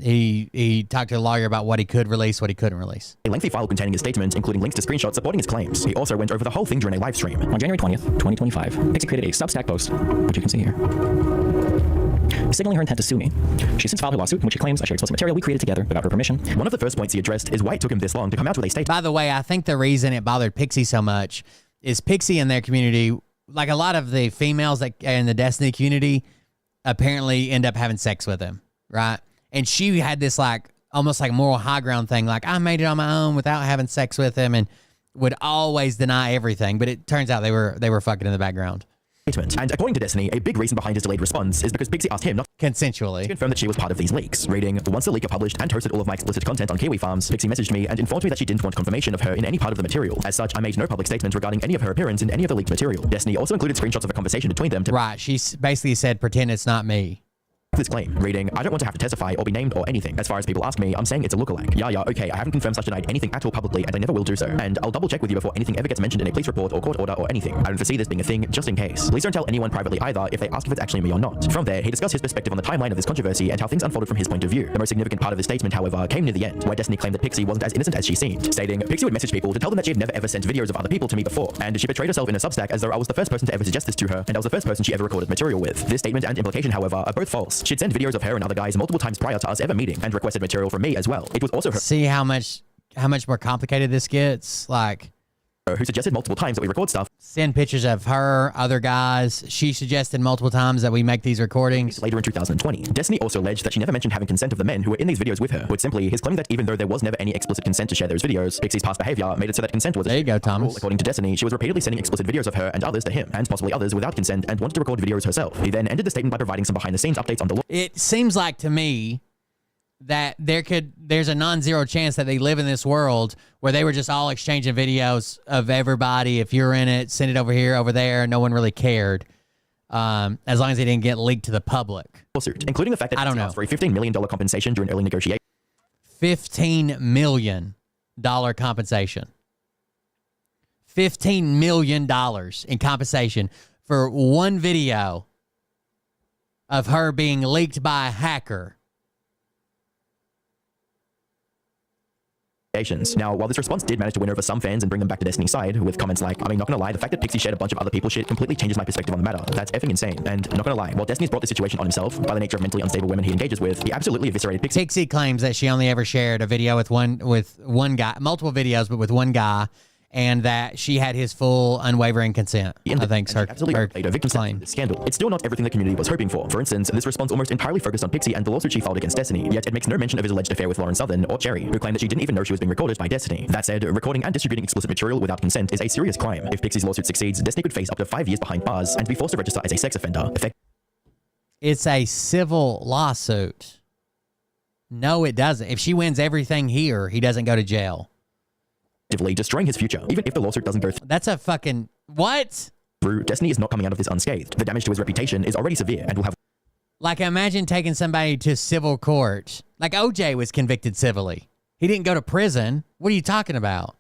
He talked to the lawyer about what he could release, what he couldn't release. A lengthy file containing his statement, including links to screenshots supporting his claims. He also went over the whole thing during a live stream. On January 20th, 2025, Pixie created a Substack post, which you can see here, signaling her intent to sue me. She since filed her lawsuit in which she claims I shared explicit material we created together without her permission. One of the first points he addressed is why it took him this long to come out with a statement. By the way, I think the reason it bothered Pixie so much is Pixie in their community, like a lot of the females that in the Destiny community, apparently end up having sex with him, right? And she had this like almost like moral high ground thing, like I made it on my own without having sex with him, and would always deny everything. But it turns out they were fucking in the background. And according to Destiny, a big reason behind his delayed response is because Pixie asked him not consensually to confirm that she was part of these leaks. Reading, "Once the leaker published and hosted all of my explicit content on Kiwi Farms, Pixie messaged me and informed me that she didn't want confirmation of her in any part of the material. As such, I made no public statement regarding any of her appearance in any of the leaked material." Destiny also included screenshots of a conversation between them to right. She basically said, "Pretend it's not me." This claim, reading, "I don't want to have to testify or be named or anything. As far as people ask me, I'm saying it's a lookalike. Yeah, okay, I haven't confirmed / denied anything at all publicly, and I never will do so. And I'll double check with you before anything ever gets mentioned in a police report or court order or anything. I don't foresee this being a thing, just in case. Please don't tell anyone privately either if they ask if it's actually me or not." From there, he discussed his perspective on the timeline of this controversy and how things unfolded from his point of view. The most significant part of his statement, however, came near the end, where Destiny claimed that Pixie wasn't as innocent as she seemed, stating, "Pixie would message people to tell them that she had never ever sent videos of other people to me before, and she betrayed herself in a Substack as though I was the first person to ever suggest this to her, and I was the first person she ever recorded material with." This statement and implication, however, are both false. She'd sent videos of her and other guys multiple times prior to us ever meeting and requested material from me as well. It was also her. See how much more complicated this gets? Like, who suggested multiple times that we record stuff. Send pictures of her, other guys. She suggested multiple times that we make these recordings. Later in 2020, Destiny also alleged that she never mentioned having consent of the men who were in these videos with her. Put simply, his claim that even though there was never any explicit consent to share those videos, Pixie's past behavior made it so that consent was. There you go, Thomas. According to Destiny, she was repeatedly sending explicit videos of her and others to him, and possibly others without consent, and wanted to record videos herself. He then ended the statement by providing some behind-the-scenes updates on the law. It seems like to me that there's a non-zero chance that they live in this world where they were just all exchanging videos of everybody. If you're in it, send it over here, over there. No one really cared, as long as they didn't get leaked to the public. Lawsuit, including the fact that I don't know. for a $15 million compensation during early negotiations. $15 million compensation. $15 million in compensation for one video of her being leaked by a hacker. Now, while this response did manage to win over some fans and bring them back to Destiny's side, with comments like, I mean, not gonna lie, the fact that Pixie shared a bunch of other people's shit completely changes my perspective on the matter. That's effing insane. And not gonna lie, while Destiny's brought this situation on himself, by the nature of mentally unstable women he engages with, he absolutely eviscerated Pixie. Pixie claims that she only ever shared a video with one guy, multiple videos, but with one guy, and that she had his full unwavering consent. I think her claim. Scandal. It's still not everything the community was hoping for. For instance, this response almost entirely focused on Pixie and the lawsuit she filed against Destiny, yet it makes no mention of his alleged affair with Lauren Southern or Cherry, who claimed that she didn't even know she was being recorded by Destiny. That said, recording and distributing explicit material without consent is a serious crime. If Pixie's lawsuit succeeds, Destiny could face up to 5 years behind bars and be forced to register as a sex offender. It's a civil lawsuit. No, it doesn't. If she wins everything here, he doesn't go to jail. Destroying his future, even if the lawsuit doesn't go through. That's a fucking what? Destiny is not coming out of this unscathed. The damage to his reputation is already severe and will have. Like, imagine taking somebody to civil court. Like OJ was convicted civilly. He didn't go to prison. What are you talking about?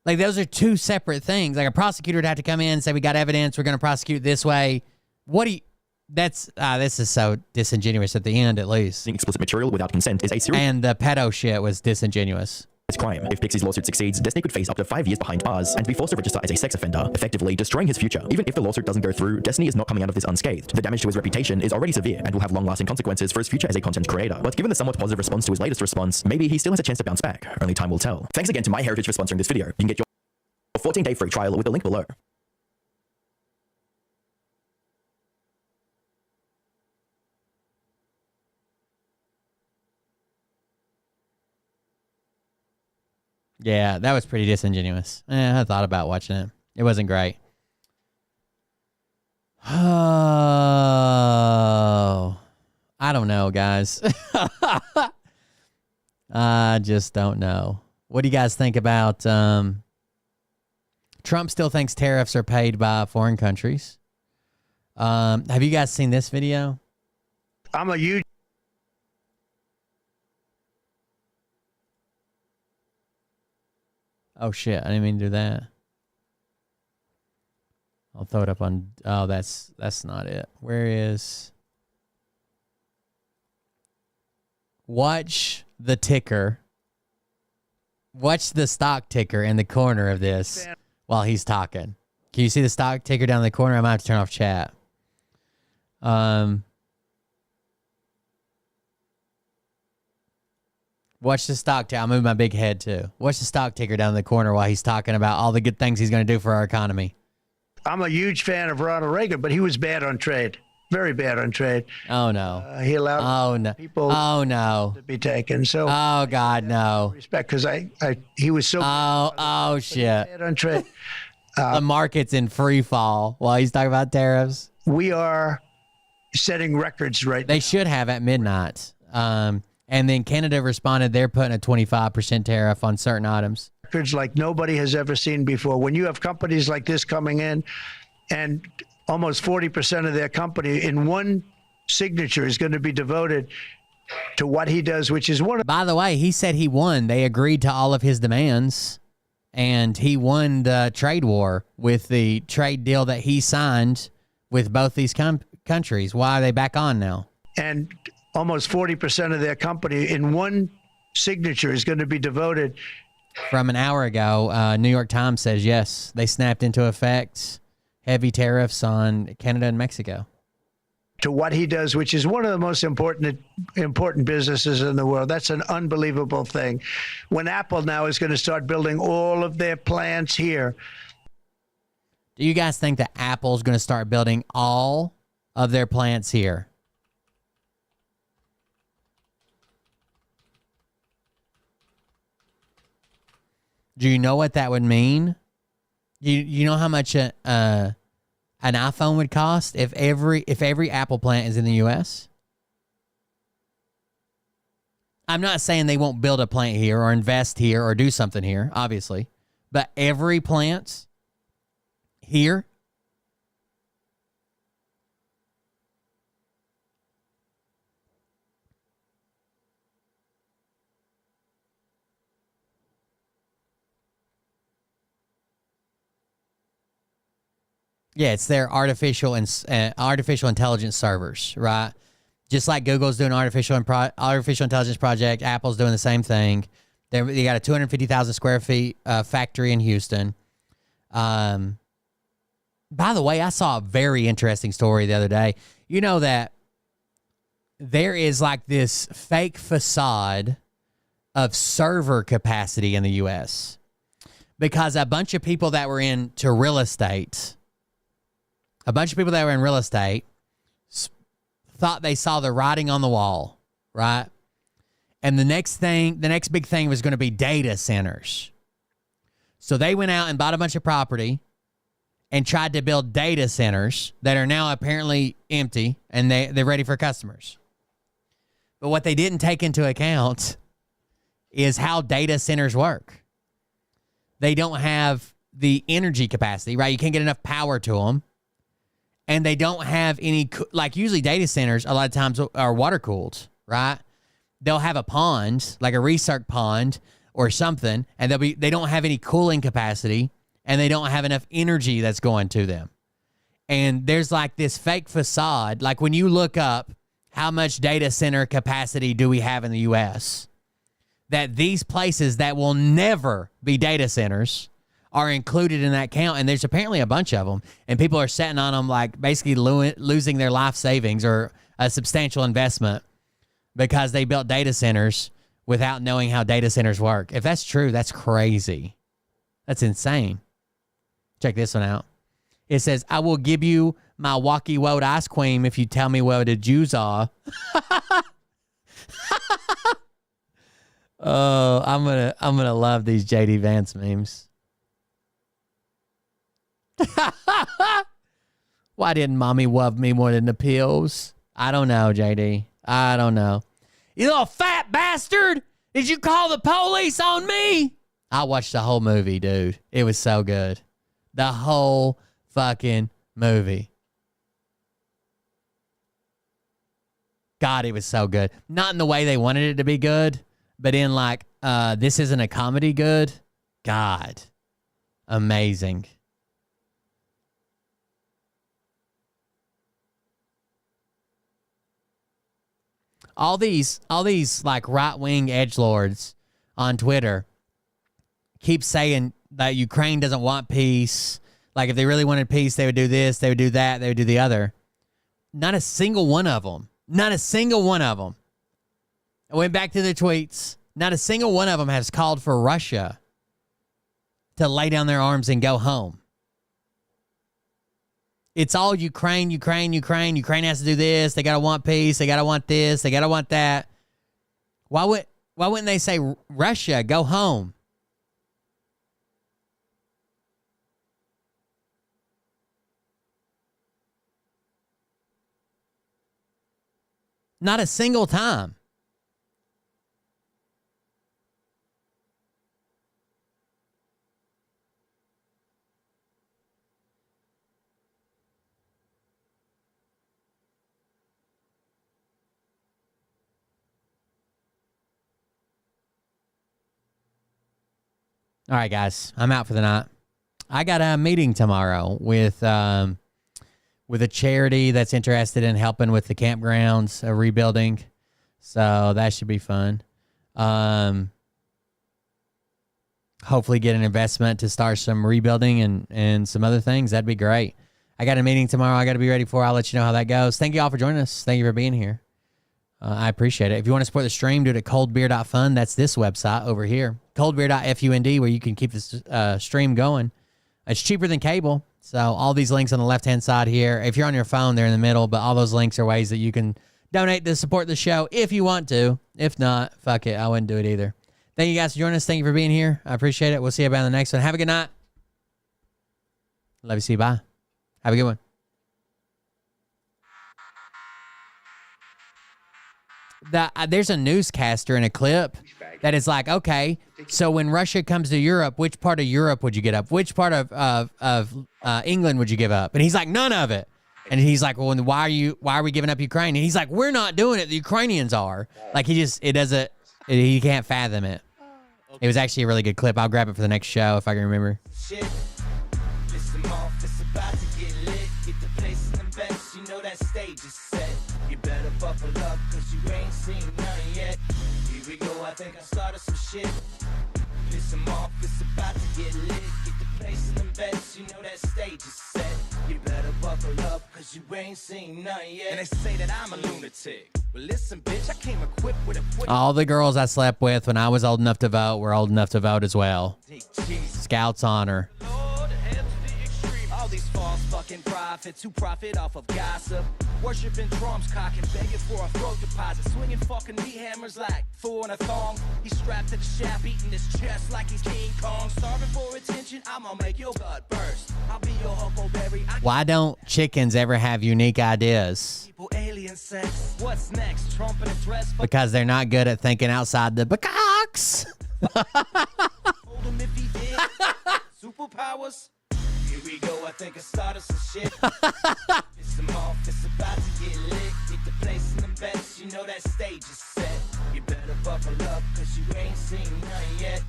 Like, those are two separate things. Like, a prosecutor would have to come in and say, we got evidence, we're going to prosecute this way. What do you... That's, this is so disingenuous at the end, at least. Explicit material without consent is a serious... And the pedo shit was disingenuous. Crime. If Pixie's lawsuit succeeds, Destiny could face up to 5 years behind bars and be forced to register as a sex offender, effectively destroying his future. Even if the lawsuit doesn't go through, Destiny is not coming out of this unscathed. The damage to his reputation is already severe and will have long-lasting consequences for his future as a content creator. But given the somewhat positive response to his latest response, maybe he still has a chance to bounce back. Only time will tell. Thanks again to MyHeritage for sponsoring this video. You can get your 14-day free trial with the link below. Yeah, that was pretty disingenuous. I thought about watching it. It wasn't great. Oh, I don't know, guys. I just don't know. What do you guys think about Trump still thinks tariffs are paid by foreign countries? Have you guys seen this video? I'm a huge... Oh shit, I didn't mean to do that. I'll throw it up on... Oh, that's not it. Where is... Watch the ticker. Watch the stock ticker in the corner of this while he's talking. Can you see the stock ticker down in the corner? I might have to turn off chat. Watch the stock ticker. I'll move my big head too. Watch the stock ticker down in the corner while he's talking about all the good things he's going to do for our economy. I'm a huge fan of Ronald Reagan, but he was bad on trade. Very bad on trade. Oh no. He allowed people to be taken. So oh God, no. Respect, because he was so. Oh shit. Bad on trade. The market's in free fall while he's talking about tariffs. We are setting records right now. They should have at midnight. And then Canada responded, they're putting a 25% tariff on certain items. Records like nobody has ever seen before. When you have companies like this coming in, and almost 40% of their company in one signature is going to be devoted to what he does, which is one of... By the way, he said he won. They agreed to all of his demands, and he won the trade war with the trade deal that he signed with both these countries. Why are they back on now? And almost 40% of their company in one signature is going to be devoted. From an hour ago, New York Times says, yes, they snapped into effect heavy tariffs on Canada and Mexico. to what he does, which is one of the most important businesses in the world. That's an unbelievable thing. When Apple now is going to start building all of their plants here. Do you guys think that Apple's going to start building all of their plants here? Do you know what that would mean? You know how much an iPhone would cost if every Apple plant is in the U.S.? I'm not saying they won't build a plant here or invest here or do something here, obviously, but every plant here. Yeah, it's their artificial intelligence servers, right? Just like Google's doing artificial intelligence project, Apple's doing the same thing. They got a 250,000 square feet factory in Houston. By the way, I saw a very interesting story the other day. You know that there is like this fake facade of server capacity in the U.S. because a bunch of people that were into real estate. A bunch of people that were in real estate thought they saw the writing on the wall, right? And the next big thing was going to be data centers. So they went out and bought a bunch of property and tried to build data centers that are now apparently empty and they're ready for customers. But what they didn't take into account is how data centers work. They don't have the energy capacity, right? You can't get enough power to them. And they don't have any, like usually data centers a lot of times are water cooled, right? They'll have a pond, like a recirc pond or something, and they don't have any cooling capacity and they don't have enough energy that's going to them. And there's like this fake facade. Like when you look up how much data center capacity do we have in the US, that these places that will never be data centers are included in that count, and there's apparently a bunch of them, and people are sitting on them like basically losing their life savings or a substantial investment because they built data centers without knowing how data centers work. If that's true, that's crazy. That's insane. Check this one out. It says, I will give you my walkie woad ice cream if you tell me where the Jews are. Oh, I'm gonna love these JD Vance memes. Why didn't mommy love me more than the pills? I don't know, JD. I don't know. You little fat bastard! Did you call the police on me? I watched the whole movie, dude. It was so good. The whole fucking movie. God, it was so good. Not in the way they wanted it to be good, but in like, this isn't a comedy good. God. Amazing. All these like right-wing edgelords on Twitter keep saying that Ukraine doesn't want peace. Like if they really wanted peace, they would do this, they would do that, they would do the other. Not a single one of them. Not a single one of them. I went back to the tweets. Not a single one of them has called for Russia to lay down their arms and go home. It's all Ukraine, Ukraine, Ukraine. Ukraine has to do this. They got to want peace. They got to want this. They got to want that. Why wouldn't they say, Russia, go home? Not a single time. All right, guys, I'm out for the night. I got a meeting tomorrow with a charity that's interested in helping with the campgrounds rebuilding, so that should be fun. Hopefully get an investment to start some rebuilding and some other things. That'd be great. I got a meeting tomorrow I got to be ready for. I'll let you know how that goes. Thank you all for joining us. Thank you for being here. I appreciate it. If you want to support the stream, do it at coldbeer.fund. That's this website over here. Coldbeer.fund, where you can keep this stream going. It's cheaper than cable. So all these links on the left-hand side here. If you're on your phone, they're in the middle. But all those links are ways that you can donate to support the show if you want to. If not, fuck it. I wouldn't do it either. Thank you guys for joining us. Thank you for being here. I appreciate it. We'll see you about in the next one. Have a good night. Love you. See you. Bye. Have a good one. There's a newscaster in a clip that is like, okay, so when Russia comes to Europe, which part of Europe would you get up? Which part of England would you give up? And he's like, none of it. And he's like, well, why are we giving up Ukraine? And he's like, we're not doing it. The Ukrainians are. Like, he can't fathom it. It was actually a really good clip. I'll grab it for the next show if I can remember. Buckle up, cause you ain't seen none yet. Here we go, I think I started some shit. Piss them off, it's about to get lit. Get the place in them bets, you know that stage is set. You better buckle up, cause you ain't seen none yet. And they say that I'm a lunatic. Well, listen, bitch, I came equipped with a... All the girls I slept with when I was old enough to vote were old enough to vote as well. Scouts honor. All these false fucking prophets who profit off of gossip. Worshipping drums, cocking, begging for a throat deposit. Swinging fucking meat hammers like four in a thong. He's strapped to the shaft, beating his chest like he's King Kong. Starving for attention, I'ma make your gut burst. I'll be your huckleberry. Why don't chickens ever have unique ideas? Alien sex. What's next? Trump in a dress. Because they're not good at thinking outside the box. Hold him if he did. Superpowers. Here we go, I think I started some shit. Piss them off, it's about to get lit. Get the place in them bets, you know that stage is set. You better buckle up, cause you ain't seen none yet.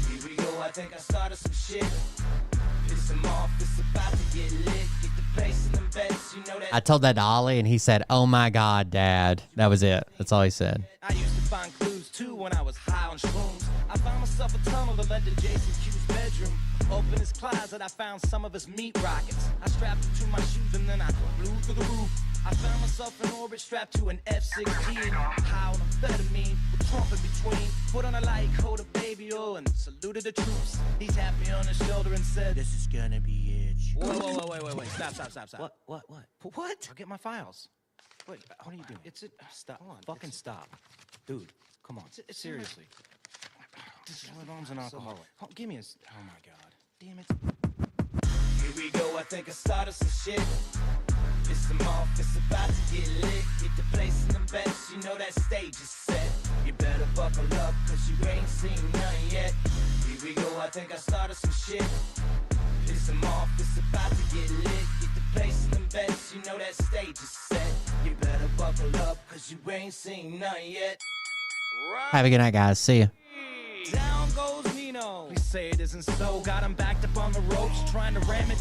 Here we go, I think I started some shit. Piss them off, it's about to get lit. Get the place in them bets, you know that. I told that to Ollie, and he said, "Oh my God, Dad." That was it. That's all he said. I used to find clues too when I was high on shrooms. I found myself a tunnel that led to Jason Q's bedroom. Open his closet, I found some of his meat rockets. I strapped it to my shoes and then I flew through the roof. I found myself in orbit strapped to an F-16. High on amphetamine, with Trump in between. Put on a light coat of baby oil and saluted the troops. He tapped me on the shoulder and said, "This is gonna be it." Whoa, wait. Stop. What? I'll get my files. Wait, what are you doing? Stop. Fucking stop. Dude, come on. Seriously. This is an alcoholic. Give me a... Oh my God. Damn it. Here we go, I think I started some shit. Piss them off, it's about to get lit. Get the place in them bets, you know that stage is set. You better buckle up, cause you ain't seen none yet. Here we go, I think I started some shit. Piss them off, it's about to get lit. Get the place in them bets, you know that stage is set. You better buckle up, cause you ain't seen none yet. Have a good night, guys. See ya. Down goes Nino. Please say it isn't so. Got him backed up on the ropes, trying to ram it.